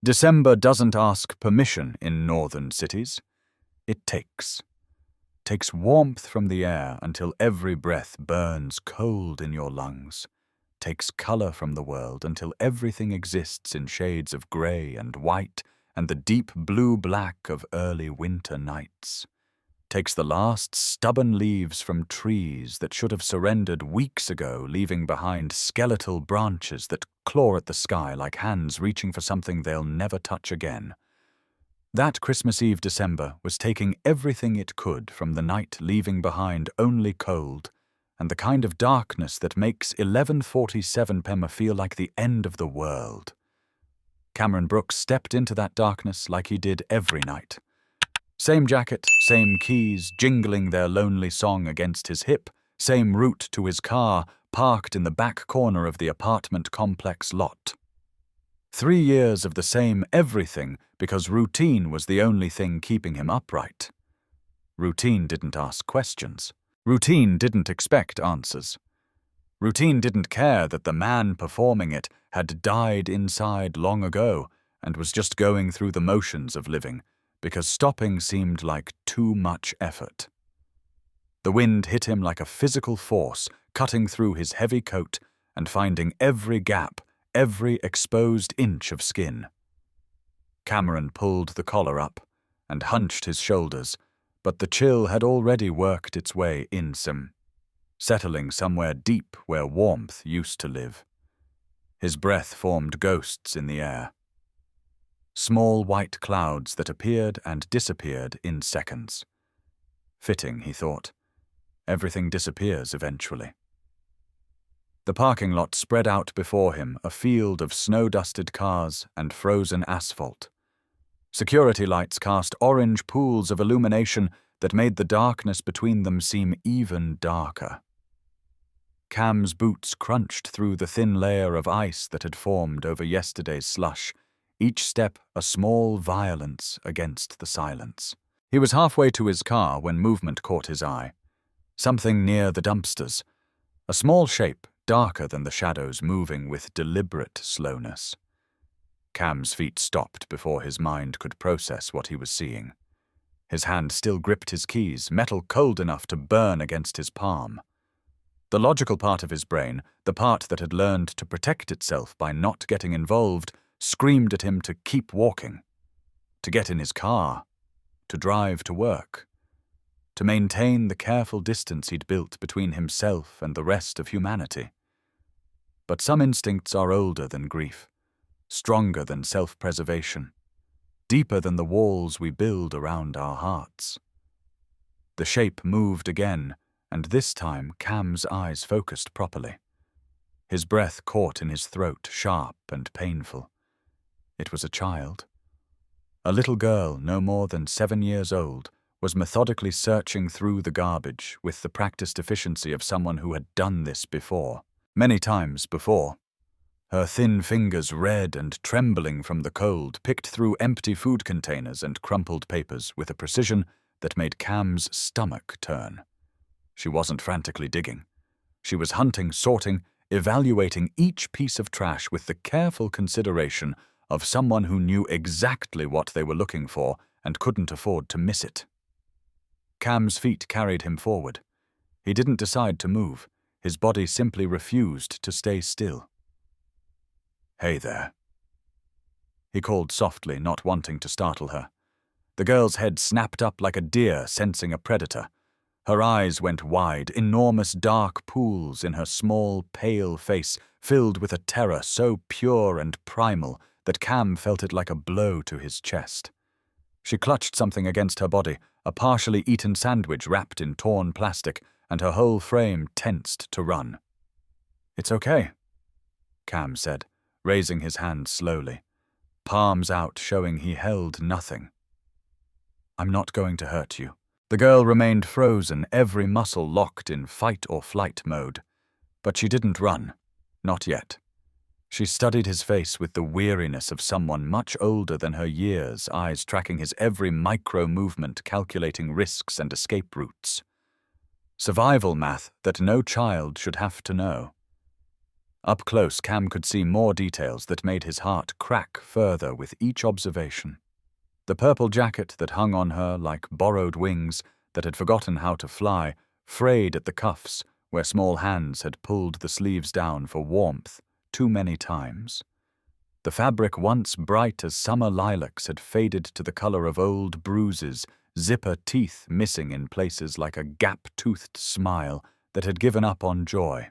December doesn't ask permission in northern cities. It takes. Takes warmth from the air until every breath burns cold in your lungs. Takes color from the world until everything exists in shades of gray and white and the deep blue-black of early winter nights. Takes the last stubborn leaves from trees that should have surrendered weeks ago, leaving behind skeletal branches that claw at the sky like hands reaching for something they'll never touch again. That Christmas Eve December was taking everything it could from the night, leaving behind only cold and the kind of darkness that makes 11:47 p.m. feel like the end of the world. Cameron Brooks stepped into that darkness like he did every night. Same jacket, same keys, jingling their lonely song against his hip, same route to his car, parked in the back corner of the apartment complex lot. 3 years of the same everything because routine was the only thing keeping him upright. Routine didn't ask questions. Routine didn't expect answers. Routine didn't care that the man performing it had died inside long ago and was just going through the motions of living, because stopping seemed like too much effort. The wind hit him like a physical force, cutting through his heavy coat and finding every gap, every exposed inch of skin. Cameron pulled the collar up and hunched his shoulders, but the chill had already worked its way in some, settling somewhere deep where warmth used to live. His breath formed ghosts in the air. Small white clouds that appeared and disappeared in seconds. Fitting, he thought. Everything disappears eventually. The parking lot spread out before him, a field of snow-dusted cars and frozen asphalt. Security lights cast orange pools of illumination that made the darkness between them seem even darker. Cam's boots crunched through the thin layer of ice that had formed over yesterday's slush, each step a small violence against the silence. He was halfway to his car when movement caught his eye. Something near the dumpsters. A small shape, darker than the shadows, moving with deliberate slowness. Cam's feet stopped before his mind could process what he was seeing. His hand still gripped his keys, metal cold enough to burn against his palm. The logical part of his brain, the part that had learned to protect itself by not getting involved, screamed at him to keep walking, to get in his car, to drive to work, to maintain the careful distance he'd built between himself and the rest of humanity. But some instincts are older than grief, stronger than self-preservation, deeper than the walls we build around our hearts. The shape moved again, and this time Cam's eyes focused properly. His breath caught in his throat, sharp and painful. It was a child. A little girl, no more than 7 years old, was methodically searching through the garbage with the practiced efficiency of someone who had done this before, many times before. Her thin fingers, red and trembling from the cold, picked through empty food containers and crumpled papers with a precision that made Cam's stomach turn. She wasn't frantically digging. She was hunting, sorting, evaluating each piece of trash with the careful consideration of someone who knew exactly what they were looking for and couldn't afford to miss it. Cam's feet carried him forward. He didn't decide to move. His body simply refused to stay still. "Hey there," he called softly, not wanting to startle her. The girl's head snapped up like a deer sensing a predator. Her eyes went wide, enormous dark pools in her small, pale face, filled with a terror so pure and primal that Cam felt it like a blow to his chest. She clutched something against her body, a partially eaten sandwich wrapped in torn plastic, and her whole frame tensed to run. "It's okay," Cam said, raising his hand slowly, palms out showing he held nothing. "I'm not going to hurt you." The girl remained frozen, every muscle locked in fight or flight mode. But she didn't run. Not yet. She studied his face with the weariness of someone much older than her years, eyes tracking his every micro-movement, calculating risks and escape routes. Survival math that no child should have to know. Up close, Cam could see more details that made his heart crack further with each observation. The purple jacket that hung on her like borrowed wings that had forgotten how to fly, frayed at the cuffs where small hands had pulled the sleeves down for warmth too many times. The fabric once bright as summer lilacs had faded to the color of old bruises, zipper teeth missing in places like a gap-toothed smile that had given up on joy.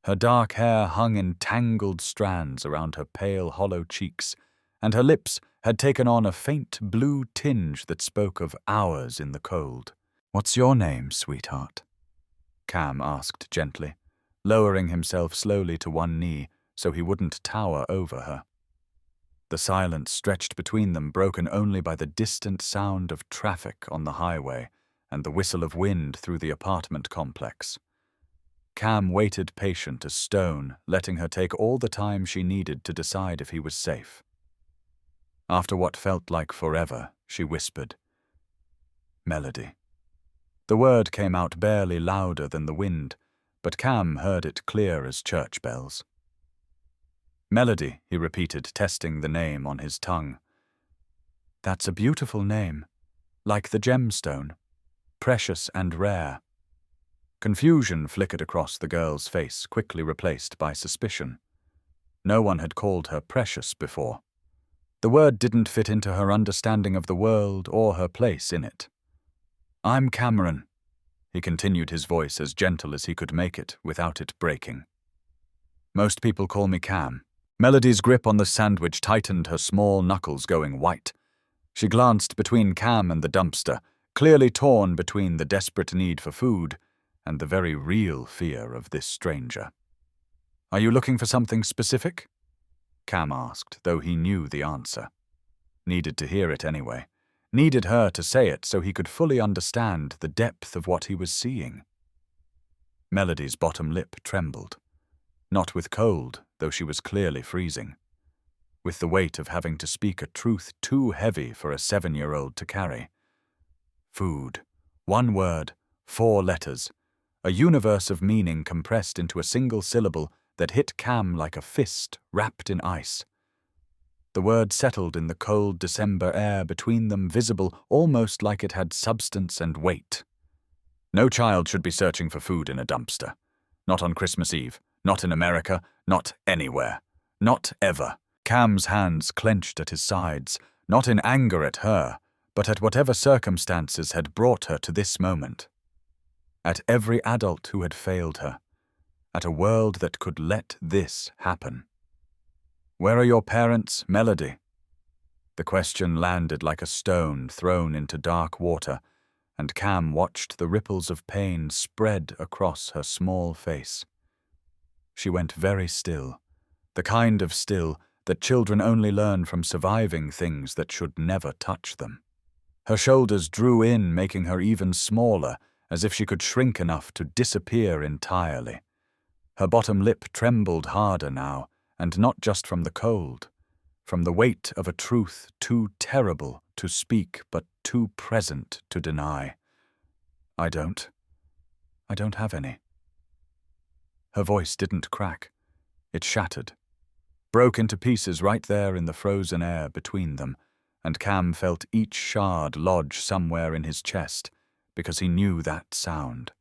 Her dark hair hung in tangled strands around her pale, hollow cheeks, and her lips had taken on a faint blue tinge that spoke of hours in the cold. "What's your name, sweetheart?" Cam asked gently, lowering himself slowly to one knee so he wouldn't tower over her. The silence stretched between them, broken only by the distant sound of traffic on the highway and the whistle of wind through the apartment complex. Cam waited patient as stone, letting her take all the time she needed to decide if he was safe. After what felt like forever, she whispered, "Melody." The word came out barely louder than the wind, but Cam heard it clear as church bells. "Melody," he repeated, testing the name on his tongue. "That's a beautiful name, like the gemstone, precious and rare." Confusion flickered across the girl's face, quickly replaced by suspicion. No one had called her precious before. The word didn't fit into her understanding of the world or her place in it. "I'm Cameron," he continued, his voice as gentle as he could make it without it breaking. "Most people call me Cam." Melody's grip on the sandwich tightened, her small knuckles going white. She glanced between Cam and the dumpster, clearly torn between the desperate need for food and the very real fear of this stranger. "Are you looking for something specific?" Cam asked, though he knew the answer. Needed to hear it anyway. Needed her to say it so he could fully understand the depth of what he was seeing. Melody's bottom lip trembled. Not with cold, though she was clearly freezing. With the weight of having to speak a truth too heavy for a 7-year-old to carry. Food. One word, 4 letters. A universe of meaning compressed into a single syllable that hit Cam like a fist wrapped in ice. The word settled in the cold December air between them, visible almost like it had substance and weight. No child should be searching for food in a dumpster. Not on Christmas Eve. Not in America. Not anywhere. Not ever. Cam's hands clenched at his sides, not in anger at her, but at whatever circumstances had brought her to this moment. At every adult who had failed her. At a world that could let this happen. "Where are your parents, Melody?" The question landed like a stone thrown into dark water, and Cam watched the ripples of pain spread across her small face. She went very still, the kind of still that children only learn from surviving things that should never touch them. Her shoulders drew in, making her even smaller, as if she could shrink enough to disappear entirely. Her bottom lip trembled harder now, and not just from the cold, from the weight of a truth too terrible to speak but too present to deny. I don't have any." Her voice didn't crack. It shattered. Broke into pieces right there in the frozen air between them, and Cam felt each shard lodge somewhere in his chest, because he knew that sound.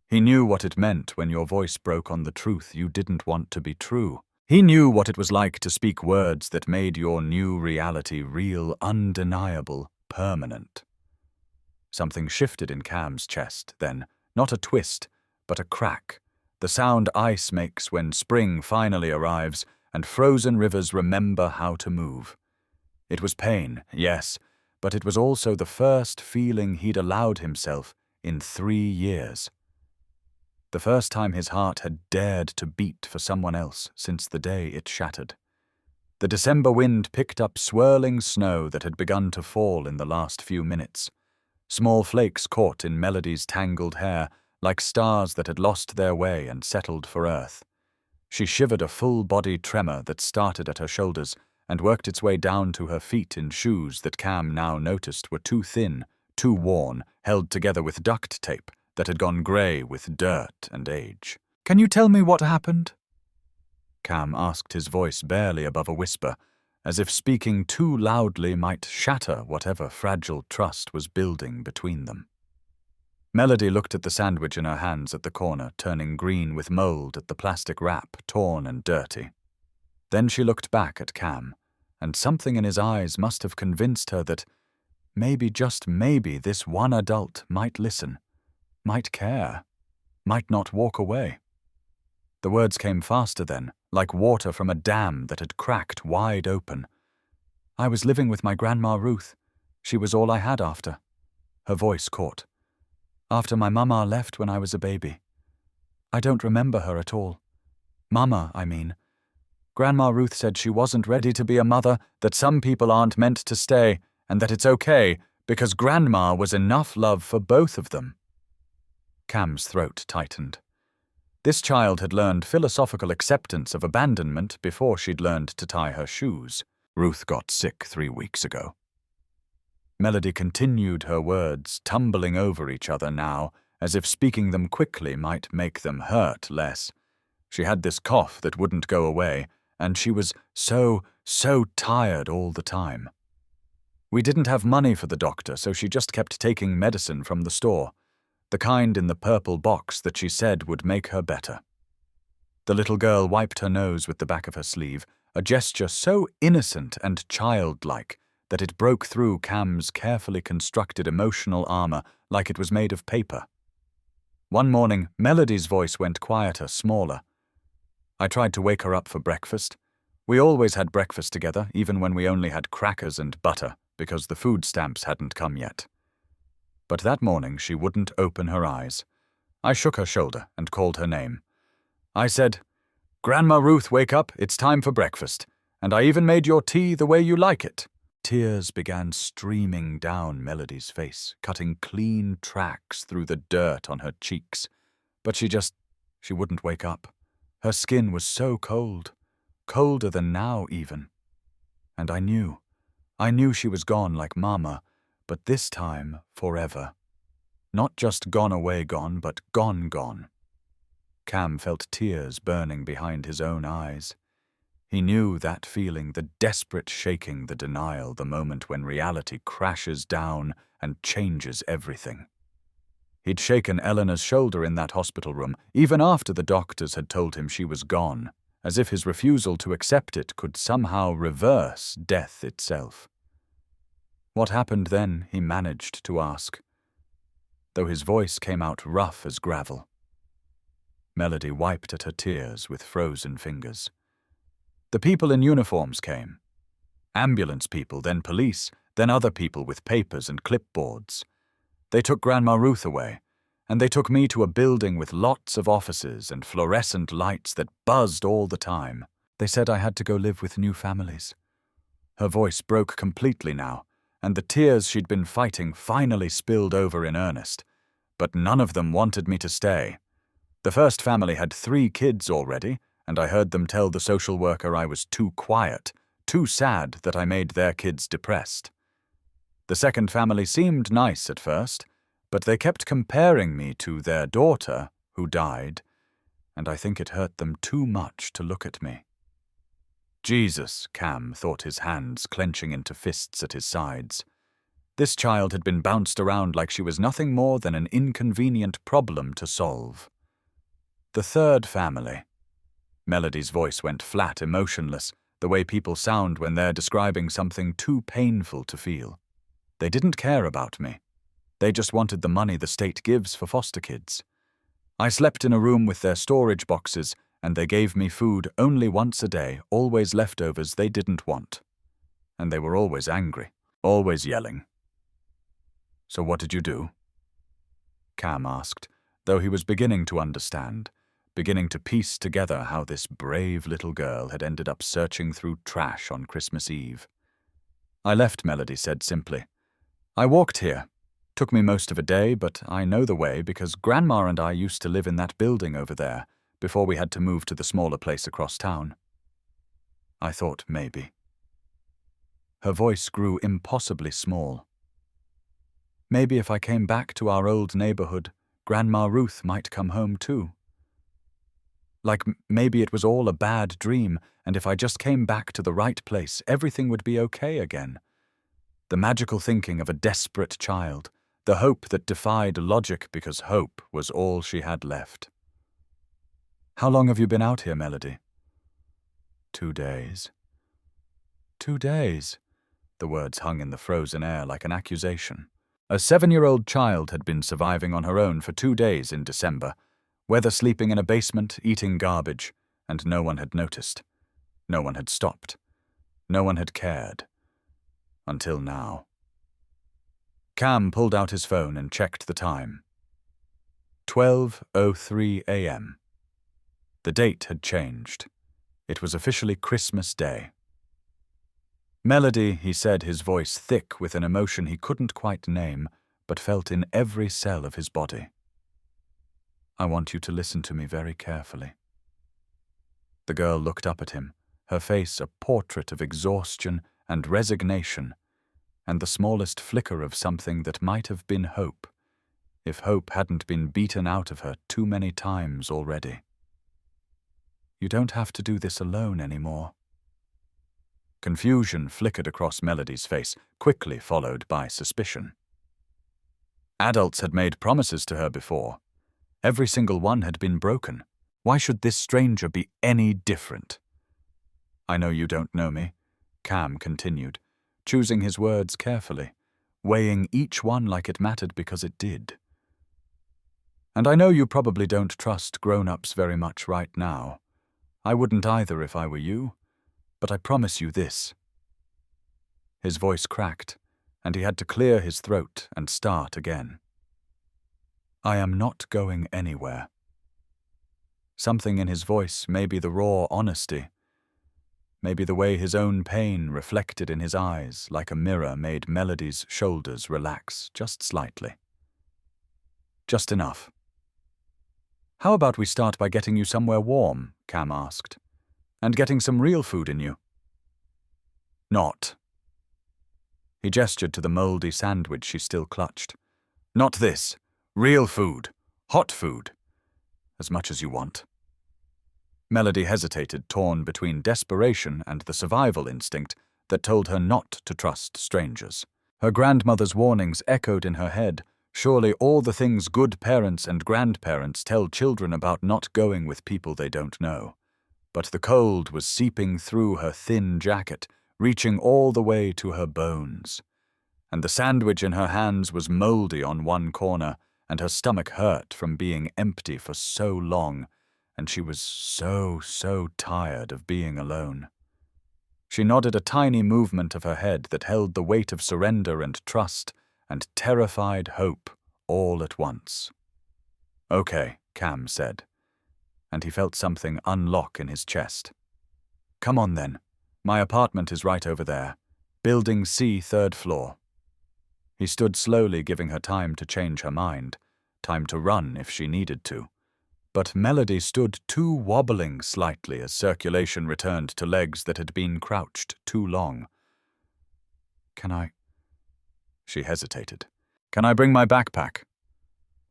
He knew what it meant when your voice broke on the truth you didn't want to be true. He knew what it was like to speak words that made your new reality real, undeniable, permanent. Something shifted in Cam's chest, then, not a twist, but a crack, the sound ice makes when spring finally arrives and frozen rivers remember how to move. It was pain, yes, but it was also the first feeling he'd allowed himself in 3 years. The first time his heart had dared to beat for someone else since the day it shattered. The December wind picked up swirling snow that had begun to fall in the last few minutes. Small flakes caught in Melody's tangled hair, like stars that had lost their way and settled for Earth. She shivered, a full-body tremor that started at her shoulders and worked its way down to her feet in shoes that Cam now noticed were too thin, too worn, held together with duct tape that had gone grey with dirt and age. "Can you tell me what happened?" Cam asked, his voice barely above a whisper, as if speaking too loudly might shatter whatever fragile trust was building between them. Melody looked at the sandwich in her hands at the corner, turning green with mold at the plastic wrap, torn and dirty. Then she looked back at Cam, and something in his eyes must have convinced her that maybe, just maybe, this one adult might listen, might care, might not walk away. The words came faster then, like water from a dam that had cracked wide open. I was living with my Grandma Ruth. She was all I had after. Her voice caught. After my mama left when I was a baby. I don't remember her at all. Mama, I mean. Grandma Ruth said she wasn't ready to be a mother, that some people aren't meant to stay, and that it's okay, because Grandma was enough love for both of them. Cam's throat tightened. This child had learned philosophical acceptance of abandonment before she'd learned to tie her shoes. Ruth got sick 3 weeks ago. Melody continued her words, tumbling over each other now, as if speaking them quickly might make them hurt less. She had this cough that wouldn't go away, and she was so tired all the time. We didn't have money for the doctor, so she just kept taking medicine from the store, the kind in the purple box that she said would make her better. The little girl wiped her nose with the back of her sleeve, a gesture so innocent and childlike that it broke through Cam's carefully constructed emotional armor like it was made of paper. One morning, Melody's voice went quieter, smaller. I tried to wake her up for breakfast. We always had breakfast together, even when we only had crackers and butter, because the food stamps hadn't come yet. But that morning she wouldn't open her eyes. I shook her shoulder and called her name. I said, "Grandma Ruth, wake up, it's time for breakfast, and I even made your tea the way you like it." Tears began streaming down Melody's face, cutting clean tracks through the dirt on her cheeks. But she wouldn't wake up. Her skin was so cold, colder than now even. And I knew she was gone like Mama, but this time forever. Not just gone away gone, but gone. Cam felt tears burning behind his own eyes. He knew that feeling, the desperate shaking, the denial, the moment when reality crashes down and changes everything. He'd shaken Eleanor's shoulder in that hospital room, even after the doctors had told him she was gone, as if his refusal to accept it could somehow reverse death itself. What happened then, he managed to ask, though his voice came out rough as gravel. Melody wiped at her tears with frozen fingers. The people in uniforms came. Ambulance people, then police, then other people with papers and clipboards. They took Grandma Ruth away, and they took me to a building with lots of offices and fluorescent lights that buzzed all the time. They said I had to go live with new families. Her voice broke completely now, and the tears she'd been fighting finally spilled over in earnest. But none of them wanted me to stay. The first family had 3 kids already, and I heard them tell the social worker I was too quiet, too sad that I made their kids depressed. The second family seemed nice at first, but they kept comparing me to their daughter, who died, and I think it hurt them too much to look at me. Jesus, Cam thought, his hands clenching into fists at his sides. This child had been bounced around like she was nothing more than an inconvenient problem to solve. The third family. Melody's voice went flat, emotionless, the way people sound when they're describing something too painful to feel. They didn't care about me. They just wanted the money the state gives for foster kids. I slept in a room with their storage boxes, and they gave me food only once a day, always leftovers they didn't want. And they were always angry, always yelling. "So what did you do?" Cam asked, though he was beginning to understand, beginning to piece together how this brave little girl had ended up searching through trash on Christmas Eve. "I left," Melody said simply. "I walked here. Took me most of a day, but I know the way because Grandma and I used to live in that building over there before we had to move to the smaller place across town." I thought maybe. Her voice grew impossibly small. "Maybe if I came back to our old neighborhood, Grandma Ruth might come home too." Like maybe it was all a bad dream, and if I just came back to the right place, everything would be okay again. The magical thinking of a desperate child, the hope that defied logic because hope was all she had left. How long have you been out here, Melody? 2 days. 2 days. The words hung in the frozen air like an accusation. A 7-year-old child had been surviving on her own for 2 days in December, whether sleeping in a basement, eating garbage, and no one had noticed. No one had stopped. No one had cared. Until now. Cam pulled out his phone and checked the time. 12:03 a.m. The date had changed. It was officially Christmas Day. Melody, he said, his voice thick with an emotion he couldn't quite name, but felt in every cell of his body. I want you to listen to me very carefully. The girl looked up at him, her face a portrait of exhaustion and resignation, and the smallest flicker of something that might have been hope, if hope hadn't been beaten out of her too many times already. You don't have to do this alone anymore. Confusion flickered across Melody's face, quickly followed by suspicion. Adults had made promises to her before. Every single one had been broken. Why should this stranger be any different? I know you don't know me, Cam continued, choosing his words carefully, weighing each one like it mattered because it did. And I know you probably don't trust grown-ups very much right now. I wouldn't either if I were you, but I promise you this. His voice cracked, and he had to clear his throat and start again. I am not going anywhere. Something in his voice, maybe the raw honesty, maybe the way his own pain reflected in his eyes like a mirror made Melody's shoulders relax just slightly. Just enough. How about we start by getting you somewhere warm, Cam asked, and getting some real food in you? Not. He gestured to the moldy sandwich she still clutched. Not this. Real food. Hot food. As much as you want. Melody hesitated, torn between desperation and the survival instinct that told her not to trust strangers. Her grandmother's warnings echoed in her head. Surely all the things good parents and grandparents tell children about not going with people they don't know. But the cold was seeping through her thin jacket, reaching all the way to her bones. And the sandwich in her hands was moldy on one corner, and her stomach hurt from being empty for so long, and she was so tired of being alone. She nodded a tiny movement of her head that held the weight of surrender and trust and terrified hope all at once. Okay, Cam said, and he felt something unlock in his chest. Come on then. My apartment is right over there. Building C, 3rd floor. He stood slowly, giving her time to change her mind, time to run if she needed to. But Melody stood too, wobbling slightly as circulation returned to legs that had been crouched too long. Can I? She hesitated. Can I bring my backpack?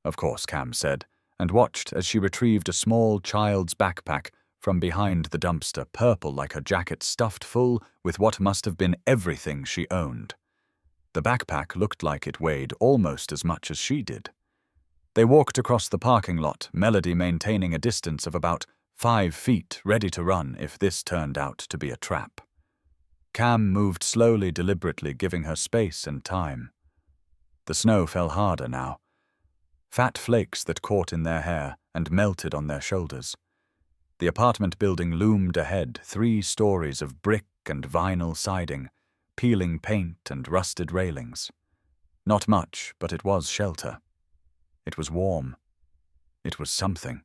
Of course, Cam said, and watched as she retrieved a small child's backpack from behind the dumpster, purple like her jacket, stuffed full with what must have been everything she owned. The backpack looked like it weighed almost as much as she did. They walked across the parking lot, Melody maintaining a distance of about 5 feet, ready to run if this turned out to be a trap. Cam moved slowly, deliberately, giving her space and time. The snow fell harder now. Fat flakes that caught in their hair and melted on their shoulders. The apartment building loomed ahead, 3 stories of brick and vinyl siding, peeling paint and rusted railings. Not much, but it was shelter. It was warm. It was something.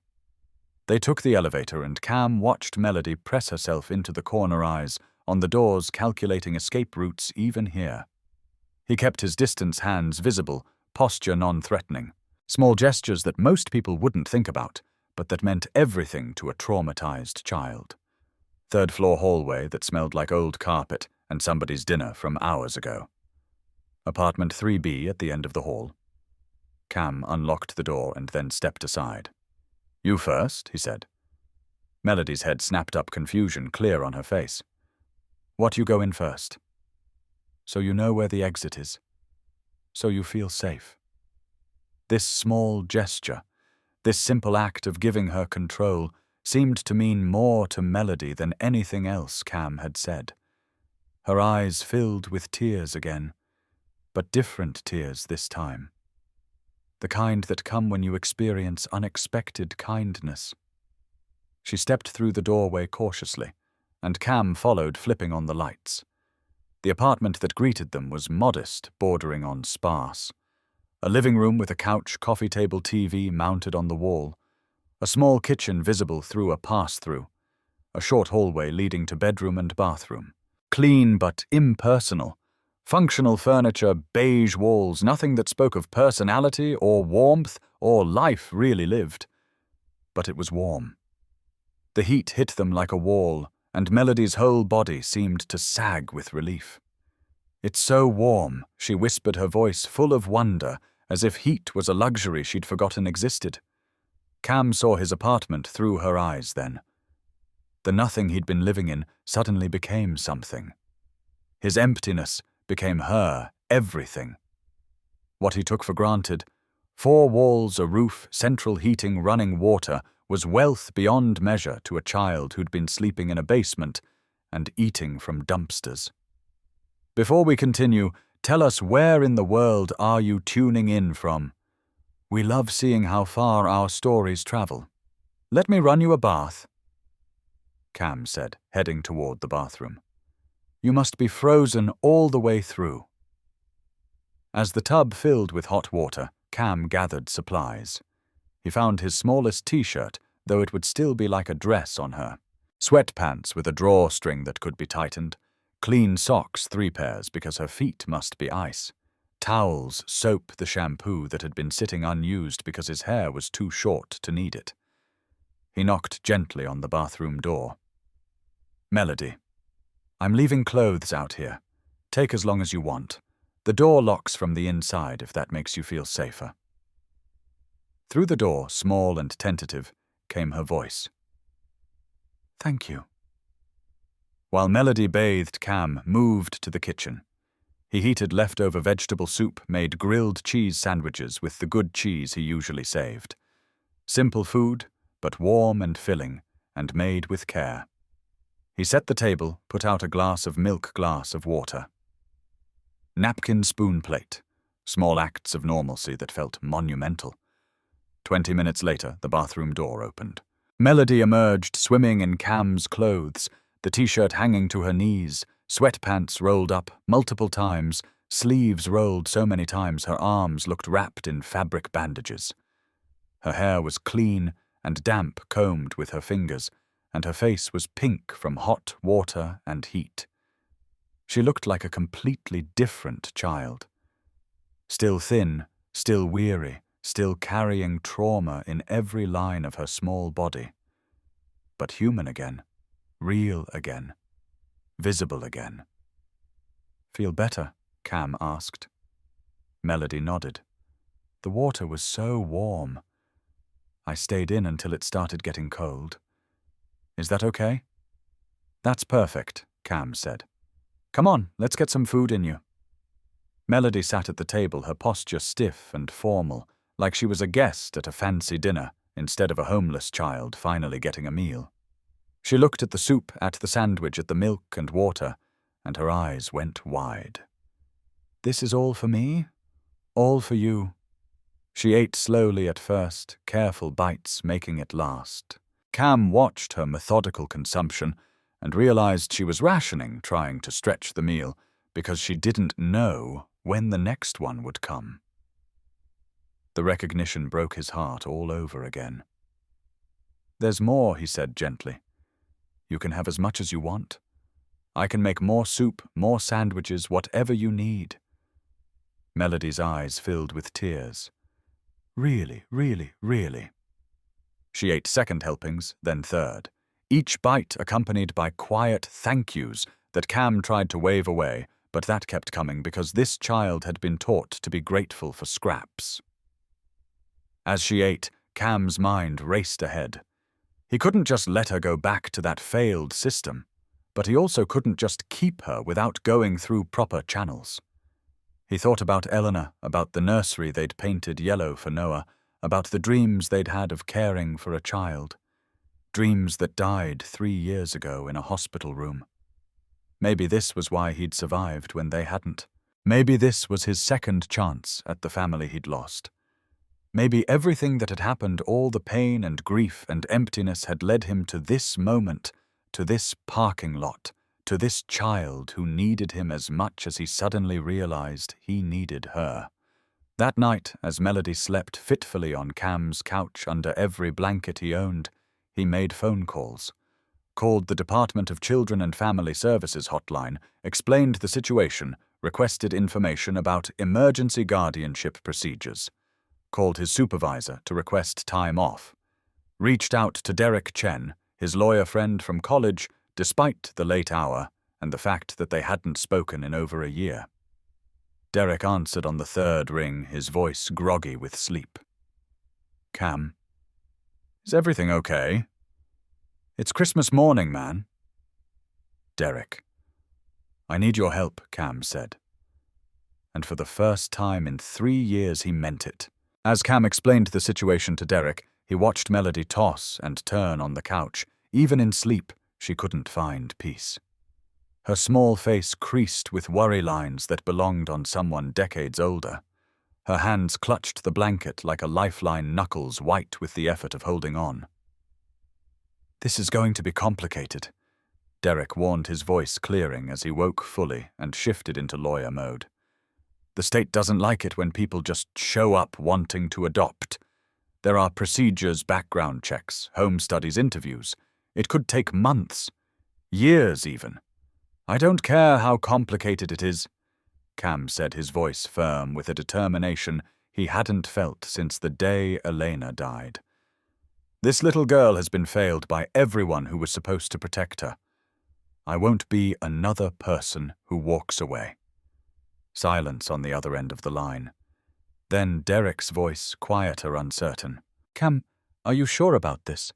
They took the elevator and Cam watched Melody press herself into the corner eyes on the doors, calculating escape routes even here. He kept his distance hands visible, posture non-threatening. Small gestures that most people wouldn't think about, but that meant everything to a traumatized child. 3rd floor hallway that smelled like old carpet and somebody's dinner from hours ago. Apartment 3B at the end of the hall. Cam unlocked the door and then stepped aside. You first, he said. Melody's head snapped up, confusion clear on her face. What, you go in first? So you know where the exit is. So you feel safe. This small gesture, this simple act of giving her control, seemed to mean more to Melody than anything else Cam had said. Her eyes filled with tears again, but different tears this time. The kind that come when you experience unexpected kindness. She stepped through the doorway cautiously, and Cam followed, flipping on the lights. The apartment that greeted them was modest, bordering on sparse. A living room with a couch, coffee table, TV mounted on the wall. A small kitchen visible through a pass-through. A short hallway leading to bedroom and bathroom. Clean but impersonal. Functional furniture, beige walls, nothing that spoke of personality or warmth or life really lived. But it was warm. The heat hit them like a wall, and Melody's whole body seemed to sag with relief. It's so warm, she whispered, her voice full of wonder, as if heat was a luxury she'd forgotten existed. Cam saw his apartment through her eyes then. The nothing he'd been living in suddenly became something. His emptiness became her everything. What he took for granted, 4 walls, a roof, central heating, running water, was wealth beyond measure to a child who'd been sleeping in a basement and eating from dumpsters. Before we continue, tell us, where in the world are you tuning in from? We love seeing how far our stories travel. Let me run you a bath, Cam said, heading toward the bathroom. You must be frozen all the way through. As the tub filled with hot water, Cam gathered supplies. He found his smallest t-shirt, though it would still be like a dress on her. Sweatpants with a drawstring that could be tightened. Clean socks, 3 pairs, because her feet must be ice. Towels, soap, the shampoo that had been sitting unused because his hair was too short to need it. He knocked gently on the bathroom door. Melody, I'm leaving clothes out here. Take as long as you want. The door locks from the inside if that makes you feel safer. Through the door, small and tentative, came her voice. Thank you. While Melody bathed, Cam moved to the kitchen. He heated leftover vegetable soup, made grilled cheese sandwiches with the good cheese he usually saved. Simple food, but warm and filling, and made with care. He set the table, put out a glass of glass of water. Napkin, spoon, plate. Small acts of normalcy that felt monumental. 20 minutes later, the bathroom door opened. Melody emerged, swimming in Cam's clothes, the t-shirt hanging to her knees, sweatpants rolled up multiple times, sleeves rolled so many times her arms looked wrapped in fabric bandages. Her hair was clean and damp, combed with her fingers, and her face was pink from hot water and heat. She looked like a completely different child. Still thin, still weary, still carrying trauma in every line of her small body. But human again, real again, visible again. Feel better? Cam asked. Melody nodded. The water was so warm. I stayed in until it started getting cold. Is that okay? That's perfect, Cam said. Come on, let's get some food in you. Melody sat at the table, her posture stiff and formal, like she was a guest at a fancy dinner instead of a homeless child finally getting a meal. She looked at the soup, at the sandwich, at the milk and water, and her eyes went wide. This is all for me? All for you. She ate slowly at first, careful bites making it last. Cam watched her methodical consumption and realized she was rationing, trying to stretch the meal, because she didn't know when the next one would come. The recognition broke his heart all over again. There's more, he said gently. You can have as much as you want. I can make more soup, more sandwiches, whatever you need. Melody's eyes filled with tears. Really, really, really. She ate second helpings, then third, each bite accompanied by quiet thank yous that Cam tried to wave away, but that kept coming because this child had been taught to be grateful for scraps. As she ate, Cam's mind raced ahead. He couldn't just let her go back to that failed system, but he also couldn't just keep her without going through proper channels. He thought about Eleanor, about the nursery they'd painted yellow for Noah, about the dreams they'd had of caring for a child. Dreams that died 3 years ago in a hospital room. Maybe this was why he'd survived when they hadn't. Maybe this was his second chance at the family he'd lost. Maybe everything that had happened, all the pain and grief and emptiness, had led him to this moment, to this parking lot, to this child who needed him as much as he suddenly realized he needed her. That night, as Melody slept fitfully on Cam's couch under every blanket he owned, he made phone calls. Called the Department of Children and Family Services hotline, explained the situation, requested information about emergency guardianship procedures. Called his supervisor to request time off. Reached out to Derek Chen, his lawyer friend from college, despite the late hour and the fact that they hadn't spoken in over a year. Derek answered on the third ring, his voice groggy with sleep. "Cam, is everything okay? It's Christmas morning, man." "Derek, I need your help," Cam said. And for the first time in 3 years he meant it. As Cam explained the situation to Derek, he watched Melody toss and turn on the couch. Even in sleep, she couldn't find peace. Her small face creased with worry lines that belonged on someone decades older. Her hands clutched the blanket like a lifeline, knuckles white with the effort of holding on. "This is going to be complicated," Derek warned, his voice clearing as he woke fully and shifted into lawyer mode. "The state doesn't like it when people just show up wanting to adopt. There are procedures, background checks, home studies, interviews. It could take months, years even. I don't care how complicated it is," Cam said, his voice firm with a determination he hadn't felt since the day Elena died. "This little girl has been failed by everyone who was supposed to protect her. I won't be another person who walks away." Silence on the other end of the line. Then Derek's voice, quieter, uncertain. "Cam, are you sure about this?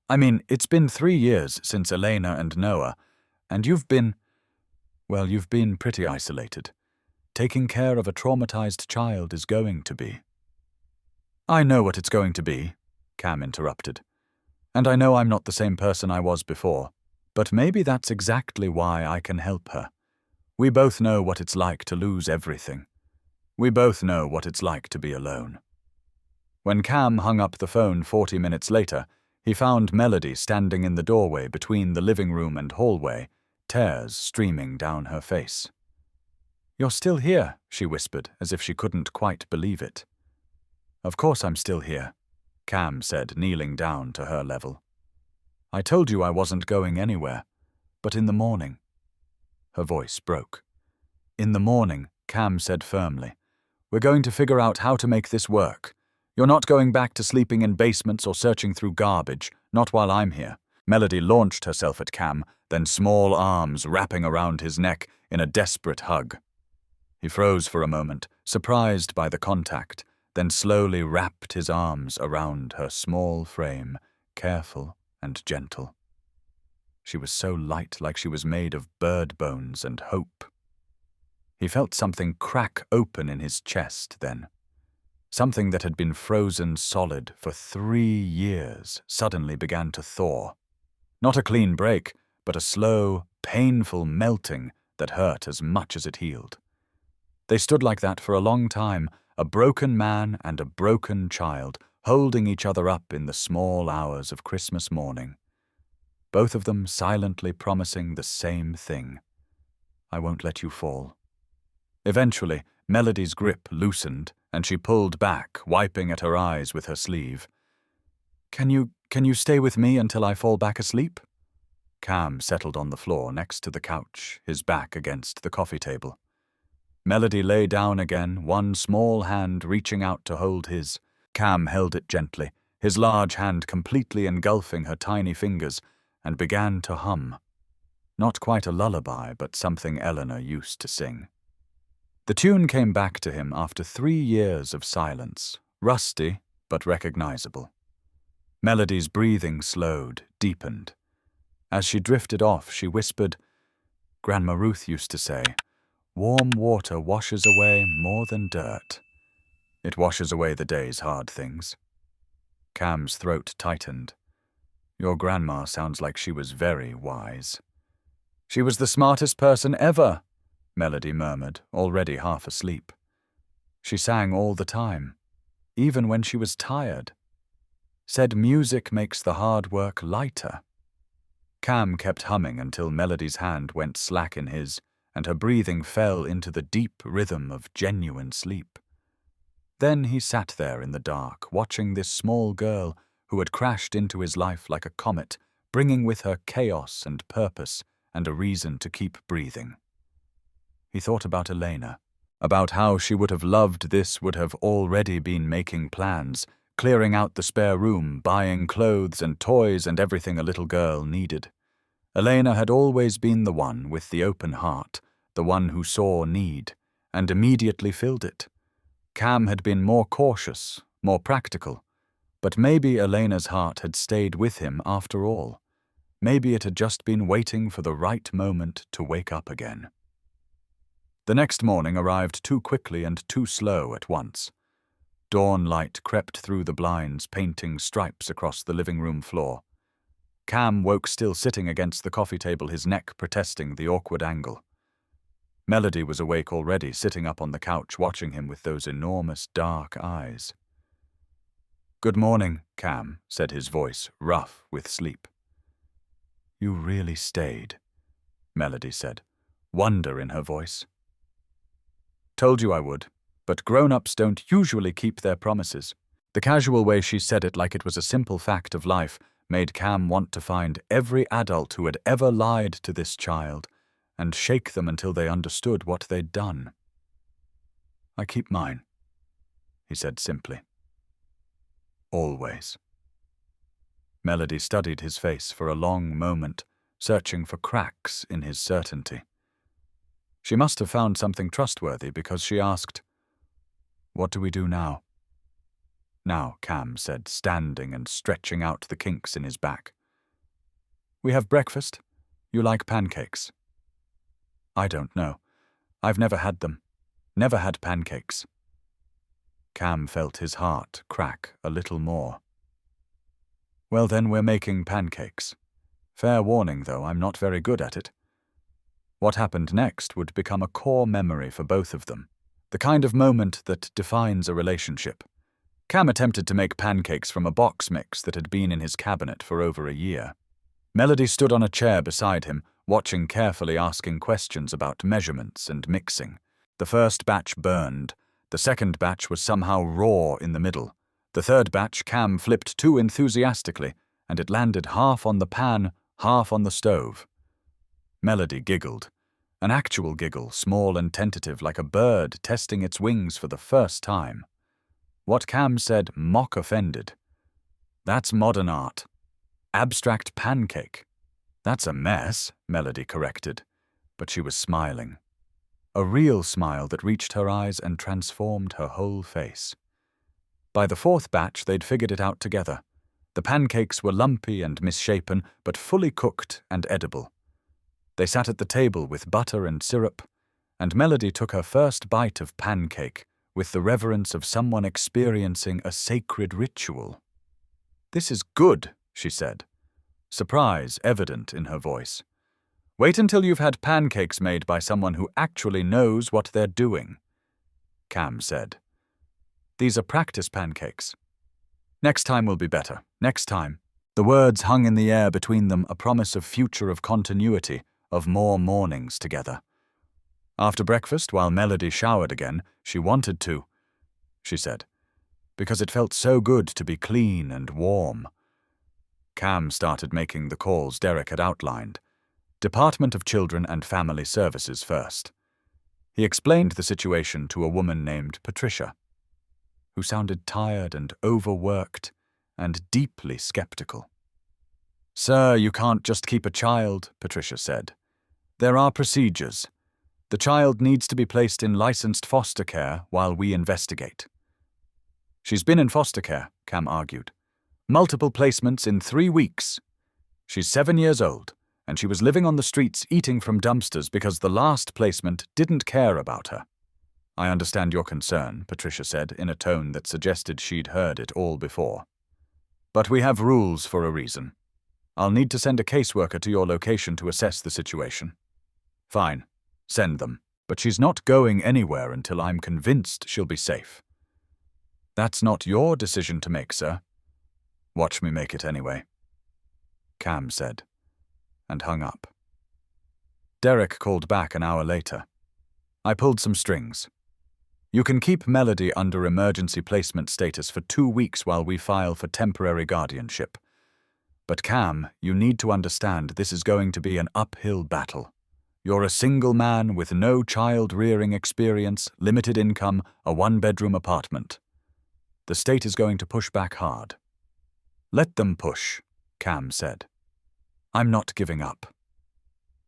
I mean, it's been 3 years since Elena and Noah, and you've been pretty isolated. Taking care of a traumatized child is going to be." "I know what it's going to be," Cam interrupted. "And I know I'm not the same person I was before, but maybe that's exactly why I can help her. We both know what it's like to lose everything. We both know what it's like to be alone." When Cam hung up the phone 40 minutes later, he found Melody standing in the doorway between the living room and hallway, tears streaming down her face. "You're still here," she whispered, as if she couldn't quite believe it. "Of course I'm still here," Cam said, kneeling down to her level. "I told you I wasn't going anywhere, but in the morning." Her voice broke. "In the morning," Cam said firmly. "We're going to figure out how to make this work. You're not going back to sleeping in basements or searching through garbage, not while I'm here." Melody launched herself at Cam, then small arms wrapping around his neck in a desperate hug. He froze for a moment, surprised by the contact, then slowly wrapped his arms around her small frame, careful and gentle. She was so light, like she was made of bird bones and hope. He felt something crack open in his chest then. Something that had been frozen solid for 3 years suddenly began to thaw. Not a clean break, but a slow, painful melting that hurt as much as it healed. They stood like that for a long time, a broken man and a broken child, holding each other up in the small hours of Christmas morning. Both of them silently promising the same thing. "I won't let you fall." Eventually, Melody's grip loosened, and she pulled back, wiping at her eyes with her sleeve. Can you stay with me until I fall back asleep?" Cam settled on the floor next to the couch, his back against the coffee table. Melody lay down again, one small hand reaching out to hold his. Cam held it gently, his large hand completely engulfing her tiny fingers, and began to hum. Not quite a lullaby, but something Eleanor used to sing. The tune came back to him after 3 years of silence, rusty but recognizable. Melody's breathing slowed, deepened. As she drifted off, she whispered, "Grandma Ruth used to say, warm water washes away more than dirt. It washes away the day's hard things." Cam's throat tightened. "Your grandma sounds like she was very wise." "She was the smartest person ever," Melody murmured, already half asleep. "She sang all the time, even when she was tired. Said music makes the hard work lighter." Cam kept humming until Melody's hand went slack in his, and her breathing fell into the deep rhythm of genuine sleep. Then he sat there in the dark, watching this small girl who had crashed into his life like a comet, bringing with her chaos and purpose and a reason to keep breathing. He thought about Elena, about how she would have loved this, would have already been making plans, clearing out the spare room, buying clothes and toys and everything a little girl needed. Elena had always been the one with the open heart, the one who saw need, and immediately filled it. Cam had been more cautious, more practical, but maybe Elena's heart had stayed with him after all. Maybe it had just been waiting for the right moment to wake up again. The next morning arrived too quickly and too slow at once. Dawn light crept through the blinds, painting stripes across the living room floor. Cam woke still sitting against the coffee table, his neck protesting the awkward angle. Melody was awake already, sitting up on the couch, watching him with those enormous dark eyes. "Good morning, Cam," said his voice, rough with sleep. "You really stayed," Melody said, wonder in her voice. "Told you I would, but grown-ups don't usually keep their promises." The casual way she said it, like it was a simple fact of life, made Cam want to find every adult who had ever lied to this child and shake them until they understood what they'd done. "I keep mine," he said simply. "Always." Melody studied his face for a long moment, searching for cracks in his certainty. She must have found something trustworthy because she asked, "What do we do now?" "Now," Cam said, standing and stretching out the kinks in his back. "We have breakfast. You like pancakes?" "I don't know. I've never had them. Never had pancakes." Cam felt his heart crack a little more. "Well then, we're making pancakes. Fair warning, though, I'm not very good at it." What happened next would become a core memory for both of them, the kind of moment that defines a relationship. Cam attempted to make pancakes from a box mix that had been in his cabinet for over a year. Melody stood on a chair beside him, watching carefully, asking questions about measurements and mixing. The first batch burned. The second batch was somehow raw in the middle. The third batch Cam flipped too enthusiastically, and it landed half on the pan, half on the stove. Melody giggled. An actual giggle, small and tentative, like a bird testing its wings for the first time. What Cam said mock offended. "That's modern art. Abstract pancake." "That's a mess," Melody corrected, but she was smiling. A real smile that reached her eyes and transformed her whole face. By the fourth batch, they'd figured it out together. The pancakes were lumpy and misshapen, but fully cooked and edible. They sat at the table with butter and syrup, and Melody took her first bite of pancake with the reverence of someone experiencing a sacred ritual. "This is good," she said, surprise evident in her voice. "Wait until you've had pancakes made by someone who actually knows what they're doing," Cam said. "These are practice pancakes. Next time will be better. Next time." The words hung in the air between them, a promise of future, of continuity, of more mornings together. After breakfast, while Melody showered again, "She wanted to," she said, "because it felt so good to be clean and warm." Cam started making the calls Derek had outlined. Department of Children and Family Services first. He explained the situation to a woman named Patricia, who sounded tired and overworked and deeply skeptical. "Sir, you can't just keep a child," Patricia said. "There are procedures. The child needs to be placed in licensed foster care while we investigate." "She's been in foster care," Cam argued. Multiple placements in 3 weeks. She's 7 years old, and she was living on the streets eating from dumpsters because the last placement didn't care about her. I understand your concern, Patricia said in a tone that suggested she'd heard it all before. But we have rules for a reason. I'll need to send a caseworker to your location to assess the situation. Fine, send them. But she's not going anywhere until I'm convinced she'll be safe. That's not your decision to make, sir. Watch me make it anyway, Cam said, and hung up. Derek called back an hour later. I pulled some strings. You can keep Melody under emergency placement status for 2 weeks while we file for temporary guardianship. But Cam, you need to understand this is going to be an uphill battle. You're a single man with no child-rearing experience, limited income, a 1-bedroom apartment. The state is going to push back hard. Let them push, Cam said. I'm not giving up.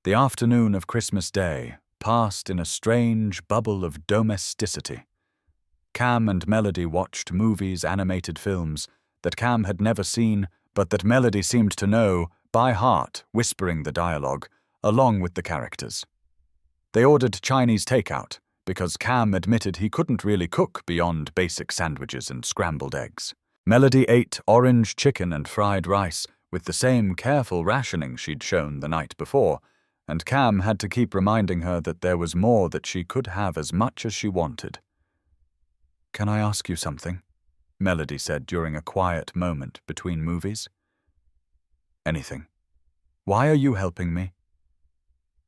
The afternoon of Christmas Day passed in a strange bubble of domesticity. Cam and Melody watched movies, animated films that Cam had never seen, but that Melody seemed to know by heart, whispering the dialogue, along with the characters. They ordered Chinese takeout, because Cam admitted he couldn't really cook beyond basic sandwiches and scrambled eggs. Melody ate orange chicken and fried rice with the same careful rationing she'd shown the night before, and Cam had to keep reminding her that there was more that she could have as much as she wanted. Can I ask you something? Melody said during a quiet moment between movies. Anything. Why are you helping me?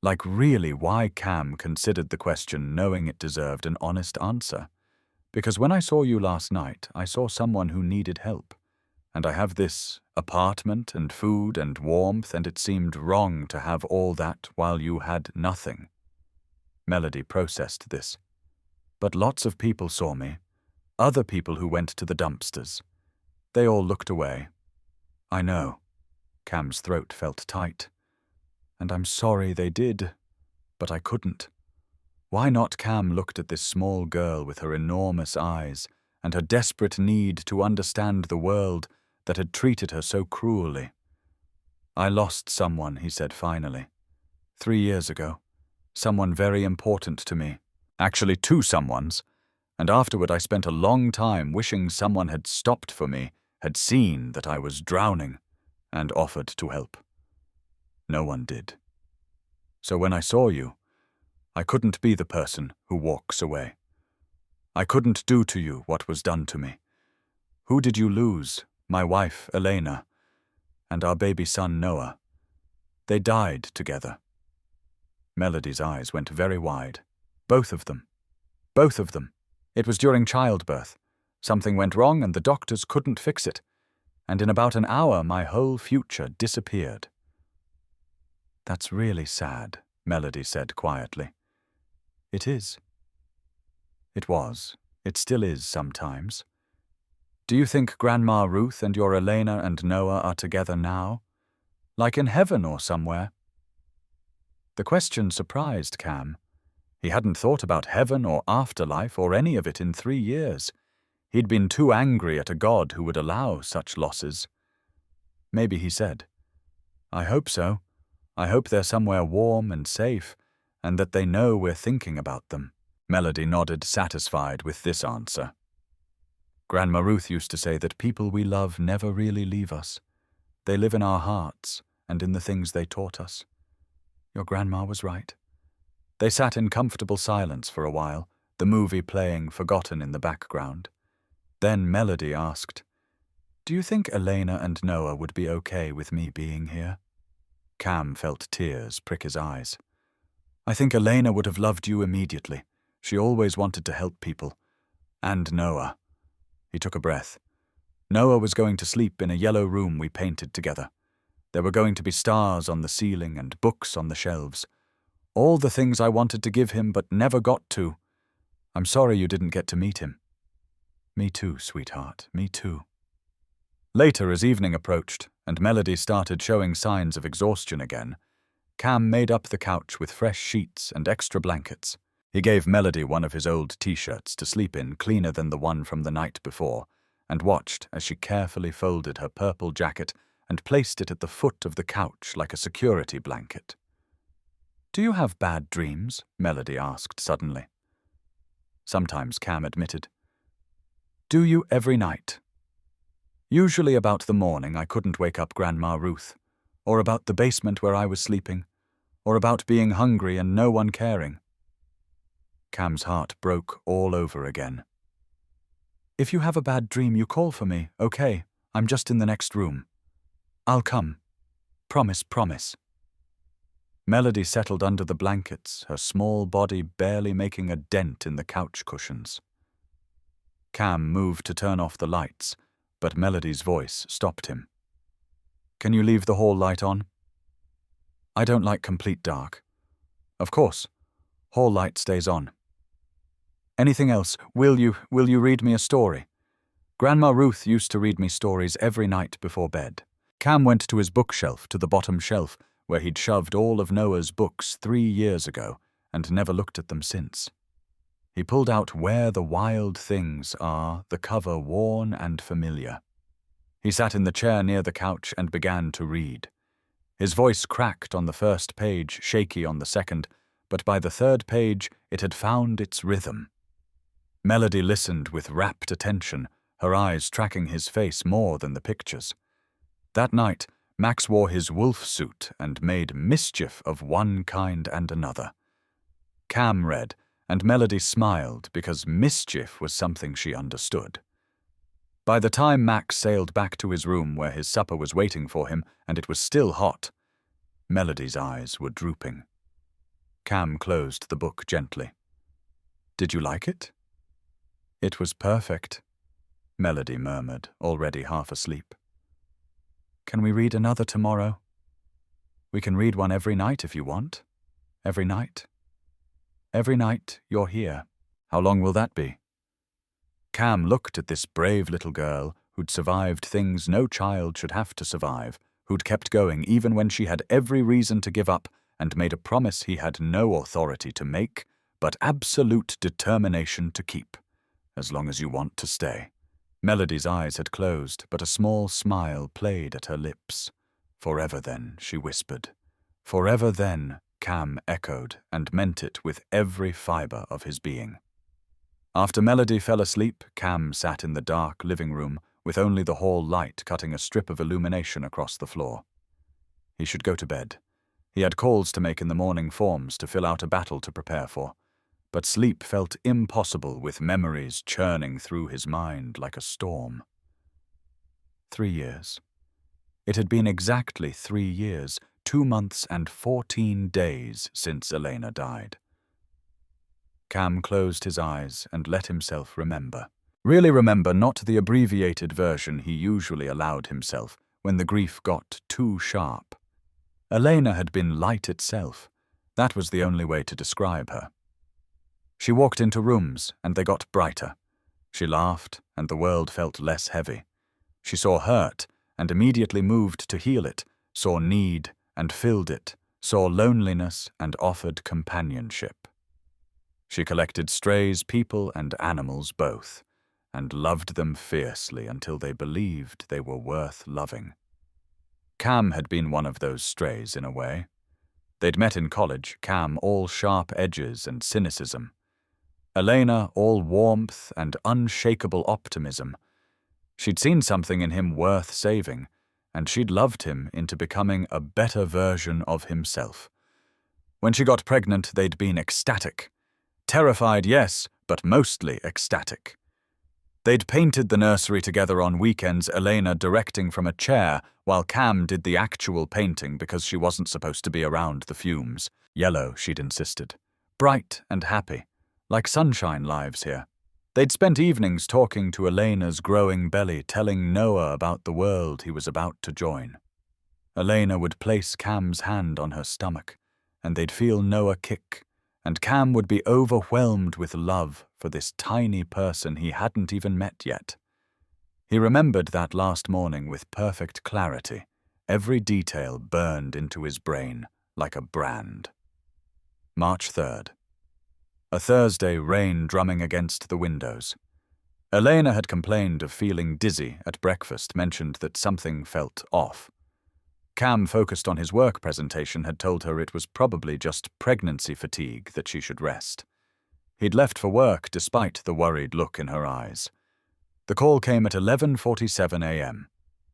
Like really why Cam considered the question knowing it deserved an honest answer. Because when I saw you last night, I saw someone who needed help. And I have this apartment and food and warmth, and it seemed wrong to have all that while you had nothing. Melody processed this. But lots of people saw me. Other people who went to the dumpsters. They all looked away. I know. Cam's throat felt tight. And I'm sorry they did, but I couldn't. Why not? Cam looked at this small girl with her enormous eyes and her desperate need to understand the world that had treated her so cruelly. I lost someone, he said finally. 3 years ago. Someone very important to me. Actually 2 someones. And afterward I spent a long time wishing someone had stopped for me, had seen that I was drowning, and offered to help. No one did. So when I saw you, I couldn't be the person who walks away. I couldn't do to you what was done to me. Who did you lose? My wife, Elena, and our baby son, Noah. They died together. Melody's eyes went very wide. Both of them. Both of them. It was during childbirth. Something went wrong and the doctors couldn't fix it. And in about an hour, my whole future disappeared. That's really sad, Melody said quietly. It is. It was. It still is sometimes. Do you think Grandma Ruth and your Elena and Noah are together now? Like in heaven or somewhere? The question surprised Cam. He hadn't thought about heaven or afterlife or any of it in 3 years. He'd been too angry at a God who would allow such losses. Maybe he said, I hope so. I hope they're somewhere warm and safe, and that they know we're thinking about them. Melody nodded, satisfied with this answer. Grandma Ruth used to say that people we love never really leave us. They live in our hearts and in the things they taught us. Your grandma was right. They sat in comfortable silence for a while, the movie playing forgotten in the background. Then Melody asked, Do you think Elena and Noah would be okay with me being here? Cam felt tears prick his eyes. I think Elena would have loved you immediately. She always wanted to help people. And Noah. He took a breath. Noah was going to sleep in a yellow room we painted together. There were going to be stars on the ceiling and books on the shelves. All the things I wanted to give him but never got to. I'm sorry you didn't get to meet him. Me too, sweetheart, me too. Later, as evening approached, and Melody started showing signs of exhaustion again, Cam made up the couch with fresh sheets and extra blankets. He gave Melody one of his old t-shirts to sleep in, cleaner than the one from the night before, and watched as she carefully folded her purple jacket and placed it at the foot of the couch like a security blanket. "Do you have bad dreams?" Melody asked suddenly. "Sometimes," Cam admitted. "Do you every night?" "Usually about the morning I couldn't wake up Grandma Ruth, or about the basement where I was sleeping, or about being hungry and no one caring." Cam's heart broke all over again. "If you have a bad dream, you call for me, okay? I'm just in the next room. I'll come. Promise, promise." Melody settled under the blankets, her small body barely making a dent in the couch cushions. Cam moved to turn off the lights, but Melody's voice stopped him. "Can you leave the hall light on?" "I don't like complete dark." "Of course. Hall light stays on." "Anything else? Will you read me a story?" "Grandma Ruth used to read me stories every night before bed." Cam went to his bookshelf, to the bottom shelf, where he'd shoved all of Noah's books 3 years ago and never looked at them since. He pulled out Where the Wild Things Are, the cover worn and familiar. He sat in the chair near the couch and began to read. His voice cracked on the first page, shaky on the second, but by the third page it had found its rhythm. Melody listened with rapt attention, her eyes tracking his face more than the pictures. That night, Max wore his wolf suit and made mischief of one kind and another. Cam read, and Melody smiled because mischief was something she understood. By the time Max sailed back to his room where his supper was waiting for him, and it was still hot, Melody's eyes were drooping. Cam closed the book gently. "Did you like it?" "It was perfect," Melody murmured, already half asleep. "Can we read another tomorrow?" "We can read one every night if you want." "Every night?" "Every night you're here." "How long will that be?" Cam looked at this brave little girl who'd survived things no child should have to survive, who'd kept going even when she had every reason to give up and made a promise he had no authority to make, but absolute determination to keep. "As long as you want to stay." Melody's eyes had closed, but a small smile played at her lips. "Forever then," she whispered. "Forever then," Cam echoed, and meant it with every fiber of his being. After Melody fell asleep, Cam sat in the dark living room with only the hall light cutting a strip of illumination across the floor. He should go to bed. He had calls to make in the morning, forms to fill out, a battle to prepare for. But sleep felt impossible with memories churning through his mind like a storm. 3 years. It had been exactly 3 years, 2 months and 14 days since Elena died. Cam closed his eyes and let himself remember. Really remember, not the abbreviated version he usually allowed himself when the grief got too sharp. Elena had been light itself. That was the only way to describe her. She walked into rooms, and they got brighter. She laughed, and the world felt less heavy. She saw hurt, and immediately moved to heal it, saw need, and filled it, saw loneliness, and offered companionship. She collected strays, people, and animals both, and loved them fiercely until they believed they were worth loving. Cam had been one of those strays in a way. They'd met in college, Cam all sharp edges and cynicism. Elena all warmth and unshakable optimism. She'd seen something in him worth saving, and she'd loved him into becoming a better version of himself. When she got pregnant, they'd been ecstatic. Terrified, yes, but mostly ecstatic. They'd painted the nursery together on weekends, Elena directing from a chair, while Cam did the actual painting because she wasn't supposed to be around the fumes. Yellow, she'd insisted. Bright and happy. Like sunshine lives here. They'd spent evenings talking to Elena's growing belly, telling Noah about the world he was about to join. Elena would place Cam's hand on her stomach, and they'd feel Noah kick, and Cam would be overwhelmed with love for this tiny person he hadn't even met yet. He remembered that last morning with perfect clarity, every detail burned into his brain like a brand. March 3rd. A Thursday, rain drumming against the windows. Elena had complained of feeling dizzy at breakfast, mentioned that something felt off. Cam, focused on his work presentation, had told her it was probably just pregnancy fatigue, that she should rest. He'd left for work despite the worried look in her eyes. The call came at 11:47 a.m.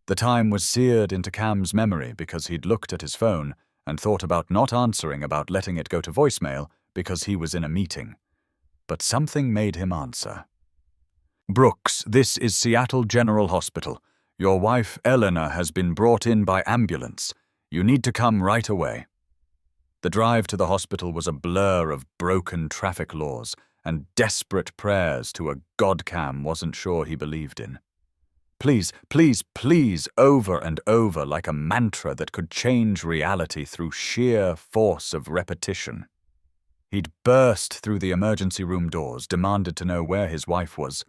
The time was seared into Cam's memory because he'd looked at his phone and thought about not answering, about letting it go to voicemail because he was in a meeting. But something made him answer. "Brooks, this is Seattle General Hospital. Your wife, Eleanor, has been brought in by ambulance. You need to come right away." The drive to the hospital was a blur of broken traffic laws and desperate prayers to a God Cam wasn't sure he believed in. Please, please, please, over and over, like a mantra that could change reality through sheer force of repetition. He'd burst through the emergency room doors, demanded to know where his wife was,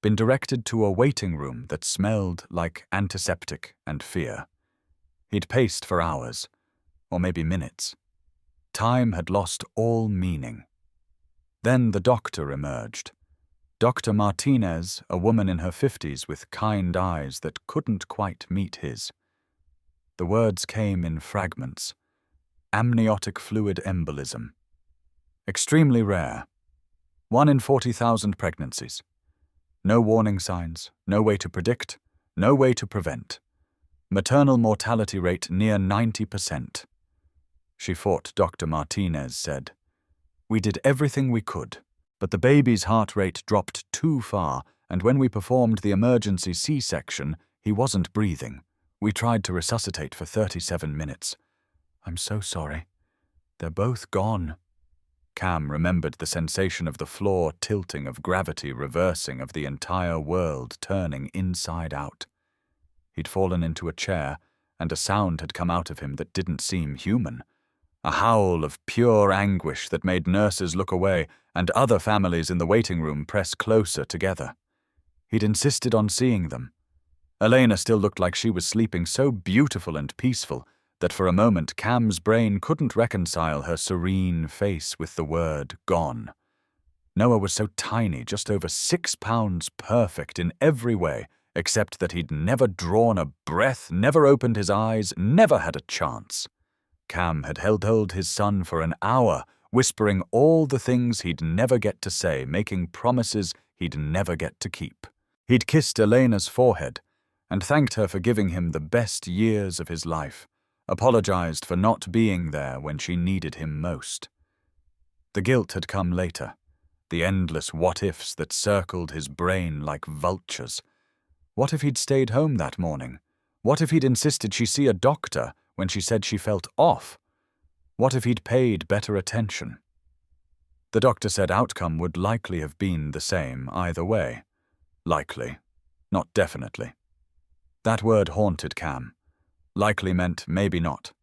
been directed to a waiting room that smelled like antiseptic and fear. He'd paced for hours, or maybe minutes. Time had lost all meaning. Then the doctor emerged. Dr. Martinez, a woman in her 50s with kind eyes that couldn't quite meet his. The words came in fragments. Amniotic fluid embolism. Extremely rare. 1 in 40,000 pregnancies. No warning signs, no way to predict, no way to prevent. Maternal mortality rate near 90%. She fought. Dr. Martinez said, "We did everything we could, but the baby's heart rate dropped too far, and when we performed the emergency C-section, he wasn't breathing. We tried to resuscitate for 37 minutes. I'm so sorry. They're both gone." Cam remembered the sensation of the floor tilting, of gravity reversing, of the entire world turning inside out. He'd fallen into a chair, and a sound had come out of him that didn't seem human. A howl of pure anguish that made nurses look away and other families in the waiting room press closer together. He'd insisted on seeing them. Elena still looked like she was sleeping, so beautiful and peaceful that for a moment Cam's brain couldn't reconcile her serene face with the word gone. Noah was so tiny, just over 6 pounds, perfect in every way, except that he'd never drawn a breath, never opened his eyes, never had a chance. Cam had held his son for an hour, whispering all the things he'd never get to say, making promises he'd never get to keep. He'd kissed Elena's forehead and thanked her for giving him the best years of his life, apologized for not being there when she needed him most. The guilt had come later, the endless what-ifs that circled his brain like vultures. What if he'd stayed home that morning? What if he'd insisted she see a doctor when she said she felt off? What if he'd paid better attention? The doctor said outcome would likely have been the same either way. Likely, not definitely. That word haunted Cam. Likely meant maybe not.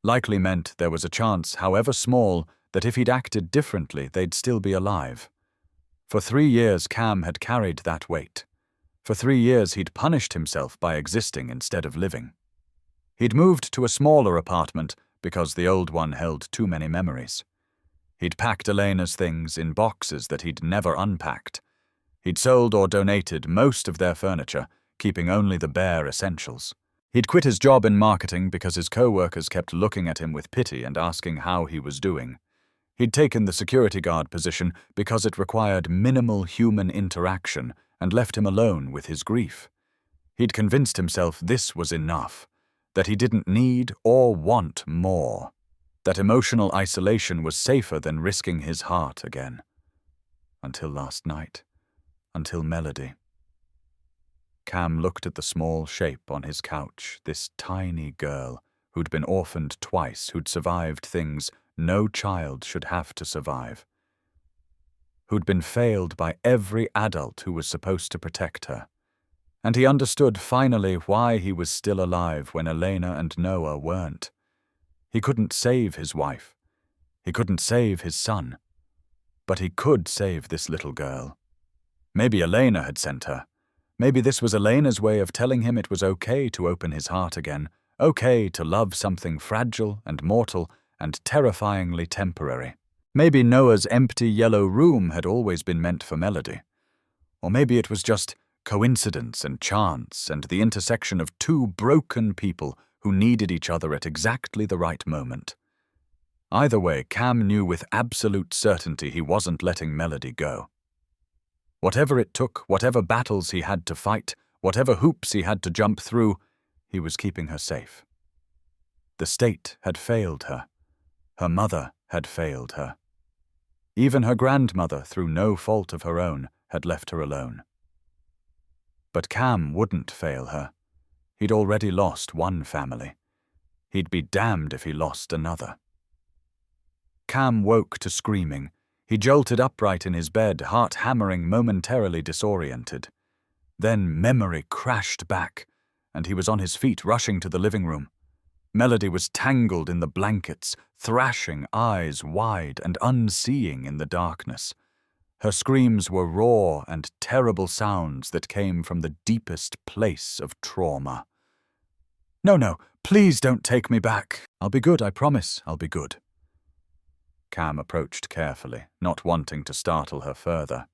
Likely meant there was a chance, however small, that if he'd acted differently, they'd still be alive. For 3 years, Cam had carried that weight. For 3 years, he'd punished himself by existing instead of living. He'd moved to a smaller apartment because the old one held too many memories. He'd packed Elena's things in boxes that he'd never unpacked. He'd sold or donated most of their furniture, keeping only the bare essentials. He'd quit his job in marketing because his co-workers kept looking at him with pity and asking how he was doing. He'd taken the security guard position because it required minimal human interaction and left him alone with his grief. He'd convinced himself this was enough, that he didn't need or want more, that emotional isolation was safer than risking his heart again. Until last night, until Melody. Cam looked at the small shape on his couch, this tiny girl who'd been orphaned twice, who'd survived things no child should have to survive, who'd been failed by every adult who was supposed to protect her. And he understood finally why he was still alive when Elena and Noah weren't. He couldn't save his wife. He couldn't save his son. But he could save this little girl. Maybe Elena had sent her. Maybe this was Elena's way of telling him it was okay to open his heart again, okay to love something fragile and mortal and terrifyingly temporary. Maybe Noah's empty yellow room had always been meant for Melody. Or maybe it was just coincidence and chance and the intersection of two broken people who needed each other at exactly the right moment. Either way, Cam knew with absolute certainty he wasn't letting Melody go. Whatever it took, whatever battles he had to fight, whatever hoops he had to jump through, he was keeping her safe. The state had failed her. Her mother had failed her. Even her grandmother, through no fault of her own, had left her alone. But Cam wouldn't fail her. He'd already lost one family. He'd be damned if he lost another. Cam woke to screaming. He jolted upright in his bed, heart hammering, momentarily disoriented. Then memory crashed back, and he was on his feet, rushing to the living room. Melody was tangled in the blankets, thrashing, eyes wide and unseeing in the darkness. Her screams were raw and terrible sounds that came from the deepest place of trauma. No, please don't take me back. I'll be good, I promise, I'll be good. Cam approached carefully, not wanting to startle her further.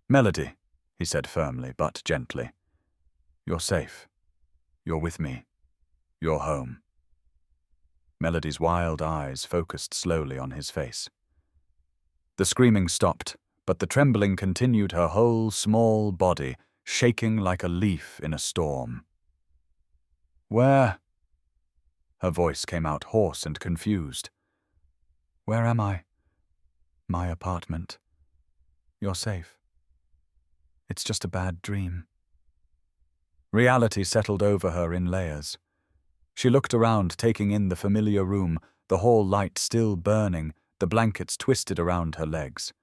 Melody, he said firmly but gently, you're safe. You're with me. You're home. Melody's wild eyes focused slowly on his face. The screaming stopped, but the trembling continued, her whole small body shaking like a leaf in a storm. Where? Her voice came out hoarse and confused. Where am I? My apartment. You're safe. It's just a bad dream. Reality settled over her in layers. She looked around, taking in the familiar room, the hall light still burning, the blankets twisted around her legs.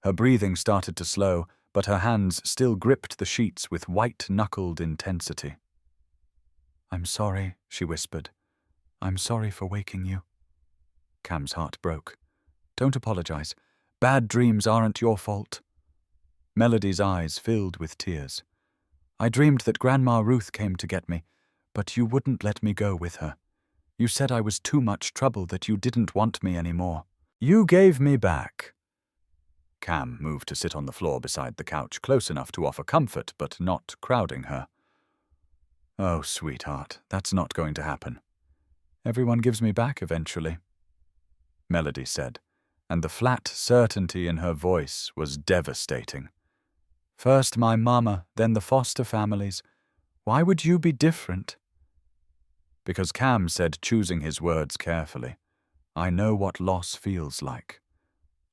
Her breathing started to slow, but her hands still gripped the sheets with white-knuckled intensity. I'm sorry, she whispered. I'm sorry for waking you. Cam's heart broke. Don't apologize. Bad dreams aren't your fault. Melody's eyes filled with tears. I dreamed that Grandma Ruth came to get me, but you wouldn't let me go with her. You said I was too much trouble, that you didn't want me anymore. You gave me back. Cam moved to sit on the floor beside the couch, close enough to offer comfort, but not crowding her. Oh, sweetheart, that's not going to happen. Everyone gives me back eventually, Melody said, and the flat certainty in her voice was devastating. First my mama, then the foster families. Why would you be different? Because Cam said, choosing his words carefully, I know what loss feels like.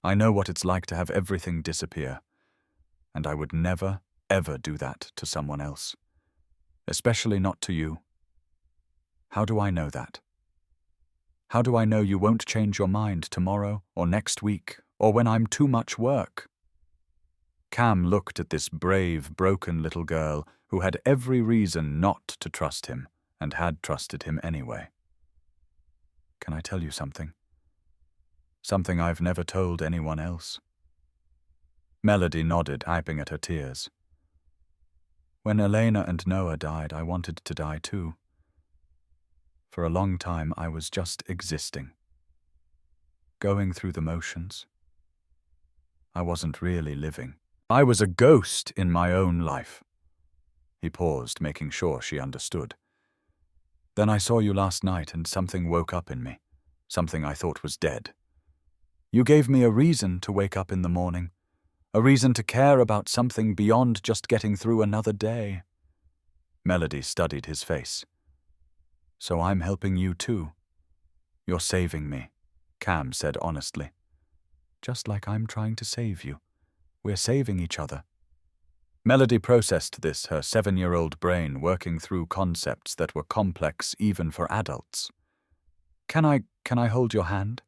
I know what it's like to have everything disappear. And I would never, ever do that to someone else. Especially not to you. How do I know that? How do I know you won't change your mind tomorrow or next week or when I'm too much work? Cam looked at this brave, broken little girl who had every reason not to trust him and had trusted him anyway. Can I tell you something? Something I've never told anyone else. Melody nodded, wiping at her tears. When Elena and Noah died, I wanted to die too. For a long time, I was just existing. Going through the motions. I wasn't really living. I was a ghost in my own life. He paused, making sure she understood. Then I saw you last night and something woke up in me. Something I thought was dead. You gave me a reason to wake up in the morning. A reason to care about something beyond just getting through another day. Melody studied his face. So I'm helping you too. You're saving me, Cam said honestly. Just like I'm trying to save you. We're saving each other. Melody processed this, her 7-year-old brain working through concepts that were complex even for adults. Can I hold your hand?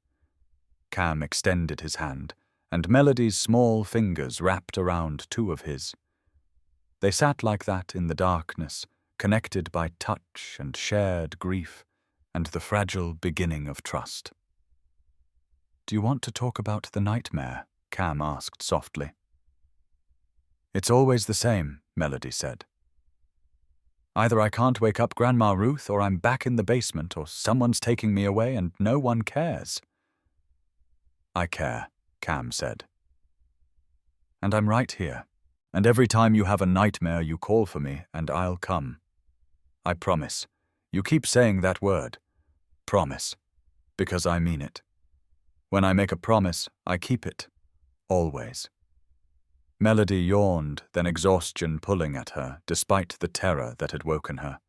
Cam extended his hand, and Melody's small fingers wrapped around 2 of his. They sat like that in the darkness, connected by touch and shared grief, and the fragile beginning of trust. Do you want to talk about the nightmare? Cam asked softly. It's always the same, Melody said. Either I can't wake up Grandma Ruth, or I'm back in the basement, or someone's taking me away and no one cares. I care, Cam said. And I'm right here, And every time you have a nightmare, you call for me, and I'll come. I promise. You keep saying that word. Promise. Because I mean it. When I make a promise, I keep it. Always. Melody yawned, then exhaustion pulling at her, despite the terror that had woken her.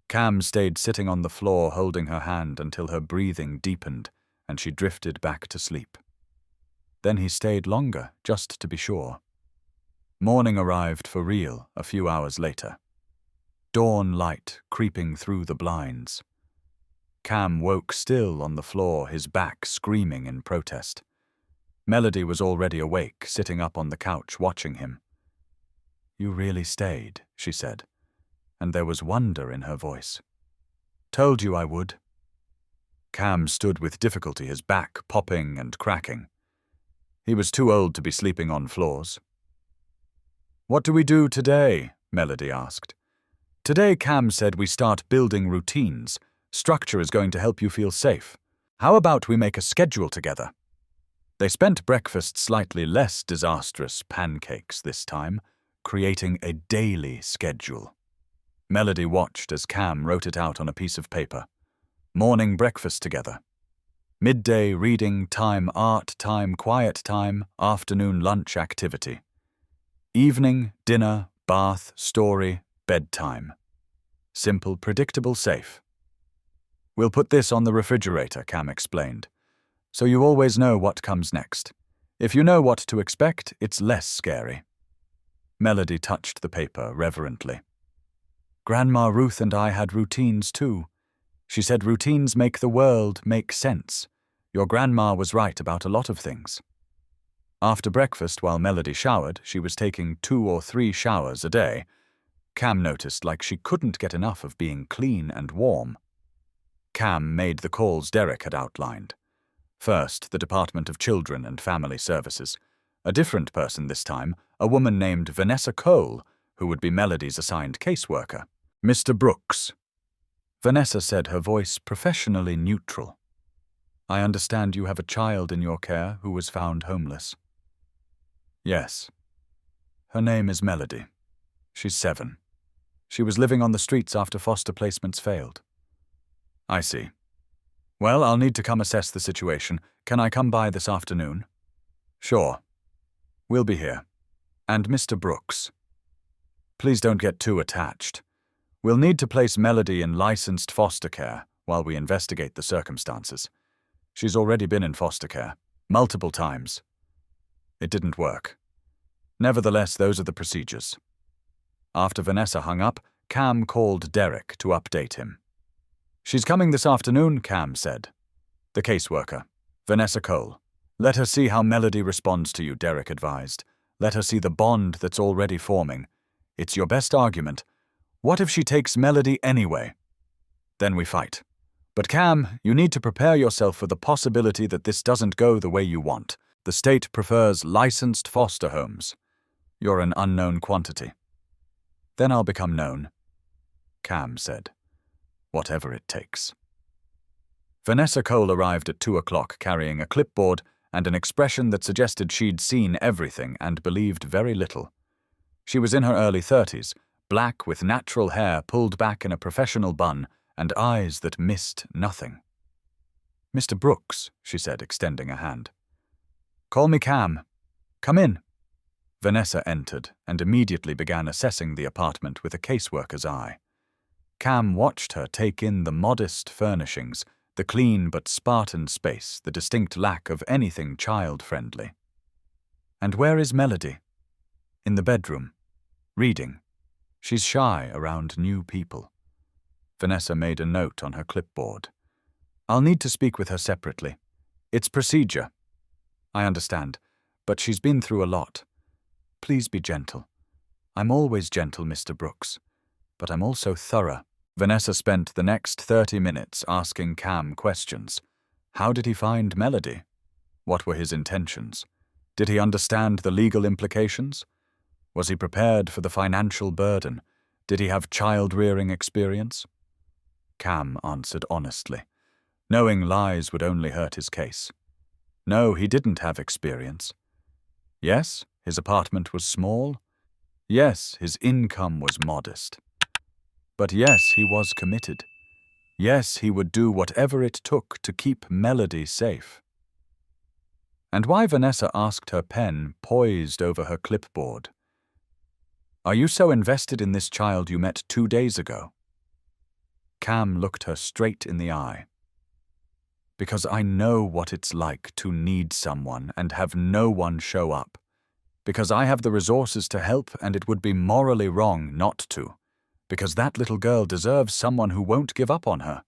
Cam stayed sitting on the floor holding her hand until her breathing deepened and she drifted back to sleep. Then he stayed longer, just to be sure. Morning arrived for real a few hours later. Dawn light creeping through the blinds. Cam woke still on the floor, his back screaming in protest. Melody was already awake, sitting up on the couch watching him. "You really stayed," she said, and there was wonder in her voice. "Told you I would." Cam stood with difficulty, his back popping and cracking. He was too old to be sleeping on floors. "What do we do today?" Melody asked. "Today," Cam said, "we start building routines. Structure is going to help you feel safe. How about we make a schedule together?" They spent breakfast slightly less disastrous pancakes this time, creating a daily schedule. Melody watched as Cam wrote it out on a piece of paper. Morning breakfast together. Midday reading time, art time, quiet time, afternoon lunch activity. Evening, dinner, bath, story, bedtime. Simple, predictable, safe. "We'll put this on the refrigerator," Cam explained, "so you always know what comes next. If you know what to expect, it's less scary." Melody touched the paper reverently. "Grandma Ruth and I had routines too. She said routines make the world make sense. Your grandma was right about a lot of things." After breakfast, while Melody showered, she was taking 2 or 3 showers a day. Cam noticed like she couldn't get enough of being clean and warm. Cam made the calls Derek had outlined. First, the Department of Children and Family Services. A different person this time, a woman named Vanessa Cole, who would be Melody's assigned caseworker. "Mr. Brooks." Vanessa said, her voice professionally neutral. "I understand you have a child in your care who was found homeless." "Yes. Her name is Melody. She's 7. She was living on the streets after foster placements failed." "I see. Well, I'll need to come assess the situation. Can I come by this afternoon?" "Sure. We'll be here. And Mr. Brooks. Please don't get too attached. We'll need to place Melody in licensed foster care while we investigate the circumstances. She's already been in foster care, multiple times. It didn't work. Nevertheless, those are the procedures." After Vanessa hung up, Cam called Derek to update him. "She's coming this afternoon," Cam said. "The caseworker, Vanessa Cole. Let her see how Melody responds to you," Derek advised. "Let her see the bond that's already forming. It's your best argument. What if she takes Melody anyway? Then we fight. But Cam, you need to prepare yourself for the possibility that this doesn't go the way you want. The state prefers licensed foster homes. You're an unknown quantity." "Then I'll become known," Cam said. "Whatever it takes." Vanessa Cole arrived at 2 o'clock carrying a clipboard and an expression that suggested she'd seen everything and believed very little. She was in her early 30s, black with natural hair pulled back in a professional bun and eyes that missed nothing. "Mr. Brooks," she said, extending a hand. "Call me Cam. Come in." Vanessa entered and immediately began assessing the apartment with a caseworker's eye. Cam watched her take in the modest furnishings, the clean but Spartan space, the distinct lack of anything child-friendly. "And where is Melody?" "In the bedroom. Reading. She's shy around new people." Vanessa made a note on her clipboard. "I'll need to speak with her separately. It's procedure." "I understand, but she's been through a lot. Please be gentle." "I'm always gentle, Mr. Brooks, but I'm also thorough." Vanessa spent the next 30 minutes asking Cam questions. How did he find Melody? What were his intentions? Did he understand the legal implications? Was he prepared for the financial burden? Did he have child-rearing experience? Cam answered honestly. Knowing lies would only hurt his case. No, he didn't have experience. Yes, his apartment was small. Yes, his income was modest. But yes, he was committed. Yes, he would do whatever it took to keep Melody safe. And why Vanessa asked her pen poised over her clipboard. "Are you so invested in this child you met 2 days ago?" Cam looked her straight in the eye. "Because I know what it's like to need someone and have no one show up. Because I have the resources to help and it would be morally wrong not to. Because that little girl deserves someone who won't give up on her."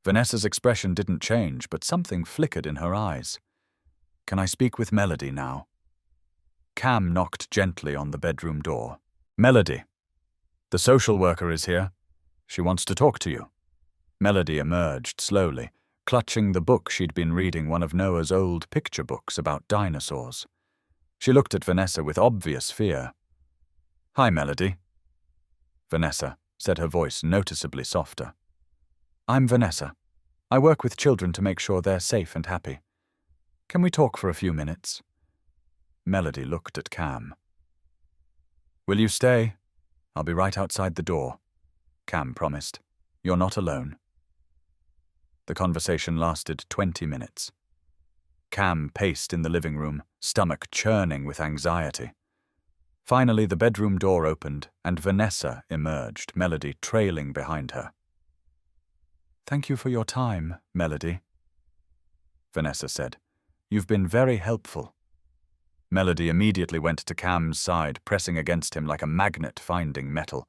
Vanessa's expression didn't change, but something flickered in her eyes. "Can I speak with Melody now?" Cam knocked gently on the bedroom door. "Melody, the social worker is here. She wants to talk to you." Melody emerged slowly, clutching the book she'd been reading, one of Noah's old picture books about dinosaurs. She looked at Vanessa with obvious fear. "Hi, Melody." "Vanessa," said her voice noticeably softer. "I'm Vanessa. I work with children to make sure they're safe and happy. Can we talk for a few minutes?" Melody looked at Cam. "Will you stay? I'll be right outside the door," Cam promised. "You're not alone." The conversation lasted 20 minutes. Cam paced in the living room, stomach churning with anxiety. Finally, the bedroom door opened and Vanessa emerged, Melody trailing behind her. "Thank you for your time, Melody," Vanessa said. "You've been very helpful." Melody immediately went to Cam's side, pressing against him like a magnet finding metal.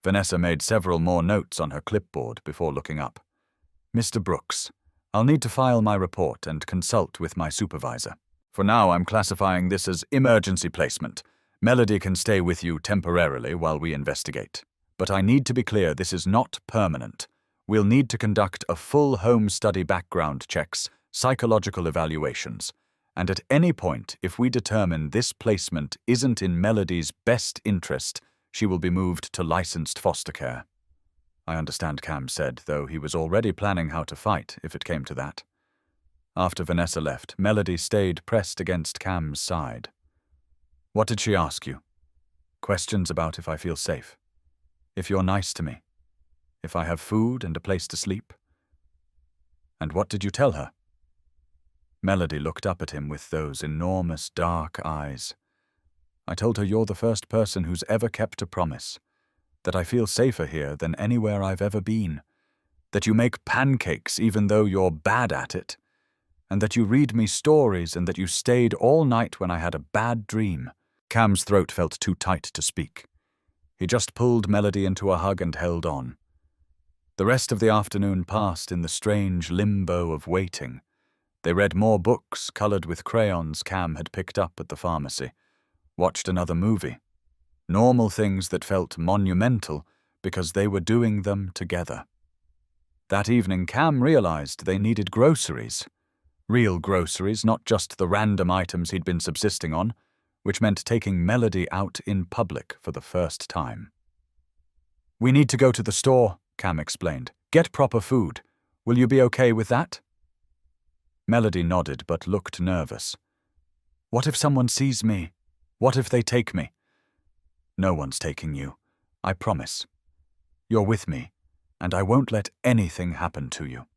Vanessa made several more notes on her clipboard before looking up. "Mr. Brooks, I'll need to file my report and consult with my supervisor. For now, I'm classifying this as emergency placement. Melody can stay with you temporarily while we investigate. But I need to be clear, this is not permanent. We'll need to conduct a full home study background checks, psychological evaluations. And at any point, if we determine this placement isn't in Melody's best interest, she will be moved to licensed foster care." "I understand," Cam said, though he was already planning how to fight if it came to that. After Vanessa left, Melody stayed pressed against Cam's side. "What did she ask you?" "Questions about if I feel safe, if you're nice to me, if I have food and a place to sleep." "And what did you tell her?" Melody looked up at him with those enormous dark eyes. "I told her you're the first person who's ever kept a promise, that I feel safer here than anywhere I've ever been, that you make pancakes even though you're bad at it, and that you read me stories and that you stayed all night when I had a bad dream." Cam's throat felt too tight to speak. He just pulled Melody into a hug and held on. The rest of the afternoon passed in the strange limbo of waiting. They read more books colored with crayons Cam had picked up at the pharmacy, watched another movie. Normal things that felt monumental because they were doing them together. That evening, Cam realized they needed groceries. Real groceries, not just the random items he'd been subsisting on, which meant taking Melody out in public for the first time. "We need to go to the store," Cam explained. "Get proper food. Will you be okay with that?" Melody nodded but looked nervous. "What if someone sees me? What if they take me?" "No one's taking you. I promise. You're with me, and I won't let anything happen to you."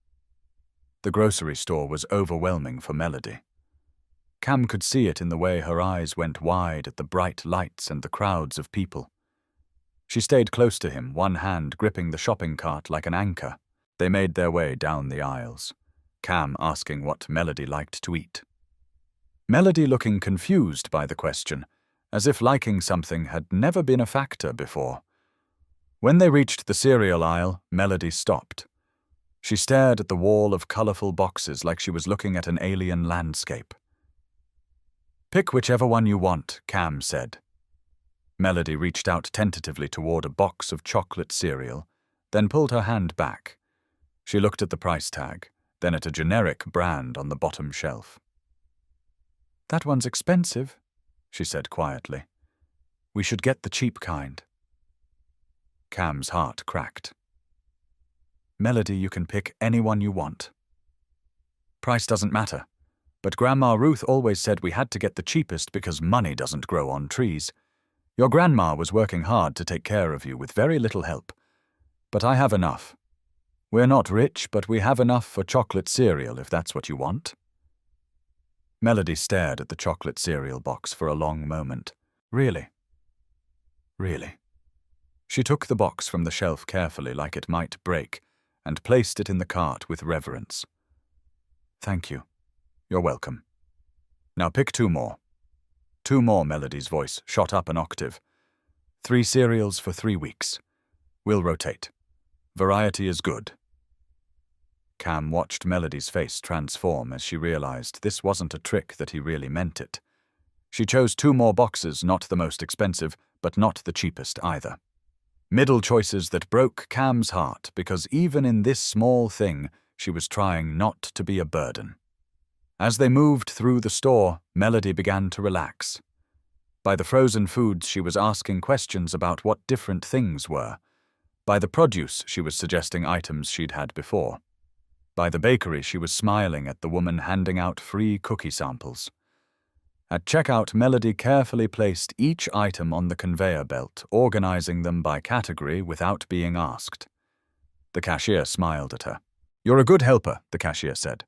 The grocery store was overwhelming for Melody. Cam could see it in the way her eyes went wide at the bright lights and the crowds of people. She stayed close to him, one hand gripping the shopping cart like an anchor. They made their way down the aisles, Cam asking what Melody liked to eat. Melody looking confused by the question, as if liking something had never been a factor before. When they reached the cereal aisle, Melody stopped. She stared at the wall of colorful boxes like she was looking at an alien landscape. "Pick whichever one you want," Cam said. Melody reached out tentatively toward a box of chocolate cereal, then pulled her hand back. She looked at the price tag, then at a generic brand on the bottom shelf. "That one's expensive," she said quietly. "We should get the cheap kind." Cam's heart cracked. "Melody, you can pick anyone you want. Price doesn't matter. But Grandma Ruth always said we had to get the cheapest because money doesn't grow on trees. Your grandma was working hard to take care of you with very little help. But I have enough. We're not rich, but we have enough for chocolate cereal if that's what you want." Melody stared at the chocolate cereal box for a long moment. Really? Really? She took the box from the shelf carefully, like it might break, and placed it in the cart with reverence. "Thank you. You're welcome. Now pick 2 more. 2 more," Melody's voice shot up an octave. 3 cereals for 3 weeks. We'll rotate. Variety is good." Cam watched Melody's face transform as she realized this wasn't a trick, that he really meant it. She chose 2 more boxes, not the most expensive, but not the cheapest either. Middle choices that broke Cam's heart, because even in this small thing, she was trying not to be a burden. As they moved through the store, Melody began to relax. By the frozen foods, she was asking questions about what different things were. By the produce, she was suggesting items she'd had before. By the bakery, she was smiling at the woman handing out free cookie samples. At checkout, Melody carefully placed each item on the conveyor belt, organizing them by category without being asked. The cashier smiled at her. "You're a good helper," the cashier said.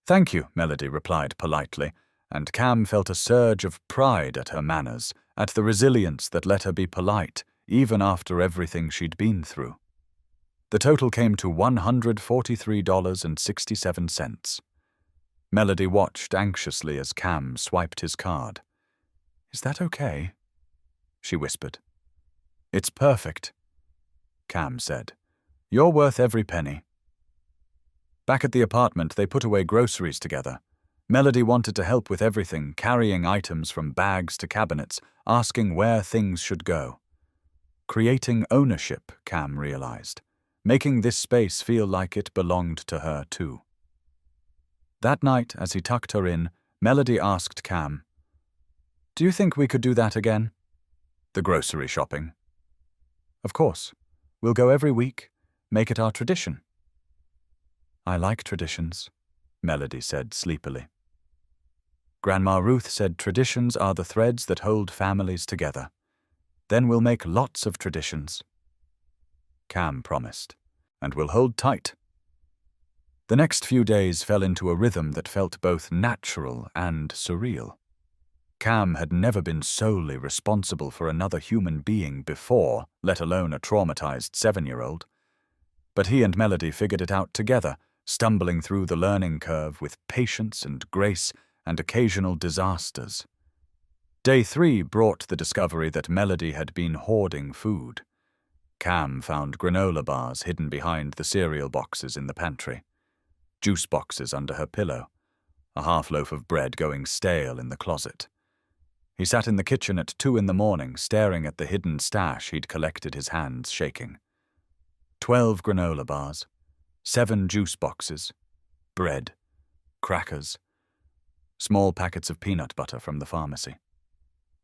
"Thank you," Melody replied politely, and Cam felt a surge of pride at her manners, at the resilience that let her be polite, even after everything she'd been through. The total came to $143.67. Melody watched anxiously as Cam swiped his card. "Is that okay?" she whispered. "It's perfect," Cam said. "You're worth every penny." Back at the apartment, they put away groceries together. Melody wanted to help with everything, carrying items from bags to cabinets, asking where things should go. Creating ownership, Cam realized, making this space feel like it belonged to her too. That night, as he tucked her in, Melody asked Cam, "Do you think we could do that again?" "The grocery shopping?" "Of course. We'll go every week. Make it our tradition." "I like traditions," Melody said sleepily. Grandma Ruth said traditions are the threads that hold families together. Then we'll make lots of traditions. Cam promised, and we'll hold tight. The next few days fell into a rhythm that felt both natural and surreal. Cam had never been solely responsible for another human being before, let alone a traumatized 7-year-old. But he and Melody figured it out together, stumbling through the learning curve with patience and grace and occasional disasters. Day 3 brought the discovery that Melody had been hoarding food. Cam found granola bars hidden behind the cereal boxes in the pantry, juice boxes under her pillow, a half loaf of bread going stale in the closet. He sat in the kitchen at 2 a.m, staring at the hidden stash he'd collected, his hands shaking. 12 granola bars, 7 juice boxes, bread, crackers, small packets of peanut butter from the pharmacy.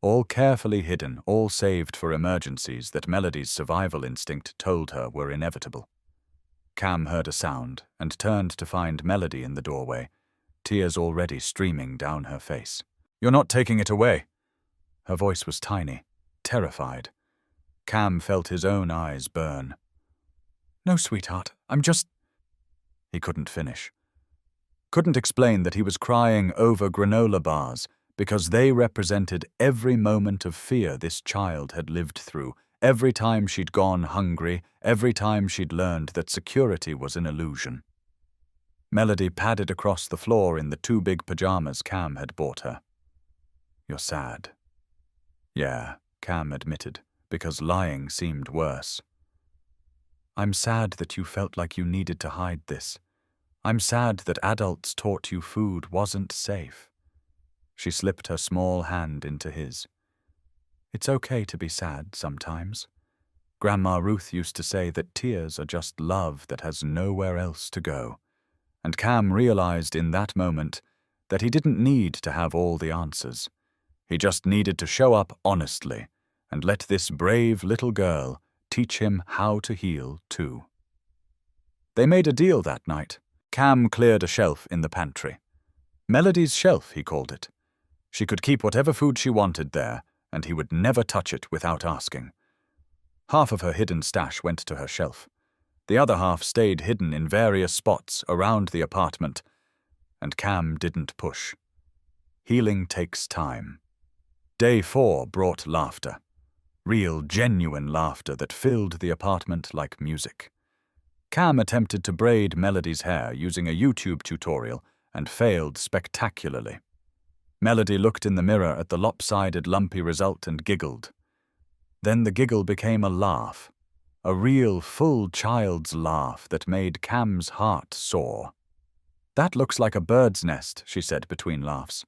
All carefully hidden, all saved for emergencies that Melody's survival instinct told her were inevitable. Cam heard a sound and turned to find Melody in the doorway, tears already streaming down her face. "You're not taking it away?" Her voice was tiny, terrified. Cam felt his own eyes burn. "No, sweetheart, I'm just—" He couldn't finish. Couldn't explain that he was crying over granola bars because they represented every moment of fear this child had lived through, every time she'd gone hungry, every time she'd learned that security was an illusion. Melody padded across the floor in the 2 big pajamas Cam had bought her. "You're sad." "Yeah," Cam admitted, because lying seemed worse. "I'm sad that you felt like you needed to hide this. I'm sad that adults taught you food wasn't safe." She slipped her small hand into his. "It's okay to be sad sometimes. Grandma Ruth used to say that tears are just love that has nowhere else to go." And Cam realized in that moment that he didn't need to have all the answers. He just needed to show up honestly and let this brave little girl teach him how to heal too. They made a deal that night. Cam cleared a shelf in the pantry. Melody's shelf, he called it. She could keep whatever food she wanted there, and he would never touch it without asking. Half of her hidden stash went to her shelf. The other half stayed hidden in various spots around the apartment, and Cam didn't push. Healing takes time. Day 4 brought laughter. Real, genuine laughter that filled the apartment like music. Cam attempted to braid Melody's hair using a YouTube tutorial and failed spectacularly. Melody looked in the mirror at the lopsided, lumpy result and giggled. Then the giggle became a laugh. A real, full child's laugh that made Cam's heart soar. "That looks like a bird's nest," she said between laughs.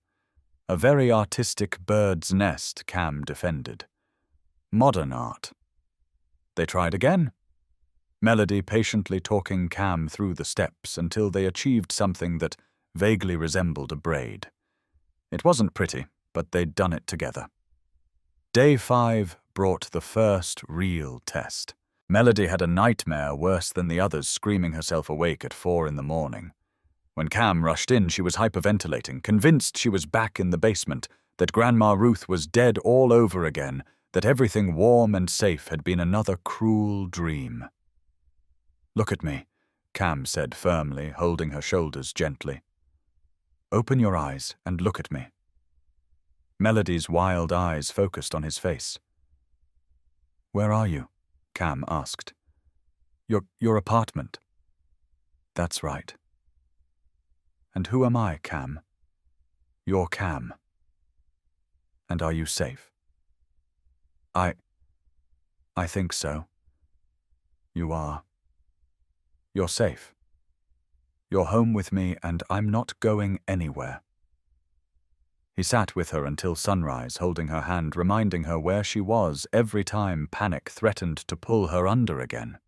"A very artistic bird's nest," Cam defended. "Modern art." They tried again. Melody patiently talking Cam through the steps until they achieved something that vaguely resembled a braid. It wasn't pretty, but they'd done it together. Day 5 brought the first real test. Melody had a nightmare worse than the others, screaming herself awake at 4 in the morning. When Cam rushed in, she was hyperventilating, convinced she was back in the basement, that Grandma Ruth was dead all over again, that everything warm and safe had been another cruel dream. "Look at me," Cam said firmly, holding her shoulders gently. "Open your eyes and look at me." Melody's wild eyes focused on his face. "Where are you?" Cam asked. Your apartment." "That's right." "And who am I, Cam?" "You're Cam." "And are you safe?" I think so." "You are. You're safe. You're home with me, and I'm not going anywhere." He sat with her until sunrise, holding her hand, reminding her where she was every time panic threatened to pull her under again.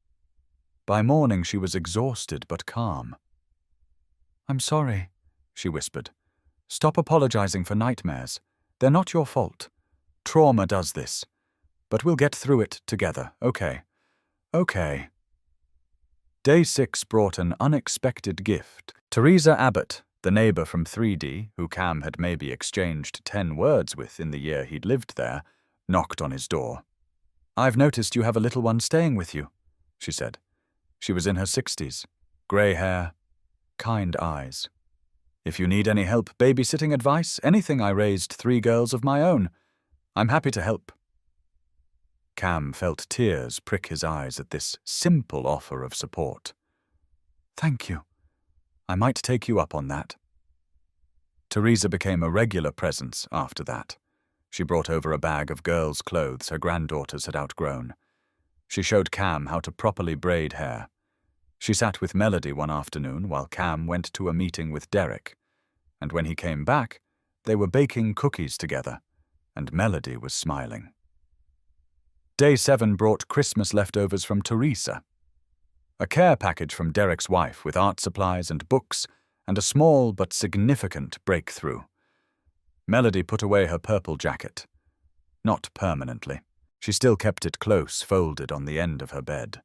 By morning she was exhausted but calm. "I'm sorry," she whispered. "Stop apologizing for nightmares. They're not your fault. Trauma does this. But we'll get through it together, okay? Okay." Day 6 brought an unexpected gift. Teresa Abbott, the neighbor from 3D, who Cam had maybe exchanged 10 words with in the year he'd lived there, knocked on his door. "I've noticed you have a little one staying with you," she said. She was in her 60s, grey hair, kind eyes. "If you need any help, babysitting advice, anything, I raised 3 girls of my own. I'm happy to help." Cam felt tears prick his eyes at this simple offer of support. "Thank you. I might take you up on that." Teresa became a regular presence after that. She brought over a bag of girls' clothes her granddaughters had outgrown. She showed Cam how to properly braid hair. She sat with Melody one afternoon while Cam went to a meeting with Derek, and when he came back, they were baking cookies together, and Melody was smiling. Day 7 brought Christmas leftovers from Teresa. A care package from Derek's wife with art supplies and books, and a small but significant breakthrough. Melody put away her purple jacket. Not permanently. She still kept it close, folded on the end of her bed.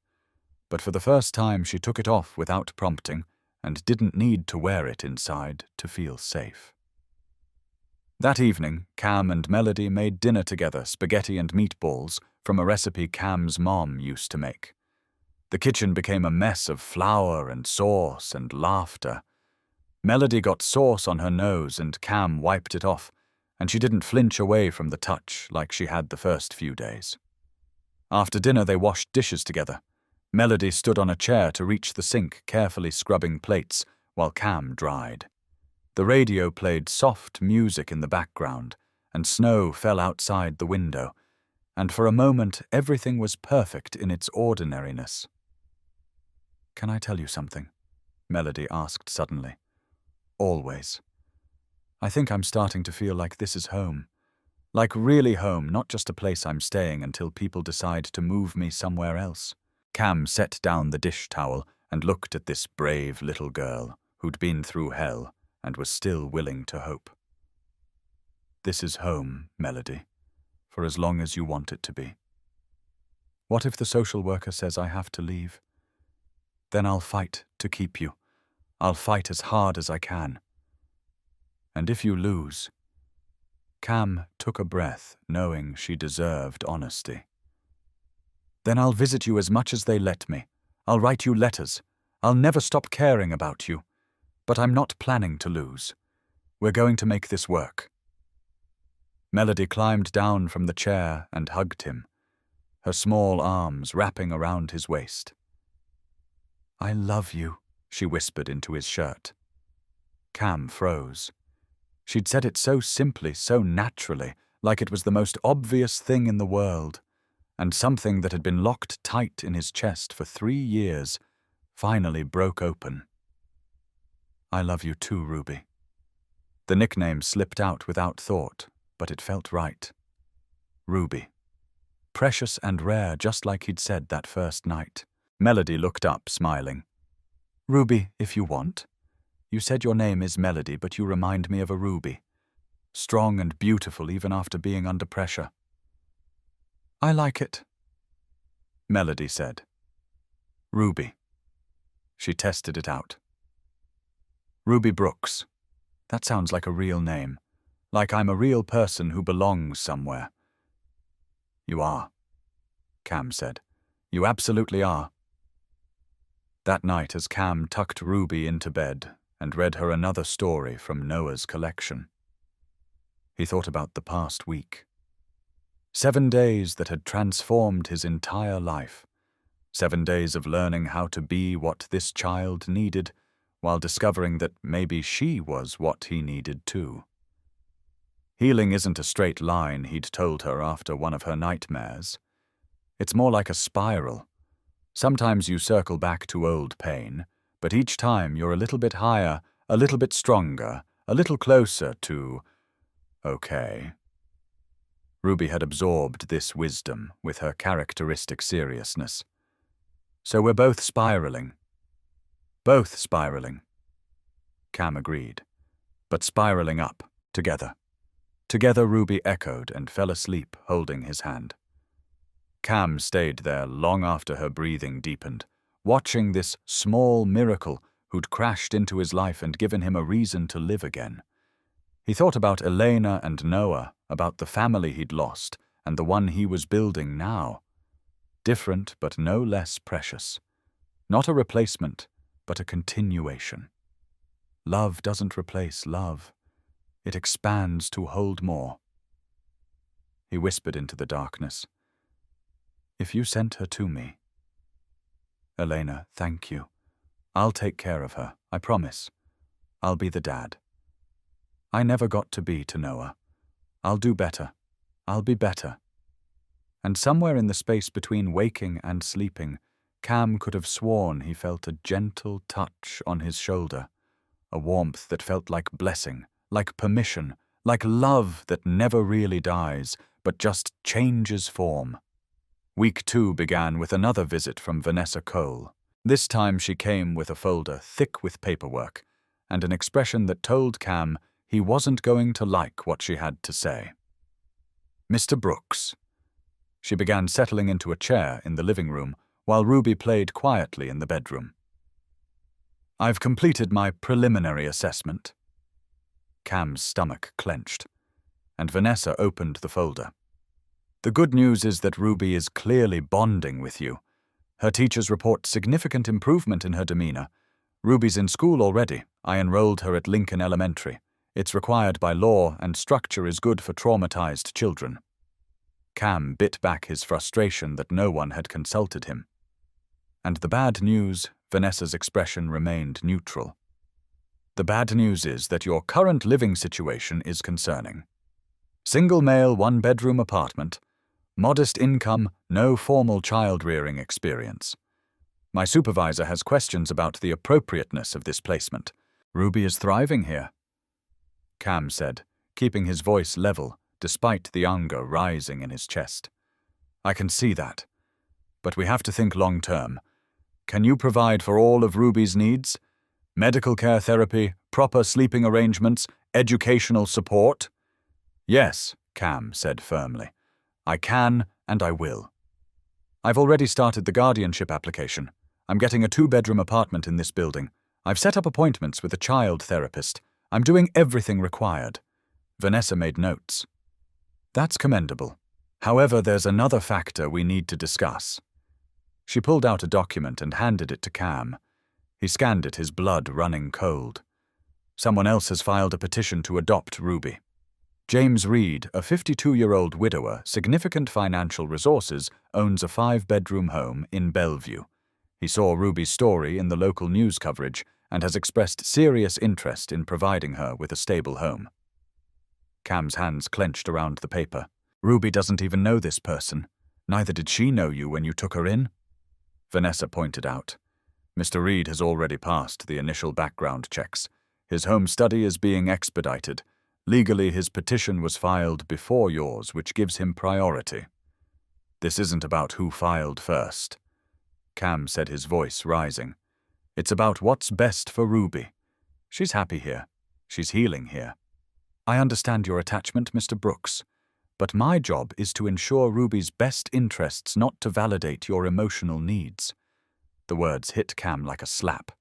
But for the first time she took it off without prompting, and didn't need to wear it inside to feel safe. That evening, Cam and Melody made dinner together, spaghetti and meatballs, from a recipe Cam's mom used to make. The kitchen became a mess of flour and sauce and laughter. Melody got sauce on her nose and Cam wiped it off, and she didn't flinch away from the touch like she had the first few days. After dinner they washed dishes together. Melody stood on a chair to reach the sink, carefully scrubbing plates, while Cam dried. The radio played soft music in the background, and snow fell outside the window, and for a moment everything was perfect in its ordinariness. "Can I tell you something?" Melody asked suddenly. "Always. I think I'm starting to feel like this is home. Like really home, not just a place I'm staying until people decide to move me somewhere else." Cam set down the dish towel and looked at this brave little girl who'd been through hell and was still willing to hope. "This is home, Melody, for as long as you want it to be. What if the social worker says I have to leave? Then I'll fight to keep you. I'll fight as hard as I can. And if you lose, Cam took a breath, knowing she deserved honesty. "Then I'll visit you as much as they let me. I'll write you letters. I'll never stop caring about you. But I'm not planning to lose. We're going to make this work." Melody climbed down from the chair and hugged him, her small arms wrapping around his waist. "I love you," she whispered into his shirt. Cam froze. She'd said it so simply, so naturally, like it was the most obvious thing in the world, and something that had been locked tight in his chest for 3 years finally broke open. "I love you too, Ruby." The nickname slipped out without thought, but it felt right. Ruby. Precious and rare, just like he'd said that first night. Melody looked up, smiling. "Ruby, if you want. You said your name is Melody, but you remind me of a ruby. Strong and beautiful even after being under pressure." "I like it," Melody said. "Ruby." She tested it out. "Ruby Brooks. That sounds like a real name. Like I'm a real person who belongs somewhere." "You are," Cam said. "You absolutely are." That night, as Cam tucked Ruby into bed and read her another story from Noah's collection, he thought about the past week. 7 days that had transformed his entire life. 7 days of learning how to be what this child needed, while discovering that maybe she was what he needed too. Healing isn't a straight line, he'd told her after one of her nightmares. It's more like a spiral. Sometimes you circle back to old pain, but each time you're a little bit higher, a little bit stronger, a little closer to okay. Ruby had absorbed this wisdom with her characteristic seriousness. "So we're both spiraling." "Both spiraling," Cam agreed. "But spiraling up, together." Together, Ruby echoed and fell asleep, holding his hand. Cam stayed there long after her breathing deepened, watching this small miracle who'd crashed into his life and given him a reason to live again. He thought about Elena and Noah, about the family he'd lost, and the one he was building now. Different, but no less precious. Not a replacement, but a continuation. Love doesn't replace love. It expands to hold more. He whispered into the darkness. "If you sent her to me." "Elena, thank you. I'll take care of her, I promise. I'll be the dad. I never got to be to Noah. I'll do better. I'll be better." And somewhere in the space between waking and sleeping, Cam could have sworn he felt a gentle touch on his shoulder, a warmth that felt like blessing, like permission, like love that never really dies, but just changes form. Week 2 began with another visit from Vanessa Cole. This time she came with a folder thick with paperwork, and an expression that told Cam he wasn't going to like what she had to say. "Mr. Brooks." She began settling into a chair in the living room, while Ruby played quietly in the bedroom. "I've completed my preliminary assessment." Cam's stomach clenched, and Vanessa opened the folder. "The good news is that Ruby is clearly bonding with you. Her teachers report significant improvement in her demeanor. Ruby's in school already. I enrolled her at Lincoln Elementary. It's required by law, and structure is good for traumatized children." Cam bit back his frustration that no one had consulted him. "And the bad news," Vanessa's expression remained neutral. "The bad news is that your current living situation is concerning. Single male, 1-bedroom apartment, modest income, no formal child-rearing experience. My supervisor has questions about the appropriateness of this placement. Ruby is thriving here," Cam said, keeping his voice level despite the anger rising in his chest. "I can see that. But we have to think long-term. Can you provide for all of Ruby's needs? Medical care, therapy, proper sleeping arrangements, educational support?" "Yes," Cam said firmly. "I can and I will. I've already started the guardianship application. I'm getting a 2-bedroom apartment in this building. I've set up appointments with a child therapist. I'm doing everything required." Vanessa made notes. That's commendable. However, there's another factor we need to discuss. She pulled out a document and handed it to Cam. He scanned it, his blood running cold. Someone else has filed a petition to adopt Ruby. James Reed, a 52-year-old widower, significant financial resources, owns a 5-bedroom home in Bellevue. He saw Ruby's story in the local news coverage and has expressed serious interest in providing her with a stable home. Cam's hands clenched around the paper. Ruby doesn't even know this person. Neither did she know you when you took her in. Vanessa pointed out. Mr. Reed has already passed the initial background checks. His home study is being expedited. Legally, his petition was filed before yours, which gives him priority. This isn't about who filed first. Cam said, his voice rising. It's about what's best for Ruby. She's happy here. She's healing here. I understand your attachment, Mr. Brooks, but my job is to ensure Ruby's best interests, not to validate your emotional needs. The words hit Cam like a slap.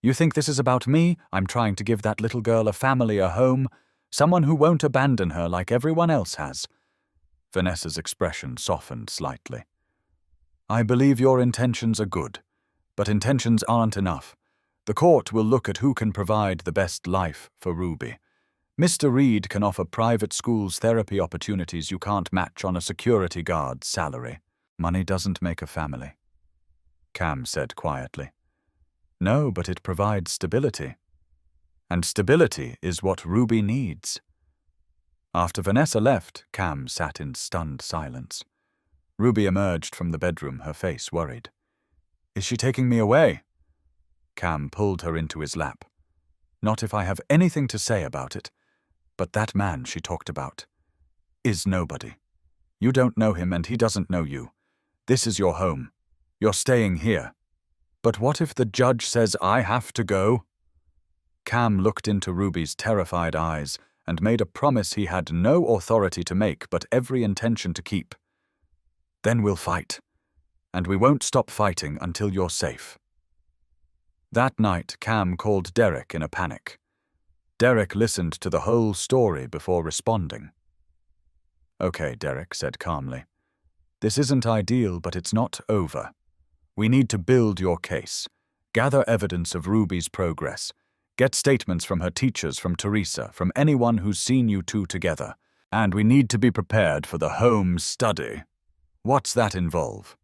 You think this is about me? I'm trying to give that little girl a family, a home, someone who won't abandon her like everyone else has. Vanessa's expression softened slightly. I believe your intentions are good, but intentions aren't enough. The court will look at who can provide the best life for Ruby. Mr. Reed can offer private schools therapy opportunities you can't match on a security guard's salary. Money doesn't make a family, Cam said quietly. No, but it provides stability. And stability is what Ruby needs. After Vanessa left, Cam sat in stunned silence. Ruby emerged from the bedroom, her face worried. Is she taking me away? Cam pulled her into his lap. Not if I have anything to say about it. But that man she talked about is nobody. You don't know him and he doesn't know you. This is your home. You're staying here. But what if the judge says I have to go? Cam looked into Ruby's terrified eyes and made a promise he had no authority to make but every intention to keep. Then we'll fight. And we won't stop fighting until you're safe. That night, Cam called Derek in a panic. Derek listened to the whole story before responding. Okay, Derek said calmly. This isn't ideal, but it's not over. We need to build your case. Gather evidence of Ruby's progress. Get statements from her teachers, from Teresa, from anyone who's seen you two together. And we need to be prepared for the home study. What's that involve?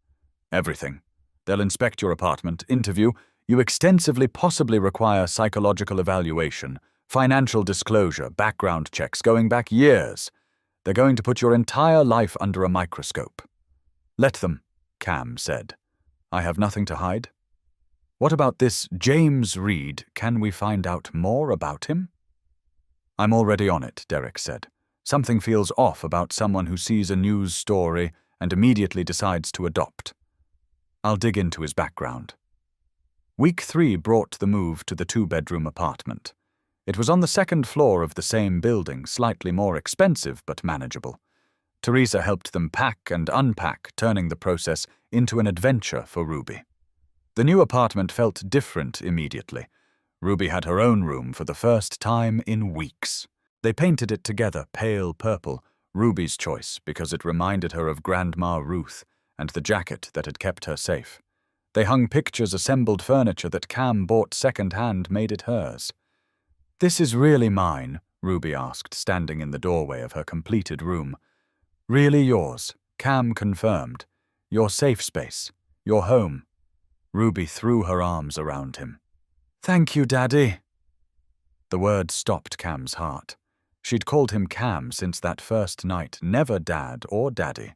Everything. They'll inspect your apartment, interview. You extensively possibly require psychological evaluation, financial disclosure, background checks going back years. They're going to put your entire life under a microscope. Let them, Cam said. I have nothing to hide. What about this James Reed? Can we find out more about him? I'm already on it, Derek said. Something feels off about someone who sees a news story and immediately decides to adopt. I'll dig into his background. Week 3 brought the move to the 2-bedroom apartment. It was on the 2nd floor of the same building, slightly more expensive but manageable. Teresa helped them pack and unpack, turning the process into an adventure for Ruby. The new apartment felt different immediately. Ruby had her own room for the first time in weeks. They painted it together pale purple, Ruby's choice because it reminded her of Grandma Ruth and the jacket that had kept her safe. They hung pictures, assembled furniture that Cam bought second-hand, made it hers. This is really mine, Ruby asked, standing in the doorway of her completed room. Really yours, Cam confirmed. Your safe space, your home. Ruby threw her arms around him. Thank you, Daddy. The word stopped Cam's heart. She'd called him Cam since that first night, never Dad or Daddy.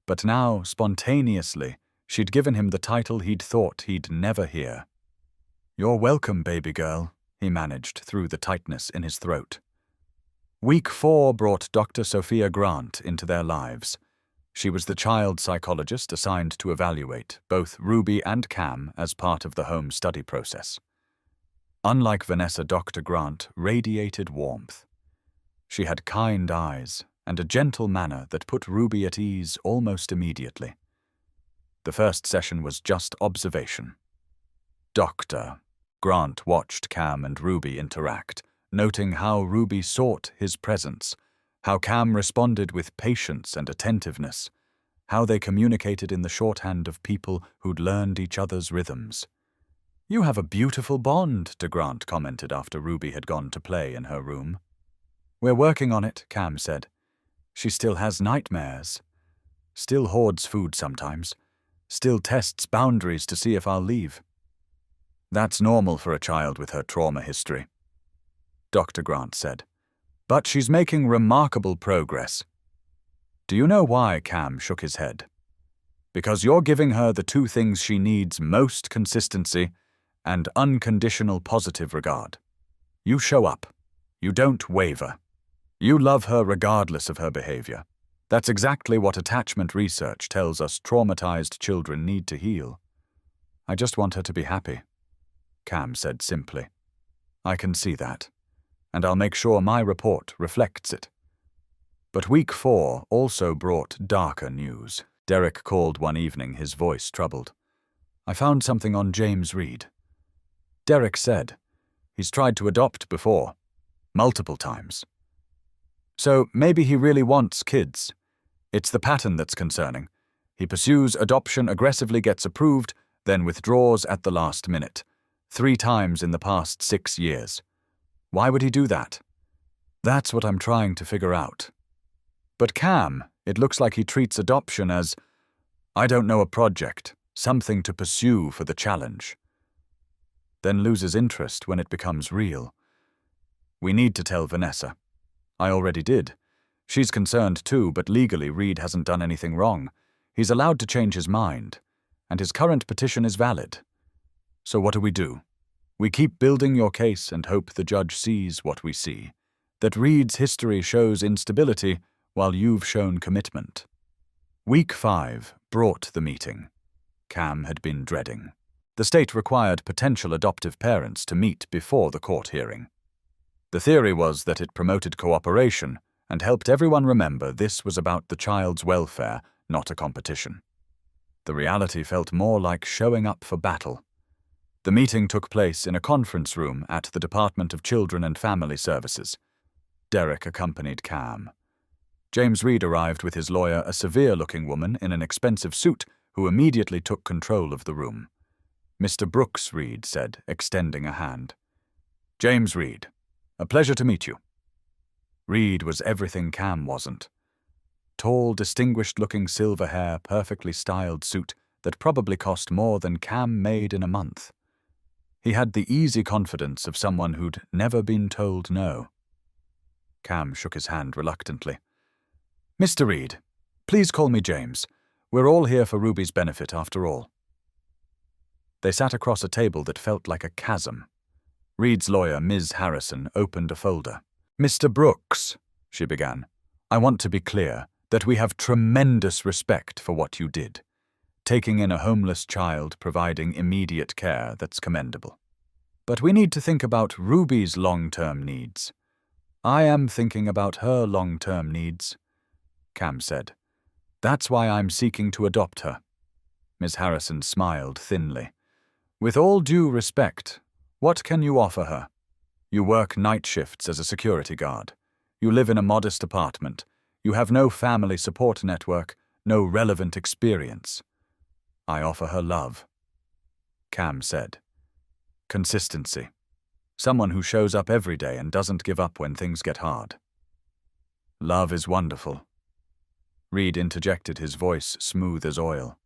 But now, spontaneously, she'd given him the title he'd thought he'd never hear. You're welcome, baby girl, he managed through the tightness in his throat. Week 4 brought Dr. Sophia Grant into their lives. She was the child psychologist assigned to evaluate both Ruby and Cam as part of the home study process. Unlike Vanessa, Dr. Grant radiated warmth. She had kind eyes and a gentle manner that put Ruby at ease almost immediately. The first session was just observation. Dr. Grant watched Cam and Ruby interact, noting how Ruby sought his presence, How Cam responded with patience and attentiveness. How they communicated in the shorthand of people who'd learned each other's rhythms. "You have a beautiful bond," DeGrant commented after Ruby had gone to play in her room. "We're working on it," Cam said. "She still has nightmares. Still hoards food sometimes. Still tests boundaries to see if I'll leave." "That's normal for a child with her trauma history," Dr. Grant said. "But she's making remarkable progress." "Do you know why?" Cam shook his head. "Because you're giving her the two things she needs most: consistency and unconditional positive regard. You show up. You don't waver. You love her regardless of her behavior. That's exactly what attachment research tells us traumatized children need to heal." "I just want her to be happy," Cam said simply. "I can see that, and I'll make sure my report reflects it." But week 4 also brought darker news. Derek called one evening, his voice troubled. "I found something on James Reed." Derek said, "He's tried to adopt before, multiple times. So maybe he really wants kids. It's the pattern that's concerning. He pursues adoption, aggressively gets approved, then withdraws at the last minute. 3 times in the past 6 years. Why would he do that? That's what I'm trying to figure out." But Cam, it looks like he treats adoption as, I don't know, a project, something to pursue for the challenge. Then loses interest when it becomes real. "We need to tell Vanessa." "I already did. She's concerned too, but legally Reed hasn't done anything wrong. He's allowed to change his mind, and his current petition is valid. So what do? We keep building your case and hope the judge sees what we see, that Reed's history shows instability while you've shown commitment." Week 5 brought the meeting Cam had been dreading. The state required potential adoptive parents to meet before the court hearing. The theory was that it promoted cooperation and helped everyone remember this was about the child's welfare, not a competition. The reality felt more like showing up for battle. The meeting took place in a conference room at the Department of Children and Family Services. Derek accompanied Cam. James Reed arrived with his lawyer, a severe-looking woman in an expensive suit, who immediately took control of the room. "Mr. Brooks," Reed said, extending a hand. "James Reed, a pleasure to meet you." Reed was everything Cam wasn't. Tall, distinguished-looking silver hair, perfectly styled suit that probably cost more than Cam made in a month. He had the easy confidence of someone who'd never been told no. Cam shook his hand reluctantly. "Mr. Reed, please call me James. We're all here for Ruby's benefit, after all." They sat across a table that felt like a chasm. Reed's lawyer, Ms. Harrison, opened a folder. "Mr. Brooks," she began, "I want to be clear that we have tremendous respect for what you did. Taking in a homeless child, providing immediate care, that's commendable. But we need to think about Ruby's long-term needs. I am thinking about her long-term needs," Cam said. "That's why I'm seeking to adopt her." Ms. Harrison smiled thinly. "With all due respect, what can you offer her? You work night shifts as a security guard. You live in a modest apartment. You have no family support network, no relevant experience. I offer her love," Cam said. "Consistency. Someone who shows up every day and doesn't give up when things get hard." "Love is wonderful." Reed interjected, his voice smooth as oil.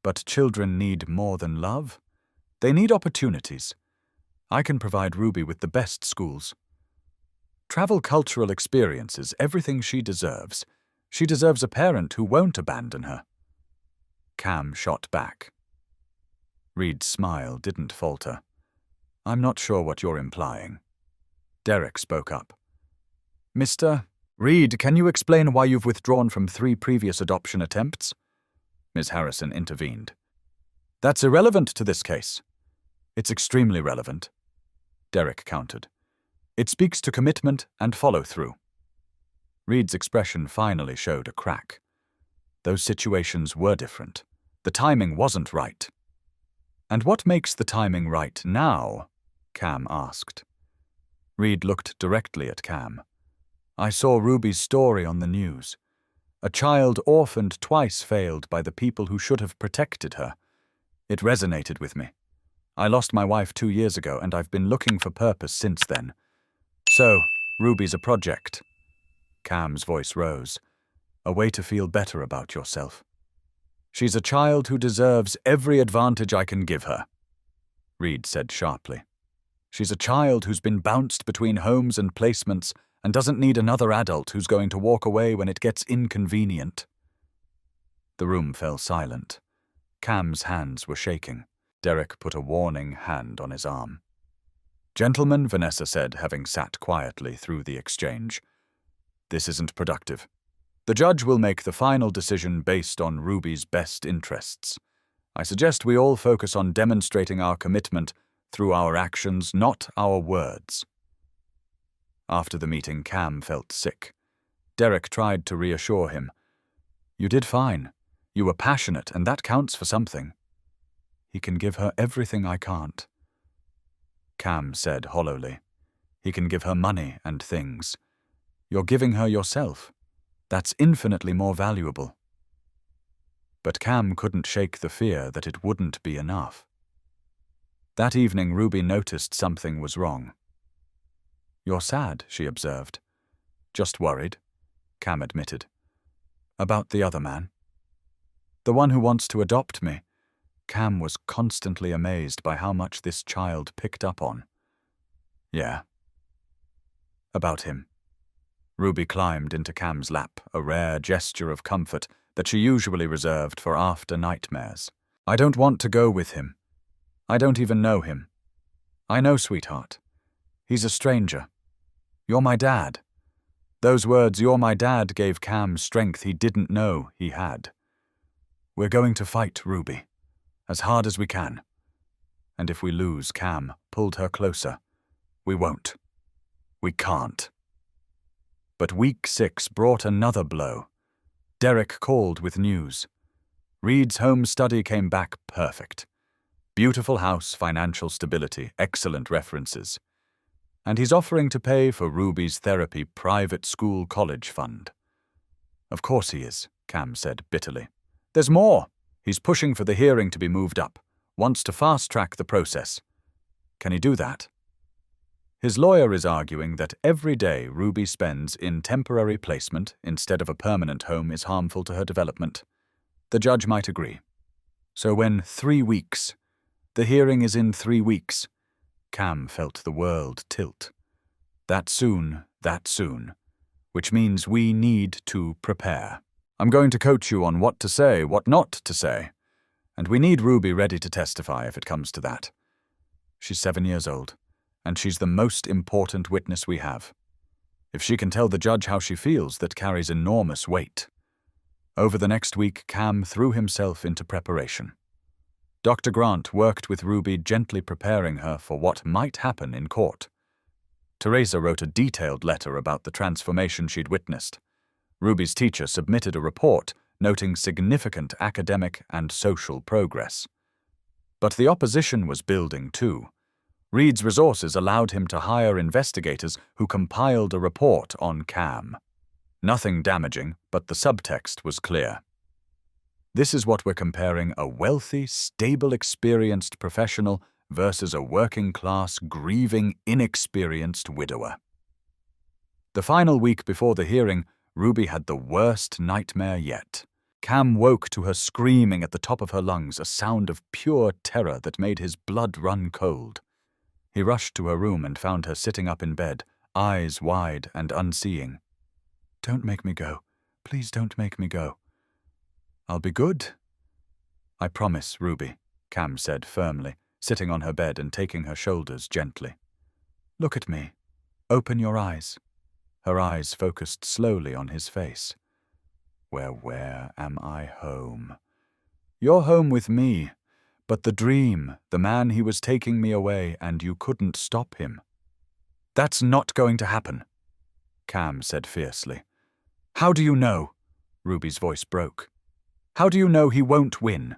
"But children need more than love. They need opportunities. I can provide Ruby with the best schools. Travel, cultural experiences, everything she deserves. She deserves a parent who won't abandon her." Cam shot back. Reed's smile didn't falter. "I'm not sure what you're implying." Derek spoke up. "Mr. Reed, can you explain why you've withdrawn from 3 previous adoption attempts?" Ms. Harrison intervened. "That's irrelevant to this case." "It's extremely relevant," Derek countered. "It speaks to commitment and follow-through." Reed's expression finally showed a crack. Those situations were different. The timing wasn't right. "And what makes the timing right now?" Cam asked. Reed looked directly at Cam. I saw Ruby's story on the news. A child orphaned twice failed by the people who should have protected her. It resonated with me. I lost my wife 2 years ago, and I've been looking for purpose since then. So, Ruby's a project. Cam's voice rose. A way to feel better about yourself. She's a child who deserves every advantage I can give her, Reed said sharply. She's a child who's been bounced between homes and placements and doesn't need another adult who's going to walk away when it gets inconvenient. The room fell silent. Cam's hands were shaking. Derek put a warning hand on his arm. Gentlemen, Vanessa said, having sat quietly through the exchange. This isn't productive. The judge will make the final decision based on Ruby's best interests. I suggest we all focus on demonstrating our commitment through our actions, not our words. After the meeting, Cam felt sick. Derek tried to reassure him. You did fine. You were passionate, and that counts for something. He can give her everything I can't. Cam said hollowly. He can give her money and things. You're giving her yourself. That's infinitely more valuable. But Cam couldn't shake the fear that it wouldn't be enough. That evening, Ruby noticed something was wrong. You're sad, she observed. Just worried, Cam admitted. About the other man? The one who wants to adopt me. Cam was constantly amazed by how much this child picked up on. Yeah. About him. Ruby climbed into Cam's lap, a rare gesture of comfort that she usually reserved for after nightmares. I don't want to go with him. I don't even know him. I know, sweetheart. He's a stranger. You're my dad. Those words, you're my dad, gave Cam strength he didn't know he had. We're going to fight, Ruby, as hard as we can. And if we lose, Cam pulled her closer. We won't. We can't. But week 6 brought another blow. Derek called with news. Reed's home study came back perfect. Beautiful house, financial stability, excellent references. And he's offering to pay for Ruby's therapy private school college fund. Of course he is, Cam said bitterly. There's more. He's pushing for the hearing to be moved up, wants to fast-track the process. Can he do that? His lawyer is arguing that every day Ruby spends in temporary placement instead of a permanent home is harmful to her development. The judge might agree. So when 3 weeks, the hearing is in 3 weeks, Cam felt the world tilt. That soon, which means we need to prepare. I'm going to coach you on what to say, what not to say. And we need Ruby ready to testify if it comes to that. She's 7 years old, and she's the most important witness we have. If she can tell the judge how she feels, that carries enormous weight. Over the next week, Cam threw himself into preparation. Dr. Grant worked with Ruby, gently preparing her for what might happen in court. Teresa wrote a detailed letter about the transformation she'd witnessed. Ruby's teacher submitted a report noting significant academic and social progress. But the opposition was building too. Reed's resources allowed him to hire investigators who compiled a report on Cam. Nothing damaging, but the subtext was clear. This is what we're comparing: a wealthy, stable, experienced professional versus a working-class, grieving, inexperienced widower. The final week before the hearing, Ruby had the worst nightmare yet. Cam woke to her screaming at the top of her lungs, a sound of pure terror that made his blood run cold. He rushed to her room and found her sitting up in bed, eyes wide and unseeing. Don't make me go. Please don't make me go. I'll be good. I promise, Ruby, Cam said firmly, sitting on her bed and taking her shoulders gently. Look at me. Open your eyes. Her eyes focused slowly on his face. Where am I home? You're home with me, but the dream, the man he was taking me away, and you couldn't stop him. That's not going to happen, Cam said fiercely. How do you know? Ruby's voice broke. How do you know he won't win?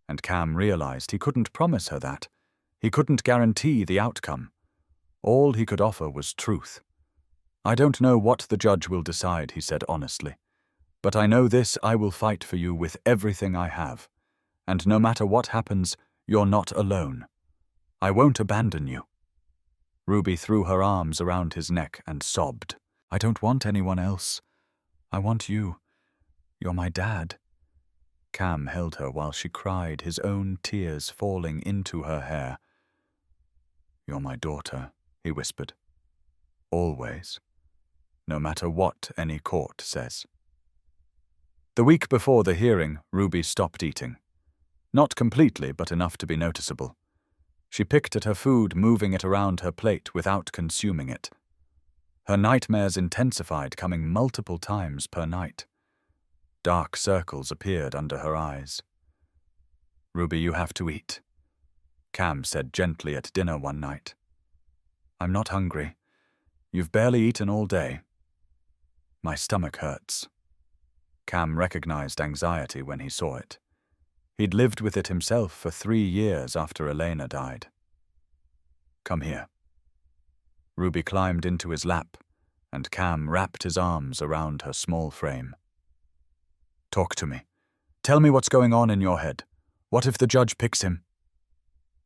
And Cam realized he couldn't promise her that. He couldn't guarantee the outcome. All he could offer was truth. I don't know what the judge will decide, he said honestly. But I know this, I will fight for you with everything I have. And no matter what happens, you're not alone. I won't abandon you. Ruby threw her arms around his neck and sobbed. I don't want anyone else. I want you. You're my dad. Cam held her while she cried, his own tears falling into her hair. You're my daughter, he whispered. Always. No matter what any court says. The week before the hearing, Ruby stopped eating. Not completely, but enough to be noticeable. She picked at her food, moving it around her plate without consuming it. Her nightmares intensified, coming multiple times per night. Dark circles appeared under her eyes. Ruby, you have to eat, Cam said gently at dinner one night. I'm not hungry. You've barely eaten all day. My stomach hurts. Cam recognized anxiety when he saw it. He'd lived with it himself for 3 years after Elena died. Come here. Ruby climbed into his lap, and Cam wrapped his arms around her small frame. Talk to me. Tell me what's going on in your head. What if the judge picks him?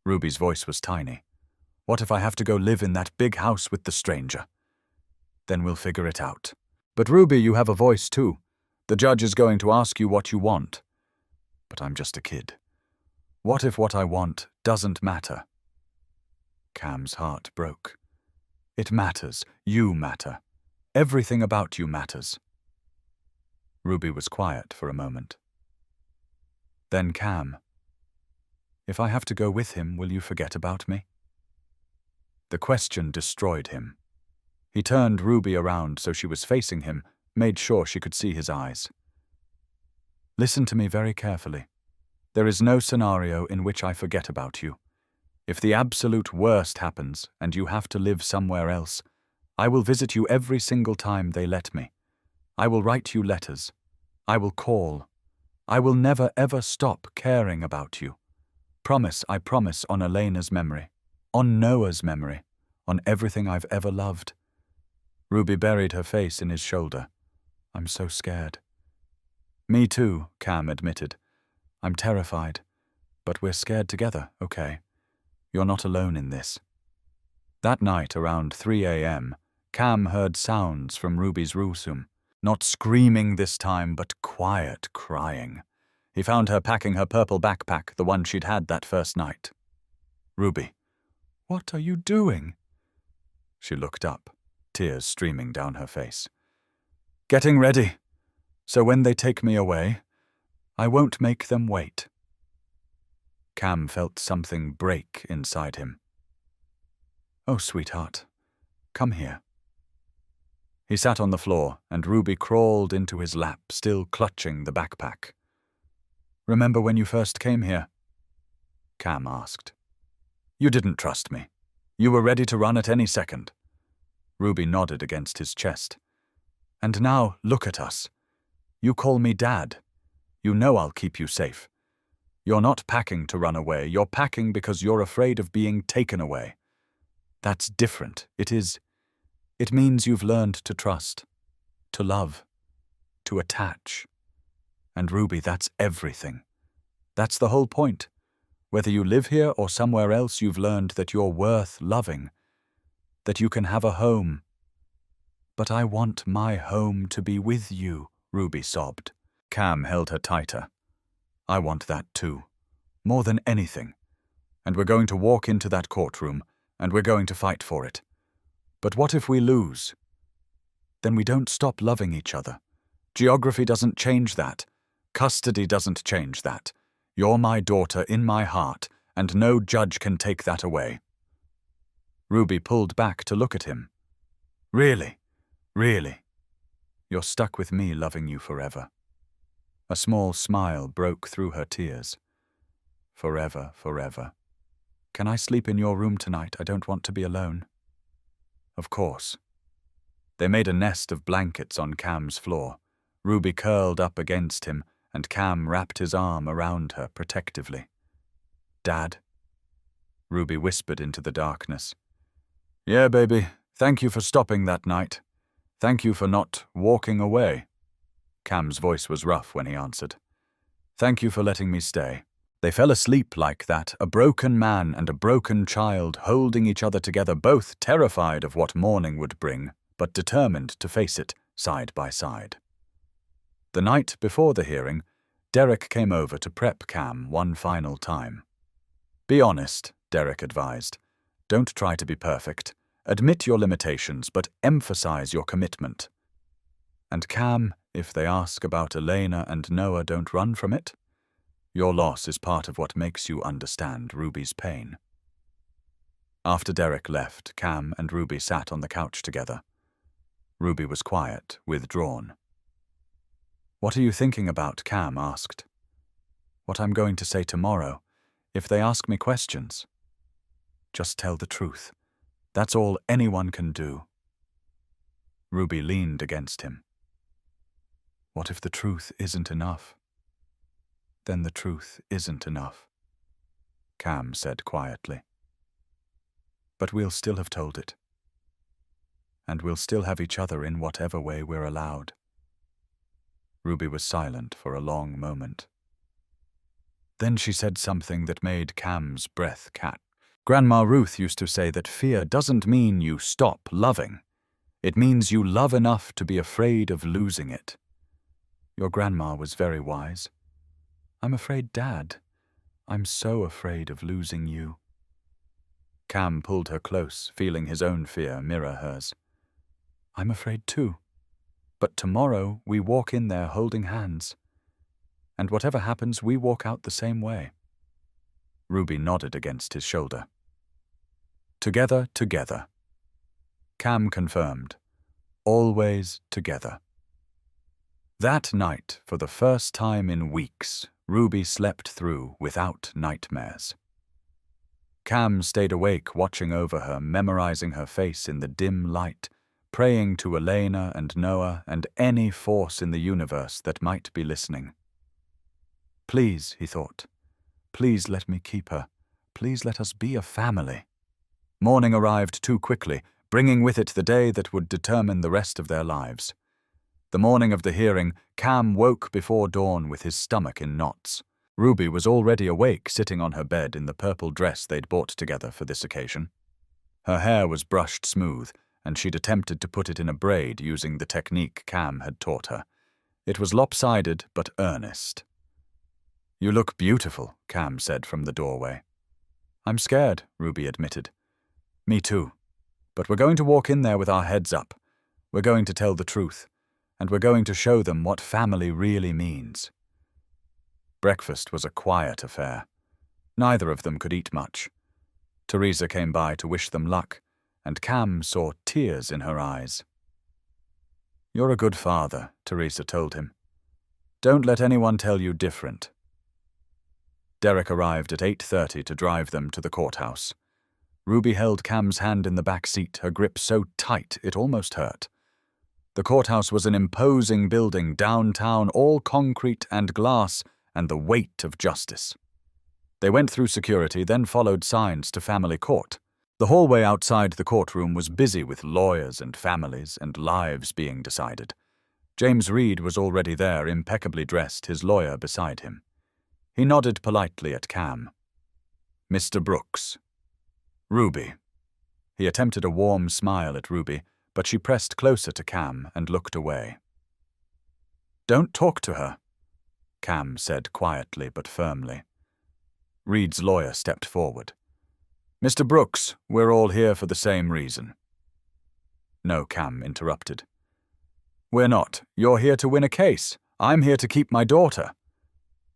Ruby's voice was tiny. What if I have to go live in that big house with the stranger? Then we'll figure it out. But Ruby, you have a voice too. The judge is going to ask you what you want. But I'm just a kid. What if what I want doesn't matter? Cam's heart broke. It matters. You matter. Everything about you matters. Ruby was quiet for a moment. Then Cam, if I have to go with him, will you forget about me? The question destroyed him. He turned Ruby around so she was facing him, made sure she could see his eyes. Listen to me very carefully. There is no scenario in which I forget about you. If the absolute worst happens and you have to live somewhere else, I will visit you every single time they let me. I will write you letters. I will call. I will never ever stop caring about you. Promise, I promise, on Elena's memory, on Noah's memory, on everything I've ever loved. Ruby buried her face in his shoulder. I'm so scared. Me too, Cam admitted. I'm terrified. But we're scared together, okay? You're not alone in this. That night, around 3 a.m., Cam heard sounds from Ruby's room. Not screaming this time, but quiet crying. He found her packing her purple backpack, the one she'd had that first night. Ruby, what are you doing? She looked up, tears streaming down her face. Getting ready. So when they take me away, I won't make them wait. Cam felt something break inside him. Oh, sweetheart, come here. He sat on the floor, and Ruby crawled into his lap, still clutching the backpack. Remember when you first came here? Cam asked. You didn't trust me. You were ready to run at any second. Ruby nodded against his chest. And now, look at us. You call me Dad. You know I'll keep you safe. You're not packing to run away. You're packing because you're afraid of being taken away. That's different. It means you've learned to trust, to love, to attach. And Ruby, that's everything. That's the whole point. Whether you live here or somewhere else, you've learned that you're worth loving, that you can have a home. But I want my home to be with you, Ruby sobbed. Cam held her tighter. I want that too, more than anything. And we're going to walk into that courtroom, and we're going to fight for it. But what if we lose? Then we don't stop loving each other. Geography doesn't change that. Custody doesn't change that. You're my daughter in my heart, and no judge can take that away. Ruby pulled back to look at him. Really? Really? You're stuck with me loving you forever. A small smile broke through her tears. Forever, forever. Can I sleep in your room tonight? I don't want to be alone. Of course. They made a nest of blankets on Cam's floor. Ruby curled up against him, and Cam wrapped his arm around her protectively. Dad? Ruby whispered into the darkness. Yeah, baby. Thank you for stopping that night. Thank you for not walking away. Cam's voice was rough when he answered. Thank you for letting me stay. They fell asleep like that, a broken man and a broken child holding each other together, both terrified of what morning would bring, but determined to face it side by side. The night before the hearing, Derek came over to prep Cam one final time. Be honest, Derek advised. Don't try to be perfect. Admit your limitations, but emphasize your commitment. And Cam, if they ask about Elena and Noah, don't run from it. Your loss is part of what makes you understand Ruby's pain. After Derek left, Cam and Ruby sat on the couch together. Ruby was quiet, withdrawn. What are you thinking about? Cam asked. What I'm going to say tomorrow, if they ask me questions. Just tell the truth. That's all anyone can do. Ruby leaned against him. What if the truth isn't enough? Then the truth isn't enough, Cam said quietly. But we'll still have told it. And we'll still have each other in whatever way we're allowed. Ruby was silent for a long moment. Then she said something that made Cam's breath catch. Grandma Ruth used to say that fear doesn't mean you stop loving. It means you love enough to be afraid of losing it. Your grandma was very wise. I'm afraid, Dad. I'm so afraid of losing you. Cam pulled her close, feeling his own fear mirror hers. I'm afraid too. But tomorrow we walk in there holding hands. And whatever happens, we walk out the same way. Ruby nodded against his shoulder. Together, together. Cam confirmed. Always together. That night, for the first time in weeks, Ruby slept through without nightmares. Cam stayed awake watching over her, memorizing her face in the dim light, praying to Elena and Noah and any force in the universe that might be listening. Please, he thought, please let me keep her. Please let us be a family. Morning arrived too quickly, bringing with it the day that would determine the rest of their lives. The morning of the hearing, Cam woke before dawn with his stomach in knots. Ruby was already awake, sitting on her bed in the purple dress they'd bought together for this occasion. Her hair was brushed smooth, and she'd attempted to put it in a braid using the technique Cam had taught her. It was lopsided but earnest. You look beautiful, Cam said from the doorway. I'm scared, Ruby admitted. Me too. But we're going to walk in there with our heads up. We're going to tell the truth. And we're going to show them what family really means. Breakfast was a quiet affair. Neither of them could eat much. Teresa came by to wish them luck, and Cam saw tears in her eyes. You're a good father, Teresa told him. Don't let anyone tell you different. Derek arrived at 8:30 to drive them to the courthouse. Ruby held Cam's hand in the back seat, her grip so tight it almost hurt. The courthouse was an imposing building downtown, all concrete and glass, and the weight of justice. They went through security, then followed signs to family court. The hallway outside the courtroom was busy with lawyers and families and lives being decided. James Reed was already there, impeccably dressed, his lawyer beside him. He nodded politely at Cam. Mr. Brooks. Ruby. He attempted a warm smile at Ruby, but she pressed closer to Cam and looked away. Don't talk to her, Cam said quietly but firmly. Reed's lawyer stepped forward. Mr. Brooks, we're all here for the same reason. No, Cam interrupted. We're not. You're here to win a case. I'm here to keep my daughter.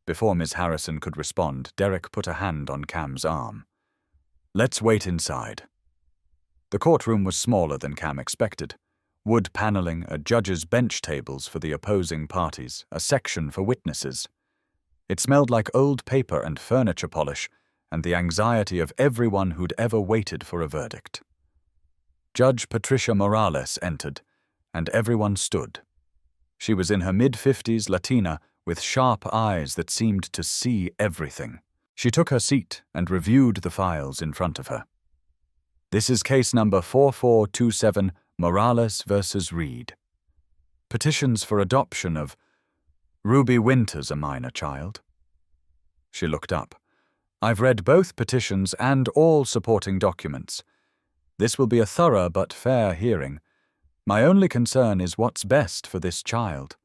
Before Ms. Harrison could respond, Derek put a hand on Cam's arm. Let's wait inside. The courtroom was smaller than Cam expected. Wood paneling, a judge's bench tables for the opposing parties, a section for witnesses. It smelled like old paper and furniture polish, and the anxiety of everyone who'd ever waited for a verdict. Judge Patricia Morales entered, and everyone stood. She was in her mid-50s, Latina, with sharp eyes that seemed to see everything. She took her seat and reviewed the files in front of her. This is case number 4427, Morales versus Reed. Petitions for adoption of Ruby Winters, a minor child. She looked up. I've read both petitions and all supporting documents. This will be a thorough but fair hearing. My only concern is what's best for this child.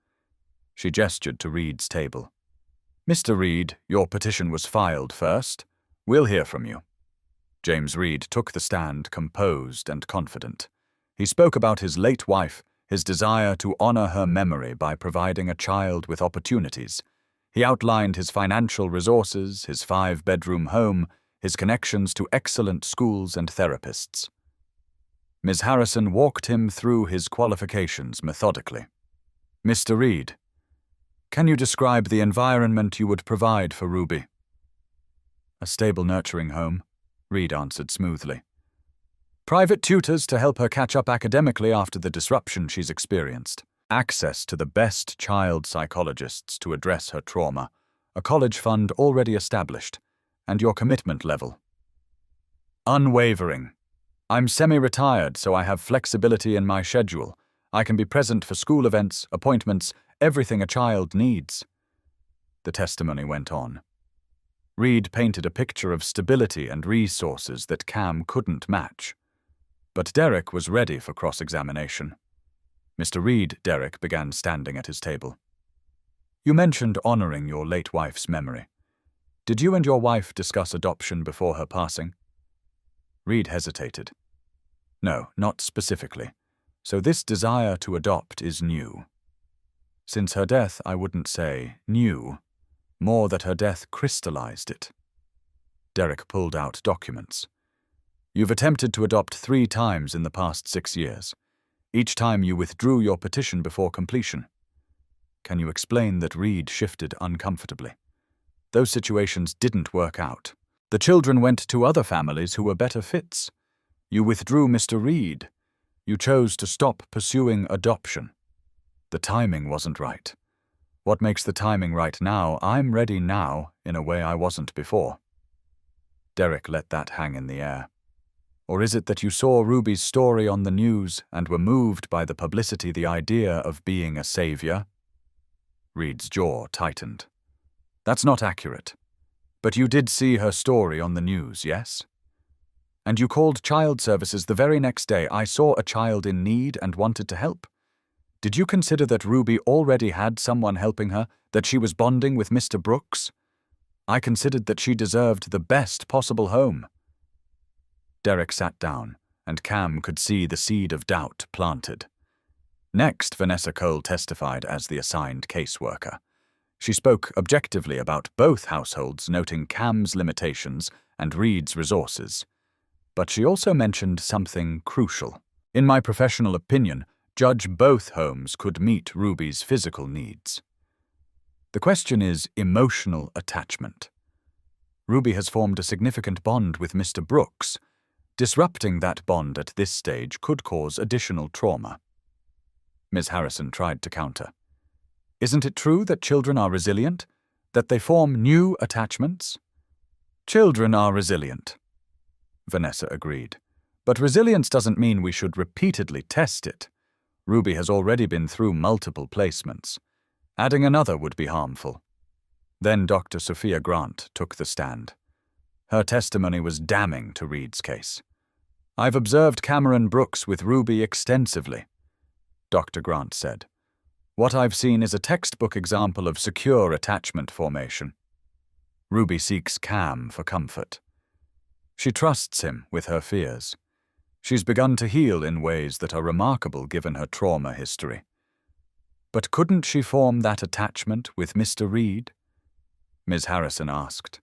She gestured to Reed's table. Mr. Reed, your petition was filed first. We'll hear from you. James Reed took the stand, composed and confident. He spoke about his late wife, his desire to honor her memory by providing a child with opportunities. He outlined his financial resources, his 5-bedroom home, his connections to excellent schools and therapists. Ms. Harrison walked him through his qualifications methodically. Mr. Reed, can you describe the environment you would provide for Ruby? A stable, nurturing home, Reed answered smoothly. Private tutors to help her catch up academically after the disruption she's experienced. Access to the best child psychologists to address her trauma. A college fund already established. And your commitment level. Unwavering. I'm semi-retired, so I have flexibility in my schedule. I can be present for school events, appointments, everything a child needs. The testimony went on. Reed painted a picture of stability and resources that Cam couldn't match. But Derek was ready for cross-examination. Mr. Reed, Derek began standing at his table. You mentioned honoring your late wife's memory. Did you and your wife discuss adoption before her passing? Reed hesitated. No, not specifically. So this desire to adopt is new. Since her death, I wouldn't say new, more that her death crystallized it. Derek pulled out documents. You've attempted to adopt 3 times in the past 6 years. Each time you withdrew your petition before completion. Can you explain that Reed shifted uncomfortably? Those situations didn't work out. The children went to other families who were better fits. You withdrew Mr. Reed. You chose to stop pursuing adoption. The timing wasn't right. What makes the timing right now? I'm ready now in a way I wasn't before. Derek let that hang in the air. Or is it that you saw Ruby's story on the news and were moved by the publicity, the idea of being a savior? Reed's jaw tightened. That's not accurate. But you did see her story on the news, yes? And you called child services the very next day. I saw a child in need and wanted to help. Did you consider that Ruby already had someone helping her, that she was bonding with Mr. Brooks? I considered that she deserved the best possible home. Derek sat down, and Cam could see the seed of doubt planted. Next, Vanessa Cole testified as the assigned caseworker. She spoke objectively about both households, noting Cam's limitations and Reed's resources. But she also mentioned something crucial. In my professional opinion, judge both homes could meet Ruby's physical needs. The question is emotional attachment. Ruby has formed a significant bond with Mr. Brooks. Disrupting that bond at this stage could cause additional trauma. Ms. Harrison tried to counter. Isn't it true that children are resilient? That they form new attachments? Children are resilient, Vanessa agreed. But resilience doesn't mean we should repeatedly test it. Ruby has already been through multiple placements. Adding another would be harmful. Then Dr. Sophia Grant took the stand. Her testimony was damning to Reed's case. I've observed Cameron Brooks with Ruby extensively, Dr. Grant said. What I've seen is a textbook example of secure attachment formation. Ruby seeks Cam for comfort. She trusts him with her fears. She's begun to heal in ways that are remarkable given her trauma history. But couldn't she form that attachment with Mr. Reed? Ms. Harrison asked.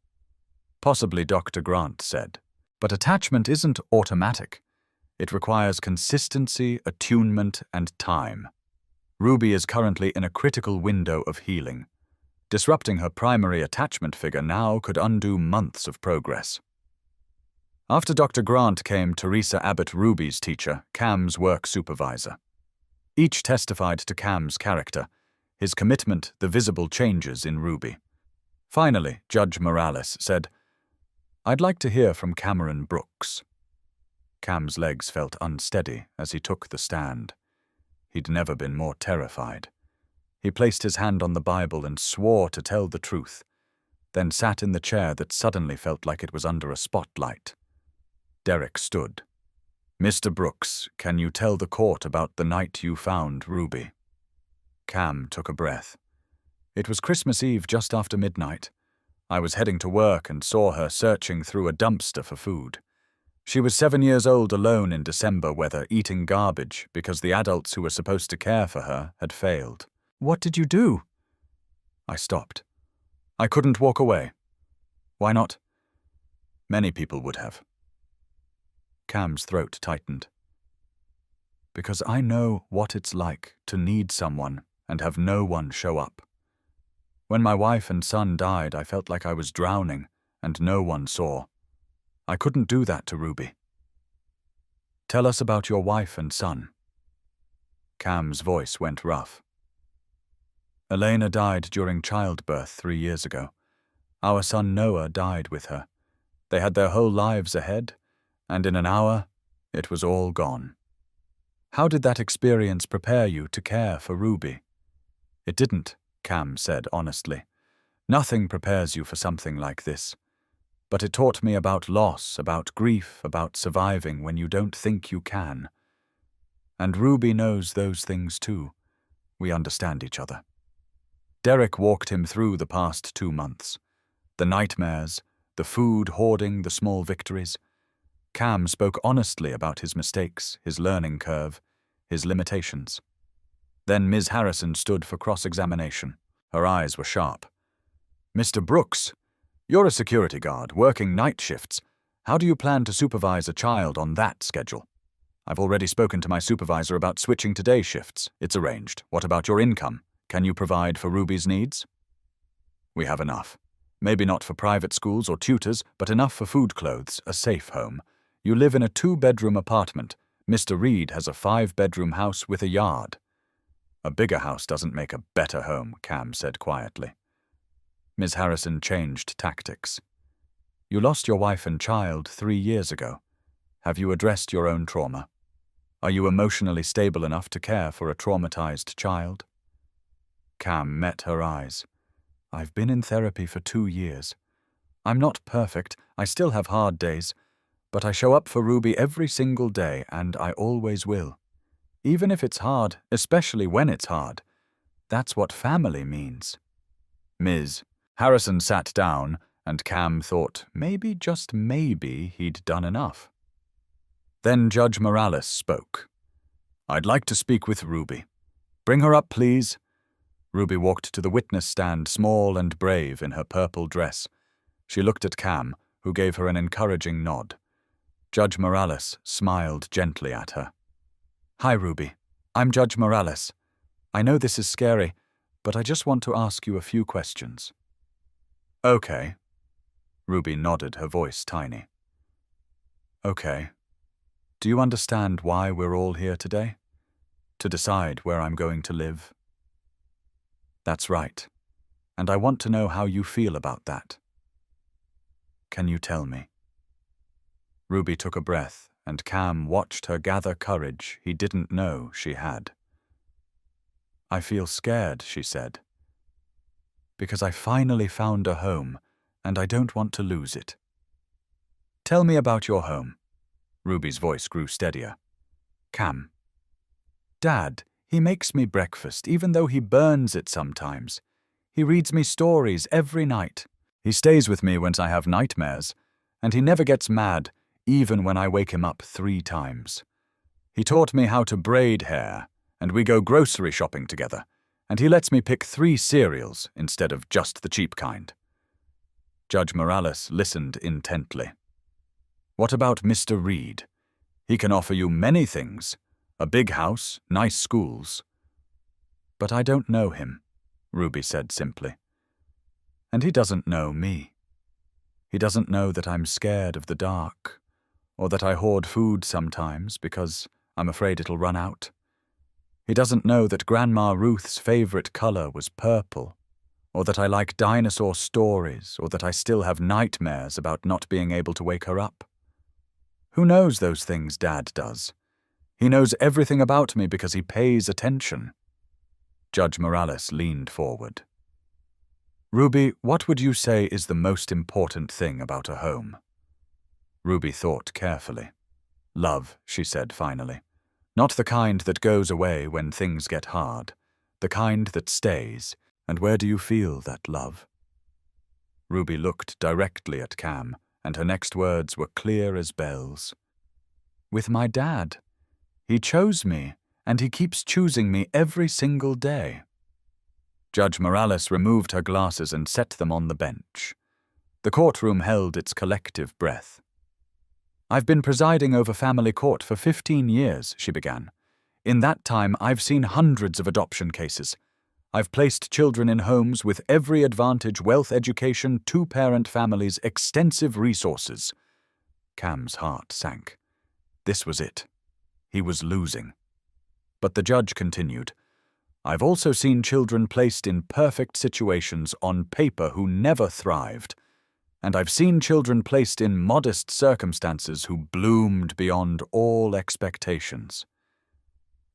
Possibly, Dr. Grant said. But attachment isn't automatic. It requires consistency, attunement, and time. Ruby is currently in a critical window of healing. Disrupting her primary attachment figure now could undo months of progress. After Dr. Grant came Teresa Abbott, Ruby's teacher, Cam's work supervisor. Each testified to Cam's character, his commitment, the visible changes in Ruby. Finally, Judge Morales said, I'd like to hear from Cameron Brooks. Cam's legs felt unsteady as he took the stand. He'd never been more terrified. He placed his hand on the Bible and swore to tell the truth, then sat in the chair that suddenly felt like it was under a spotlight. Derek stood. "Mr. Brooks, can you tell the court about the night you found Ruby?" Cam took a breath. "It was Christmas Eve just after midnight. I was heading to work and saw her searching through a dumpster for food. She was 7 years old alone in December weather, eating garbage because the adults who were supposed to care for her had failed." "What did you do?" I stopped. "I couldn't walk away." "Why not?" "Many people would have." Cam's throat tightened. "Because I know what it's like to need someone and have no one show up. When my wife and son died, I felt like I was drowning and no one saw. I couldn't do that to Ruby." "Tell us about your wife and son." Cam's voice went rough. "Elena died during childbirth 3 years ago. Our son Noah died with her. They had their whole lives ahead, and in an hour, it was all gone." "How did that experience prepare you to care for Ruby?" "It didn't," Cam said honestly. "Nothing prepares you for something like this. But it taught me about loss, about grief, about surviving when you don't think you can. And Ruby knows those things too. We understand each other." Derek walked him through the past 2 months. The nightmares, the food hoarding, the small victories. Cam spoke honestly about his mistakes, his learning curve, his limitations. Then Ms. Harrison stood for cross-examination. Her eyes were sharp. "Mr. Brooks, you're a security guard, working night shifts. How do you plan to supervise a child on that schedule?" "I've already spoken to my supervisor about switching to day shifts. It's arranged. What about your income? Can you provide for Ruby's needs?" "We have enough. Maybe not for private schools or tutors, but enough for food, clothes, a safe home. You live in a 2-bedroom apartment. Mr. Reed has a 5-bedroom house with a yard." "A bigger house doesn't make a better home," Cam said quietly. Ms. Harrison changed tactics. "You lost your wife and child 3 years ago. Have you addressed your own trauma? Are you emotionally stable enough to care for a traumatized child?" Cam met her eyes. "I've been in therapy for 2 years. I'm not perfect, I still have hard days, but I show up for Ruby every single day, and I always will. Even if it's hard, especially when it's hard. That's what family means." Ms. Harrison sat down, and Cam thought maybe, just maybe, he'd done enough. Then Judge Morales spoke. "I'd like to speak with Ruby. Bring her up, please." Ruby walked to the witness stand, small and brave in her purple dress. She looked at Cam, who gave her an encouraging nod. Judge Morales smiled gently at her. "Hi, Ruby. I'm Judge Morales. I know this is scary, but I just want to ask you a few questions." "Okay." Ruby nodded, her voice tiny. "Okay. Do you understand why we're all here today? To decide where I'm going to live?" "That's right. And I want to know how you feel about that." "Can you tell me?" Ruby took a breath, and Cam watched her gather courage he didn't know she had. "I feel scared," she said, "because I finally found a home, and I don't want to lose it." "Tell me about your home." Ruby's voice grew steadier. "Cam." "Dad, he makes me breakfast, even though he burns it sometimes. He reads me stories every night. He stays with me when I have nightmares, and he never gets mad, even when I wake him up 3 times. He taught me how to braid hair, and we go grocery shopping together, and he lets me pick 3 cereals instead of just the cheap kind." Judge Morales listened intently. "What about Mr. Reed? He can offer you many things. A big house, nice schools." "But I don't know him," Ruby said simply. "And he doesn't know me. He doesn't know that I'm scared of the dark, or that I hoard food sometimes because I'm afraid it'll run out. He doesn't know that Grandma Ruth's favorite color was purple, or that I like dinosaur stories, or that I still have nightmares about not being able to wake her up. Who knows those things Dad does? He knows everything about me because he pays attention. Judge Morales leaned forward. Ruby, what would you say is the most important thing about a home? Ruby thought carefully. Love, she said finally. Not the kind that goes away when things get hard. The kind that stays. And where do you feel that love? Ruby looked directly at Cam, and her next words were clear as bells. With my dad. He chose me, and he keeps choosing me every single day. Judge Morales removed her glasses and set them on the bench. The courtroom held its collective breath. I've been presiding over family court for 15 years, she began. In that time, I've seen hundreds of adoption cases. I've placed children in homes with every advantage, wealth, education, two-parent families, extensive resources. Cam's heart sank. This was it. He was losing. But the judge continued. I've also seen children placed in perfect situations on paper who never thrived. And I've seen children placed in modest circumstances who bloomed beyond all expectations.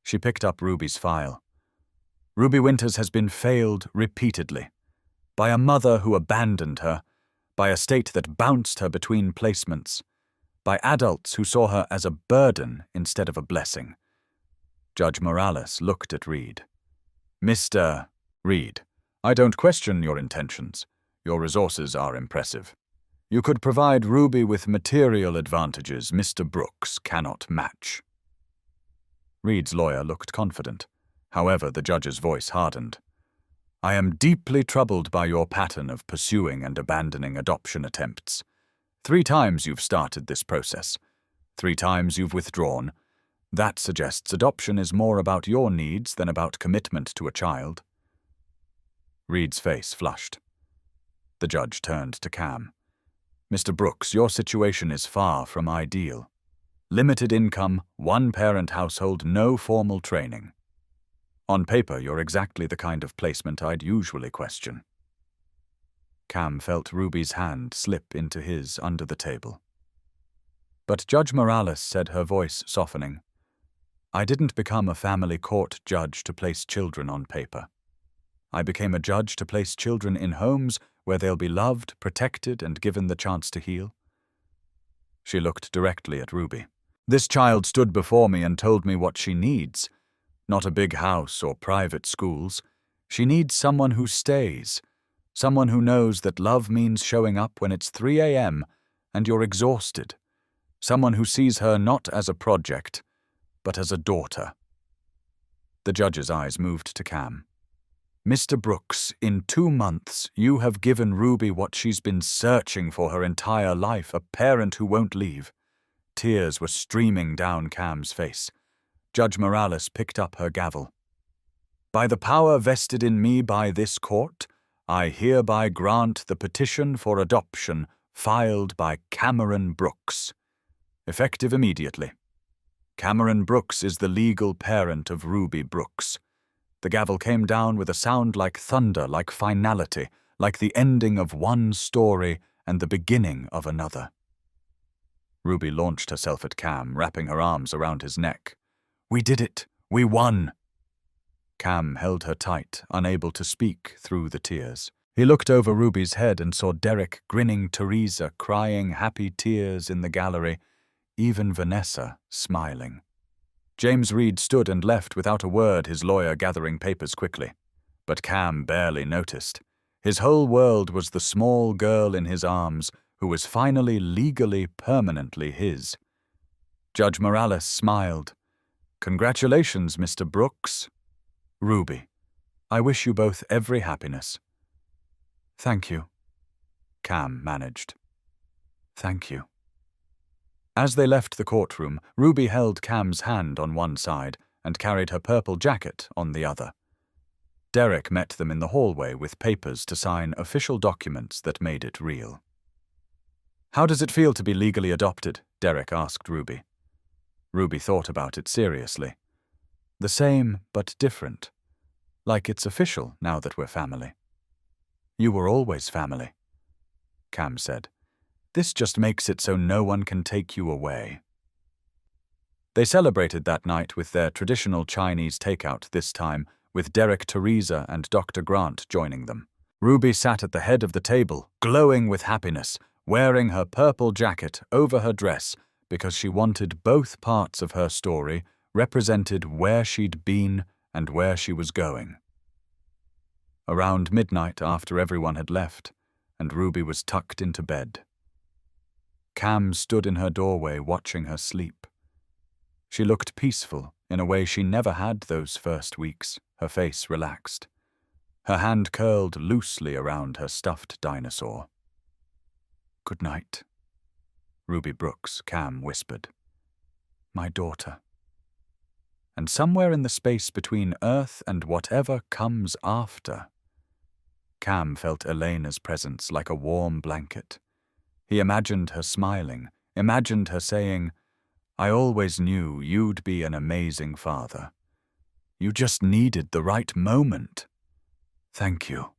She picked up Ruby's file. Ruby Winters has been failed repeatedly. By a mother who abandoned her, by a state that bounced her between placements, by adults who saw her as a burden instead of a blessing. Judge Morales looked at Reed. Mr. Reed, I don't question your intentions. Your resources are impressive. You could provide Ruby with material advantages Mr. Brooks cannot match. Reed's lawyer looked confident. However, the judge's voice hardened. I am deeply troubled by your pattern of pursuing and abandoning adoption attempts. 3 times you've started this process. 3 times you've withdrawn. That suggests adoption is more about your needs than about commitment to a child. Reed's face flushed. The judge turned to Cam. Mr. Brooks, your situation is far from ideal. Limited income, 1-parent household, no formal training. On paper, you're exactly the kind of placement I'd usually question. Cam felt Ruby's hand slip into his under the table. But Judge Morales said, her voice softening, I didn't become a family court judge to place children on paper. I became a judge to place children in homes where they'll be loved, protected, and given the chance to heal. She looked directly at Ruby. This child stood before me and told me what she needs. Not a big house or private schools. She needs someone who stays. Someone who knows that love means showing up when it's 3 a.m. and you're exhausted. Someone who sees her not as a project, but as a daughter. The judge's eyes moved to Cam. Mr. Brooks, in 2 months, you have given Ruby what she's been searching for her entire life, a parent who won't leave. Tears were streaming down Cam's face. Judge Morales picked up her gavel. By the power vested in me by this court, I hereby grant the petition for adoption filed by Cameron Brooks. Effective immediately. Cameron Brooks is the legal parent of Ruby Brooks. The gavel came down with a sound like thunder, like finality, like the ending of one story and the beginning of another. Ruby launched herself at Cam, wrapping her arms around his neck. We did it! We won! Cam held her tight, unable to speak through the tears. He looked over Ruby's head and saw Derek grinning, Teresa crying happy tears in the gallery, even Vanessa smiling. James Reed stood and left without a word, his lawyer gathering papers quickly. But Cam barely noticed. His whole world was the small girl in his arms, who was finally legally, permanently his. Judge Morales smiled. Congratulations, Mr. Brooks. Ruby, I wish you both every happiness. Thank you. Cam managed. Thank you. As they left the courtroom, Ruby held Cam's hand on one side and carried her purple jacket on the other. Derek met them in the hallway with papers to sign official documents that made it real. How does it feel to be legally adopted? Derek asked Ruby. Ruby thought about it seriously. The same, but different. Like it's official now that we're family. You were always family, Cam said. This just makes it so no one can take you away. They celebrated that night with their traditional Chinese takeout, this time with Derek, Teresa, and Dr. Grant joining them. Ruby sat at the head of the table, glowing with happiness, wearing her purple jacket over her dress because she wanted both parts of her story represented where she'd been and where she was going. Around midnight, after everyone had left, and Ruby was tucked into bed, Cam stood in her doorway watching her sleep. She looked peaceful in a way she never had those first weeks, her face relaxed. Her hand curled loosely around her stuffed dinosaur. "Good night," Ruby Brooks, Cam whispered. "My daughter." And somewhere in the space between Earth and whatever comes after, Cam felt Elena's presence like a warm blanket. He imagined her smiling, imagined her saying, "I always knew you'd be an amazing father. You just needed the right moment." "Thank you,"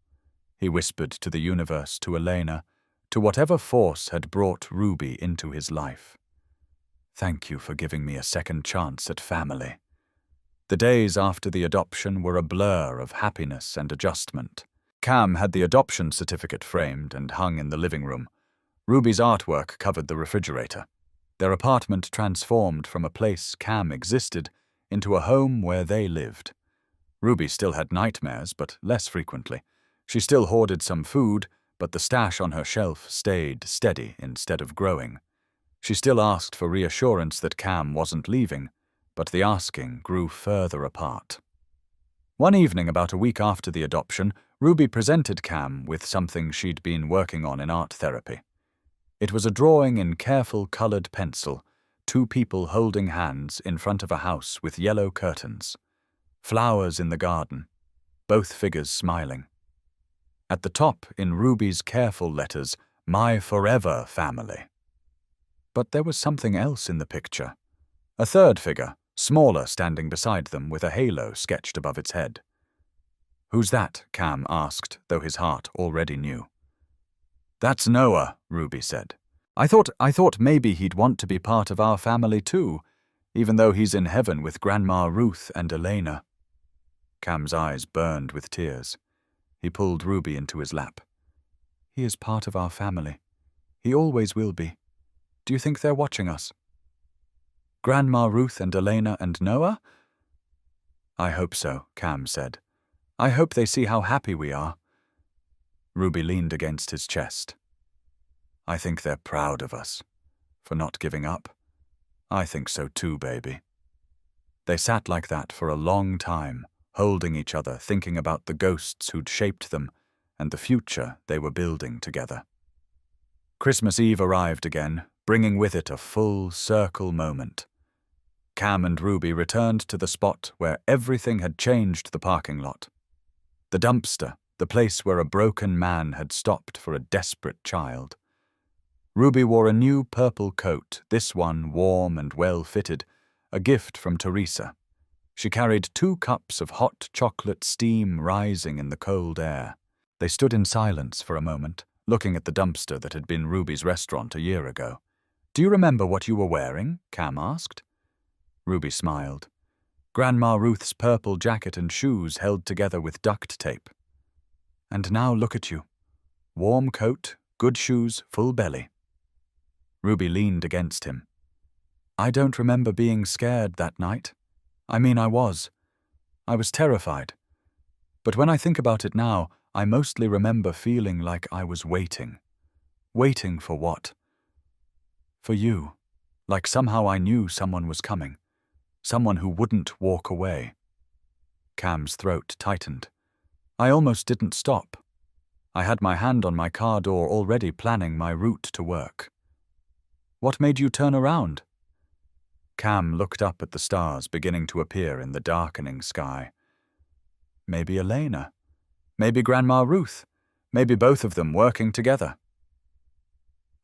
he whispered to the universe, to Elena, to whatever force had brought Ruby into his life. "Thank you for giving me a second chance at family." The days after the adoption were a blur of happiness and adjustment. Cam had the adoption certificate framed and hung in the living room. Ruby's artwork covered the refrigerator. Their apartment transformed from a place Cam existed into a home where they lived. Ruby still had nightmares, but less frequently. She still hoarded some food, but the stash on her shelf stayed steady instead of growing. She still asked for reassurance that Cam wasn't leaving, but the asking grew further apart. One evening, about a week after the adoption, Ruby presented Cam with something she'd been working on in art therapy. It was a drawing in careful colored pencil, two people holding hands in front of a house with yellow curtains. Flowers in the garden, both figures smiling. At the top, in Ruby's careful letters, "My forever family." But there was something else in the picture. A third figure, smaller, standing beside them with a halo sketched above its head. "Who's that?" Cam asked, though his heart already knew. "That's Noah," Ruby said. I thought maybe he'd want to be part of our family too, even though he's in heaven with Grandma Ruth and Elena." Cam's eyes burned with tears. He pulled Ruby into his lap. "He is part of our family. He always will be. Do you think they're watching us?" "Grandma Ruth and Elena and Noah?" "I hope so," Cam said. "I hope they see how happy we are." Ruby leaned against his chest. "I think they're proud of us, for not giving up. I think so too, baby." They sat like that for a long time, holding each other, thinking about the ghosts who'd shaped them and the future they were building together. Christmas Eve arrived again, bringing with it a full circle moment. Cam and Ruby returned to the spot where everything had changed: the parking lot. The dumpster, the place where a broken man had stopped for a desperate child. Ruby wore a new purple coat, this one warm and well-fitted, a gift from Teresa. She carried 2 cups of hot chocolate steam rising in the cold air. They stood in silence for a moment, looking at the dumpster that had been Ruby's restaurant a year ago. "Do you remember what you were wearing?" Cam asked. Ruby smiled. Grandma Ruth's purple jacket and shoes held together with duct tape. "And now look at you. Warm coat, good shoes, full belly." Ruby leaned against him. "I don't remember being scared that night. I mean, I was. I was terrified. But when I think about it now, I mostly remember feeling like I was waiting. Waiting for what? For you. Like somehow I knew someone was coming. Someone who wouldn't walk away." Cam's throat tightened. "I almost didn't stop. I had my hand on my car door, already planning my route to work." "What made you turn around?" Cam looked up at the stars beginning to appear in the darkening sky. Maybe Elena. Maybe Grandma Ruth. Maybe both of them working together.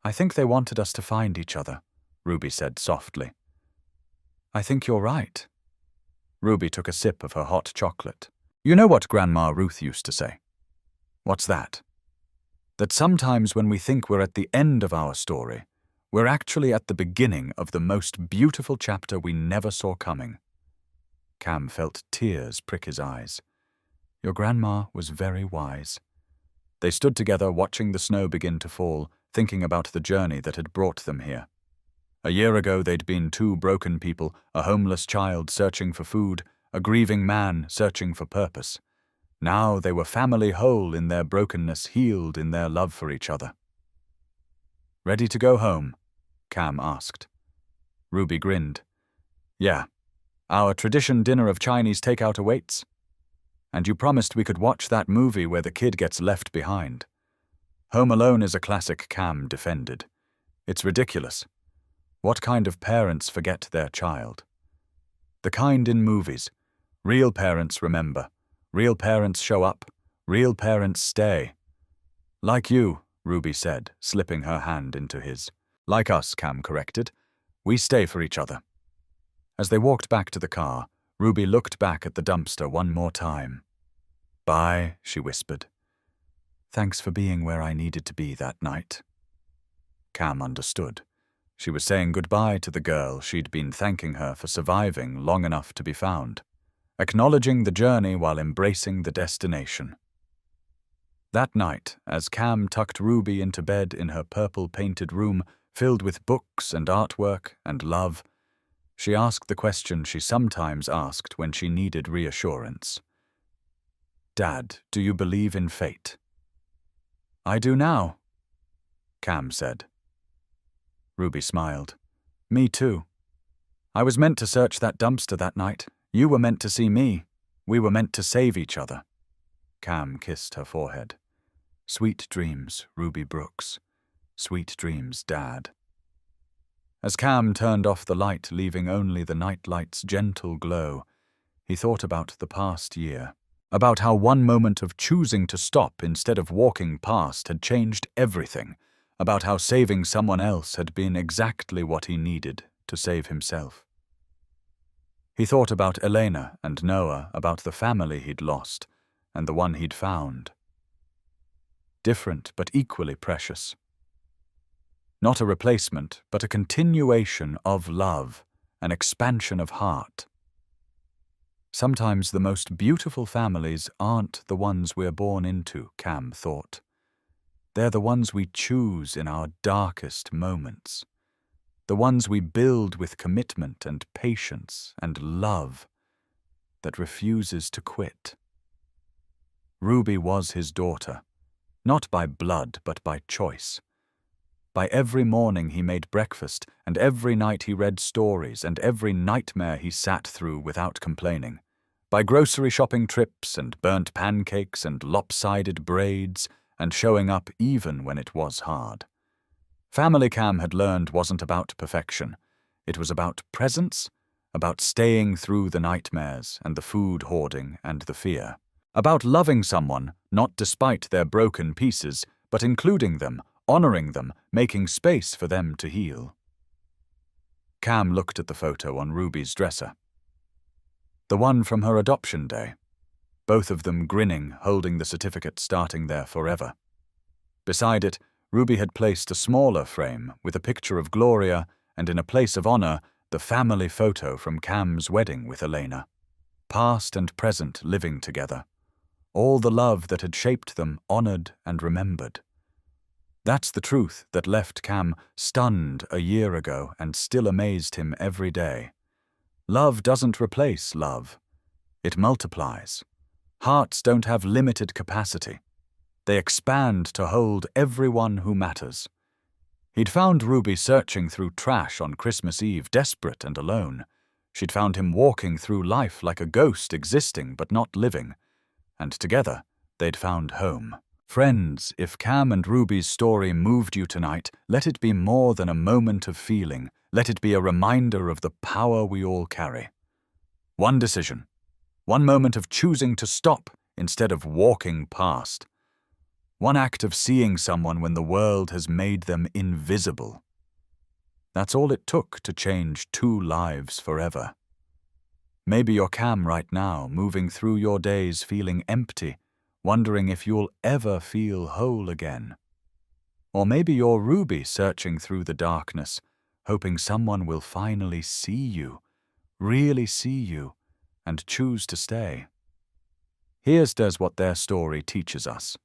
"I think they wanted us to find each other," Ruby said softly. "I think you're right." Ruby took a sip of her hot chocolate. "You know what Grandma Ruth used to say?" "What's that?" "That sometimes when we think we're at the end of our story, We're actually at the beginning of the most beautiful chapter we never saw coming. Cam felt tears prick his eyes. Your grandma was very wise. They stood together watching the snow begin to fall, thinking about the journey that had brought them here. A year ago they'd been two broken people, a homeless child searching for food, a grieving man searching for purpose. Now they were family whole in their brokenness, healed in their love for each other. "Ready to go home?" Cam asked. Ruby grinned. "Yeah. Our tradition dinner of Chinese takeout awaits. And you promised we could watch that movie where the kid gets left behind." Home Alone is a classic, Cam defended. "It's ridiculous. What kind of parents forget their child? The kind in movies. Real parents remember. Real parents show up. Real parents stay." "Like you," Ruby said, slipping her hand into his. "Like us," Cam corrected. "We stay for each other." As they walked back to the car, Ruby looked back at the dumpster one more time. "Bye," she whispered. "Thanks for being where I needed to be that night." Cam understood. She was saying goodbye to the girl she'd been thanking her for surviving long enough to be found, acknowledging the journey while embracing the destination. That night, as Cam tucked Ruby into bed in her purple-painted room filled with books and artwork and love, she asked the question she sometimes asked when she needed reassurance. "Dad, do you believe in fate?" "I do now," Cam said. Ruby smiled. "Me too. I was meant to search that dumpster that night. You were meant to see me. We were meant to save each other." Cam kissed her forehead. "Sweet dreams, Ruby Brooks. Sweet dreams, Dad." As Cam turned off the light, leaving only the nightlight's gentle glow, he thought about the past year, about how one moment of choosing to stop instead of walking past had changed everything, about how saving someone else had been exactly what he needed to save himself. He thought about Elena and Noah, about the family he'd lost and the one he'd found. Different but equally precious. Not a replacement, but a continuation of love, an expansion of heart. Sometimes the most beautiful families aren't the ones we're born into, Cam thought. They're the ones we choose in our darkest moments. The ones we build with commitment and patience and love that refuses to quit. Ruby was his daughter, not by blood but by choice. By every morning he made breakfast, and every night he read stories, and every nightmare he sat through without complaining. By grocery shopping trips, and burnt pancakes, and lopsided braids, and showing up even when it was hard. Family, Cam had learned, wasn't about perfection. It was about presence, about staying through the nightmares, and the food hoarding, and the fear. About loving someone, not despite their broken pieces, but including them, honoring them, making space for them to heal. Cam looked at the photo on Ruby's dresser. The one from her adoption day. Both of them grinning, holding the certificate starting there forever. Beside it, Ruby had placed a smaller frame with a picture of Gloria and in a place of honor, the family photo from Cam's wedding with Elena. Past and present living together. All the love that had shaped them honored and remembered. That's the truth that left Cam stunned a year ago and still amazed him every day. Love doesn't replace love. It multiplies. Hearts don't have limited capacity. They expand to hold everyone who matters. He'd found Ruby searching through trash on Christmas Eve, desperate and alone. She'd found him walking through life like a ghost, existing but not living. And together, they'd found home. Friends, if Cam and Ruby's story moved you tonight, let it be more than a moment of feeling. Let it be a reminder of the power we all carry. One decision. One moment of choosing to stop instead of walking past. One act of seeing someone when the world has made them invisible. That's all it took to change two lives forever. Maybe you're Cam right now, moving through your days feeling empty, wondering if you'll ever feel whole again. Or maybe you're Ruby searching through the darkness, hoping someone will finally see you, really see you, and choose to stay. Here's what their story teaches us.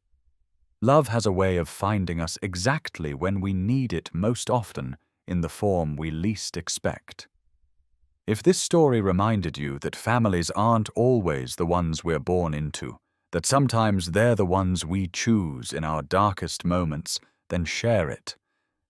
Love has a way of finding us exactly when we need it most often, in the form we least expect. If this story reminded you that families aren't always the ones we're born into, that sometimes they're the ones we choose in our darkest moments, then share it.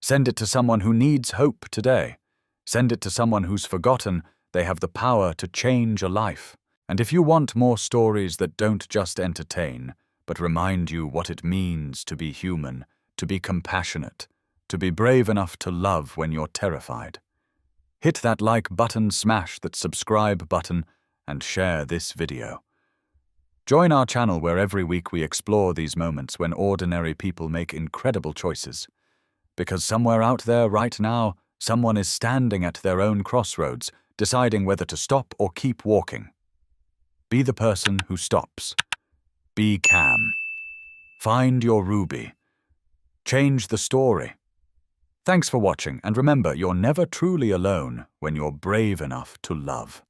Send it to someone who needs hope today. Send it to someone who's forgotten they have the power to change a life. And if you want more stories that don't just entertain, but remind you what it means to be human, to be compassionate, to be brave enough to love when you're terrified, hit that like button, smash that subscribe button, and share this video. Join our channel where every week we explore these moments when ordinary people make incredible choices. Because somewhere out there right now, someone is standing at their own crossroads, deciding whether to stop or keep walking. Be the person who stops. Be calm. Find your Ruby. Change the story. Thanks for watching, and remember, you're never truly alone when you're brave enough to love.